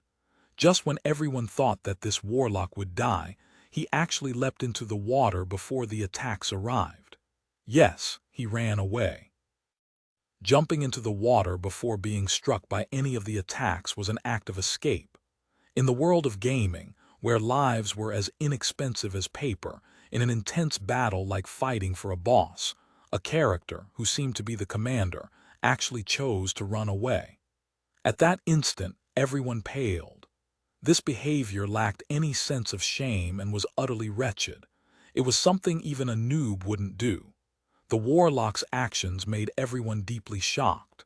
Just when everyone thought that this warlock would die, he actually leapt into the water before the attacks arrived. Yes, he ran away. Jumping into the water before being struck by any of the attacks was an act of escape. In the world of gaming, where lives were as inexpensive as paper, in an intense battle like fighting for a boss, a character, who seemed to be the commander, actually chose to run away. At that instant, everyone paled. This behavior lacked any sense of shame and was utterly wretched. It was something even a noob wouldn't do. The warlock's actions made everyone deeply shocked.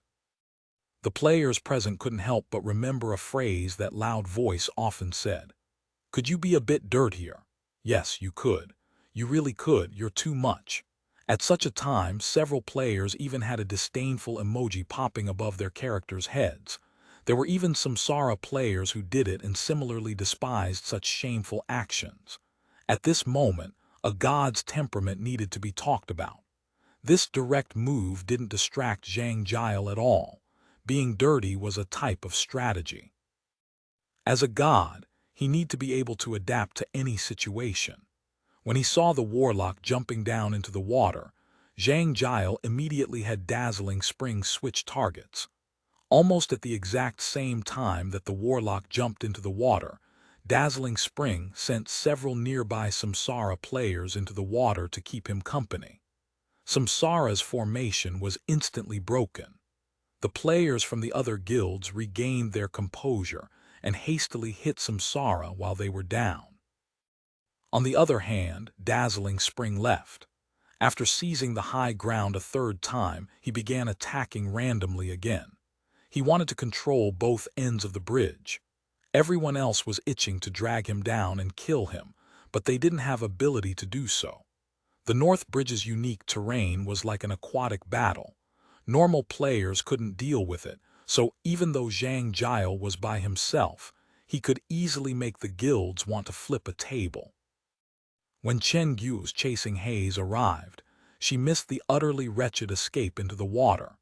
The players present couldn't help but remember a phrase that Loud Voice often said. Could you be a bit dirtier? Yes, you could. You really could. You're too much. At such a time, several players even had a disdainful emoji popping above their characters' heads. There were even Samsara players who did it and similarly despised such shameful actions. At this moment, a god's temperament needed to be talked about. This direct move didn't distract Zhang Jiao at all. Being dirty was a type of strategy. As a god, he needed to be able to adapt to any situation. When he saw the warlock jumping down into the water, Zhang Jiao immediately had Dazzling Spring switch targets. Almost at the exact same time that the warlock jumped into the water, Dazzling Spring sent several nearby Samsara players into the water to keep him company. Samsara's formation was instantly broken. The players from the other guilds regained their composure and hastily hit Samsara while they were down. On the other hand, Dazzling Spring left. After seizing the high ground a third time, he began attacking randomly again. He wanted to control both ends of the bridge. Everyone else was itching to drag him down and kill him, but they didn't have ability to do so. The North Bridge's unique terrain was like an aquatic battle. Normal players couldn't deal with it, so even though Zhang Jiao was by himself, he could easily make the guilds want to flip a table. When Chen Guo's chasing haze arrived, she missed the utterly wretched escape into the water.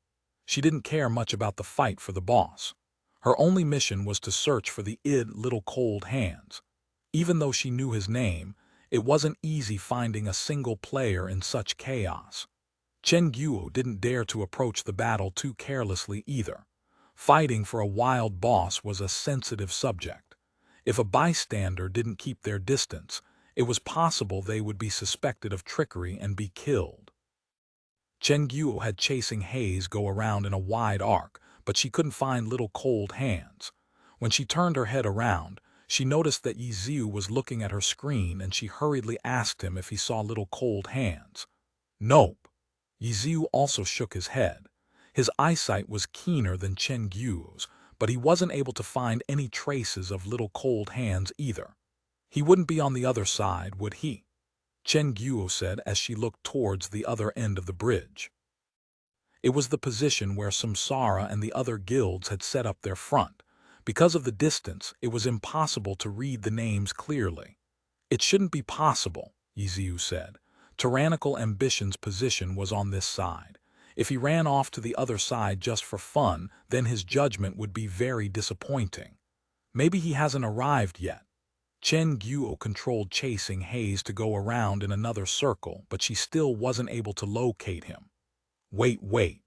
She didn't care much about the fight for the boss. Her only mission was to search for the little cold hands. Even though she knew his name, it wasn't easy finding a single player in such chaos. Chen Guo didn't dare to approach the battle too carelessly either. Fighting for a wild boss was a sensitive subject. If a bystander didn't keep their distance, it was possible they would be suspected of trickery and be killed. Chen Guo had chasing haze go around in a wide arc, but she couldn't find little cold hands. When she turned her head around, she noticed that Ye Xiu was looking at her screen and she hurriedly asked him if he saw little cold hands. Nope. Ye Xiu also shook his head. His eyesight was keener than Chen Guo's, but he wasn't able to find any traces of little cold hands either. He wouldn't be on the other side, would he? Chen Guo said as she looked towards the other end of the bridge. It was the position where Samsara and the other guilds had set up their front. Because of the distance, it was impossible to read the names clearly. It shouldn't be possible, Ye Xiu said. Tyrannical Ambition's position was on this side. If he ran off to the other side just for fun, then his judgment would be very disappointing. Maybe he hasn't arrived yet. Chen Guo controlled chasing Haze to go around in another circle, but she still wasn't able to locate him. Wait.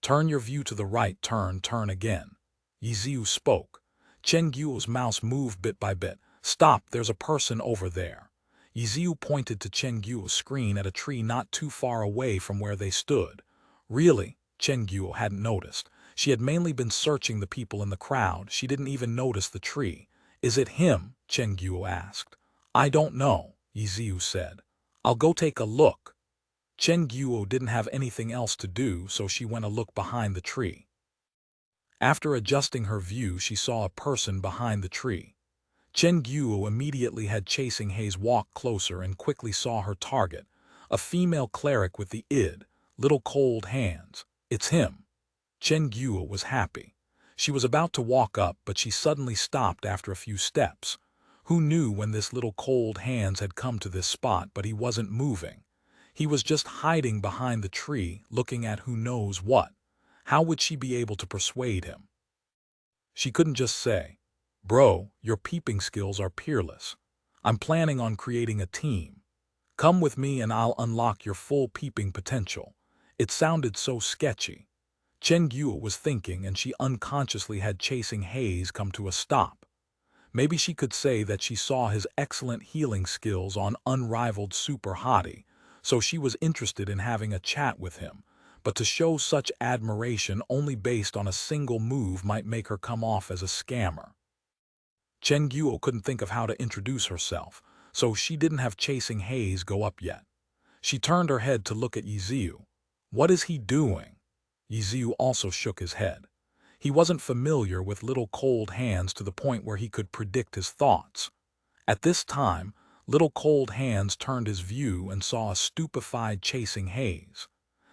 Turn your view to the right, turn again. Ye Xiu spoke. Chen Guo's mouse moved bit by bit. Stop, there's a person over there. Ye Xiu pointed to Chen Guo's screen at a tree not too far away from where they stood. Really? Chen Guo hadn't noticed. She had mainly been searching the people in the crowd. She didn't even notice the tree. Is it him? Chen Guo asked. I don't know, Ye Xiu said. I'll go take a look. Chen Guo didn't have anything else to do, so she went a look behind the tree. After adjusting her view, she saw a person behind the tree. Chen Guo immediately had Chasing Haze walk closer and quickly saw her target, a female cleric with the little cold hands. It's him. Chen Guo was happy. She was about to walk up, but she suddenly stopped after a few steps. Who knew when this little cold hands had come to this spot, but he wasn't moving. He was just hiding behind the tree, looking at who knows what. How would she be able to persuade him? She couldn't just say, Bro, your peeping skills are peerless. I'm planning on creating a team. Come with me and I'll unlock your full peeping potential. It sounded so sketchy. Chen Guo was thinking, and she unconsciously had Chasing Haze come to a stop. Maybe she could say that she saw his excellent healing skills on unrivaled super hottie, so she was interested in having a chat with him, but to show such admiration only based on a single move might make her come off as a scammer. Chen Guo couldn't think of how to introduce herself, so she didn't have Chasing Haze go up yet. She turned her head to look at Ye Xiu. What is he doing? Ye Xiu also shook his head. He wasn't familiar with little cold hands to the point where he could predict his thoughts. At this time, Little Cold Hands turned his view and saw a stupefied Chasing Haze.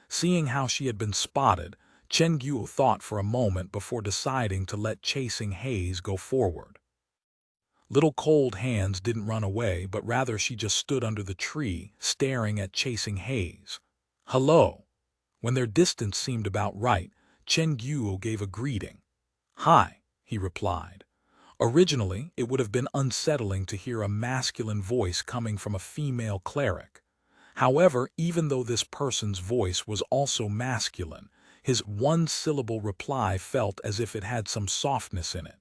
Seeing how she had been spotted, Chen Guo thought for a moment before deciding to let Chasing Haze go forward. Little Cold Hands didn't run away, but rather she just stood under the tree, staring at Chasing Haze. Hello. When their distance seemed about right, Chen Guo gave a greeting. Hi, he replied. Originally, it would have been unsettling to hear a masculine voice coming from a female cleric. However, even though this person's voice was also masculine, his one-syllable reply felt as if it had some softness in it.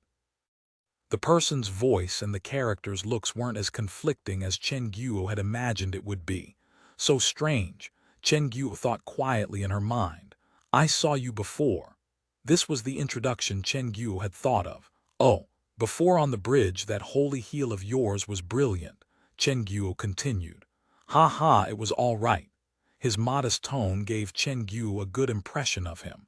The person's voice and the character's looks weren't as conflicting as Chen Guo had imagined it would be. So strange, Chen Guo thought quietly in her mind. I saw you before. This was the introduction Chen Guo had thought of. Oh. Before on the bridge, that holy heel of yours was brilliant, Chen Guo continued. Ha, it was all right. His modest tone gave Chen Guo a good impression of him.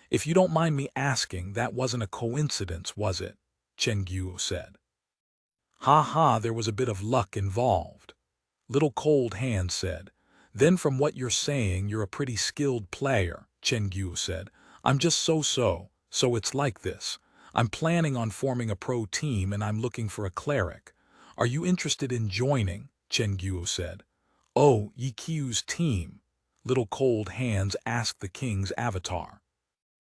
If you don't mind me asking, that wasn't a coincidence, was it? Chen Guo said. Ha, there was a bit of luck involved. Little Cold Hand said. Then from what you're saying, you're a pretty skilled player, Chen Guo said. I'm just so it's like this. I'm planning on forming a pro team and I'm looking for a cleric. Are you interested in joining? Chen Guo said. Oh, Ye Xiu's team? Little Cold Hands asked the king's avatar.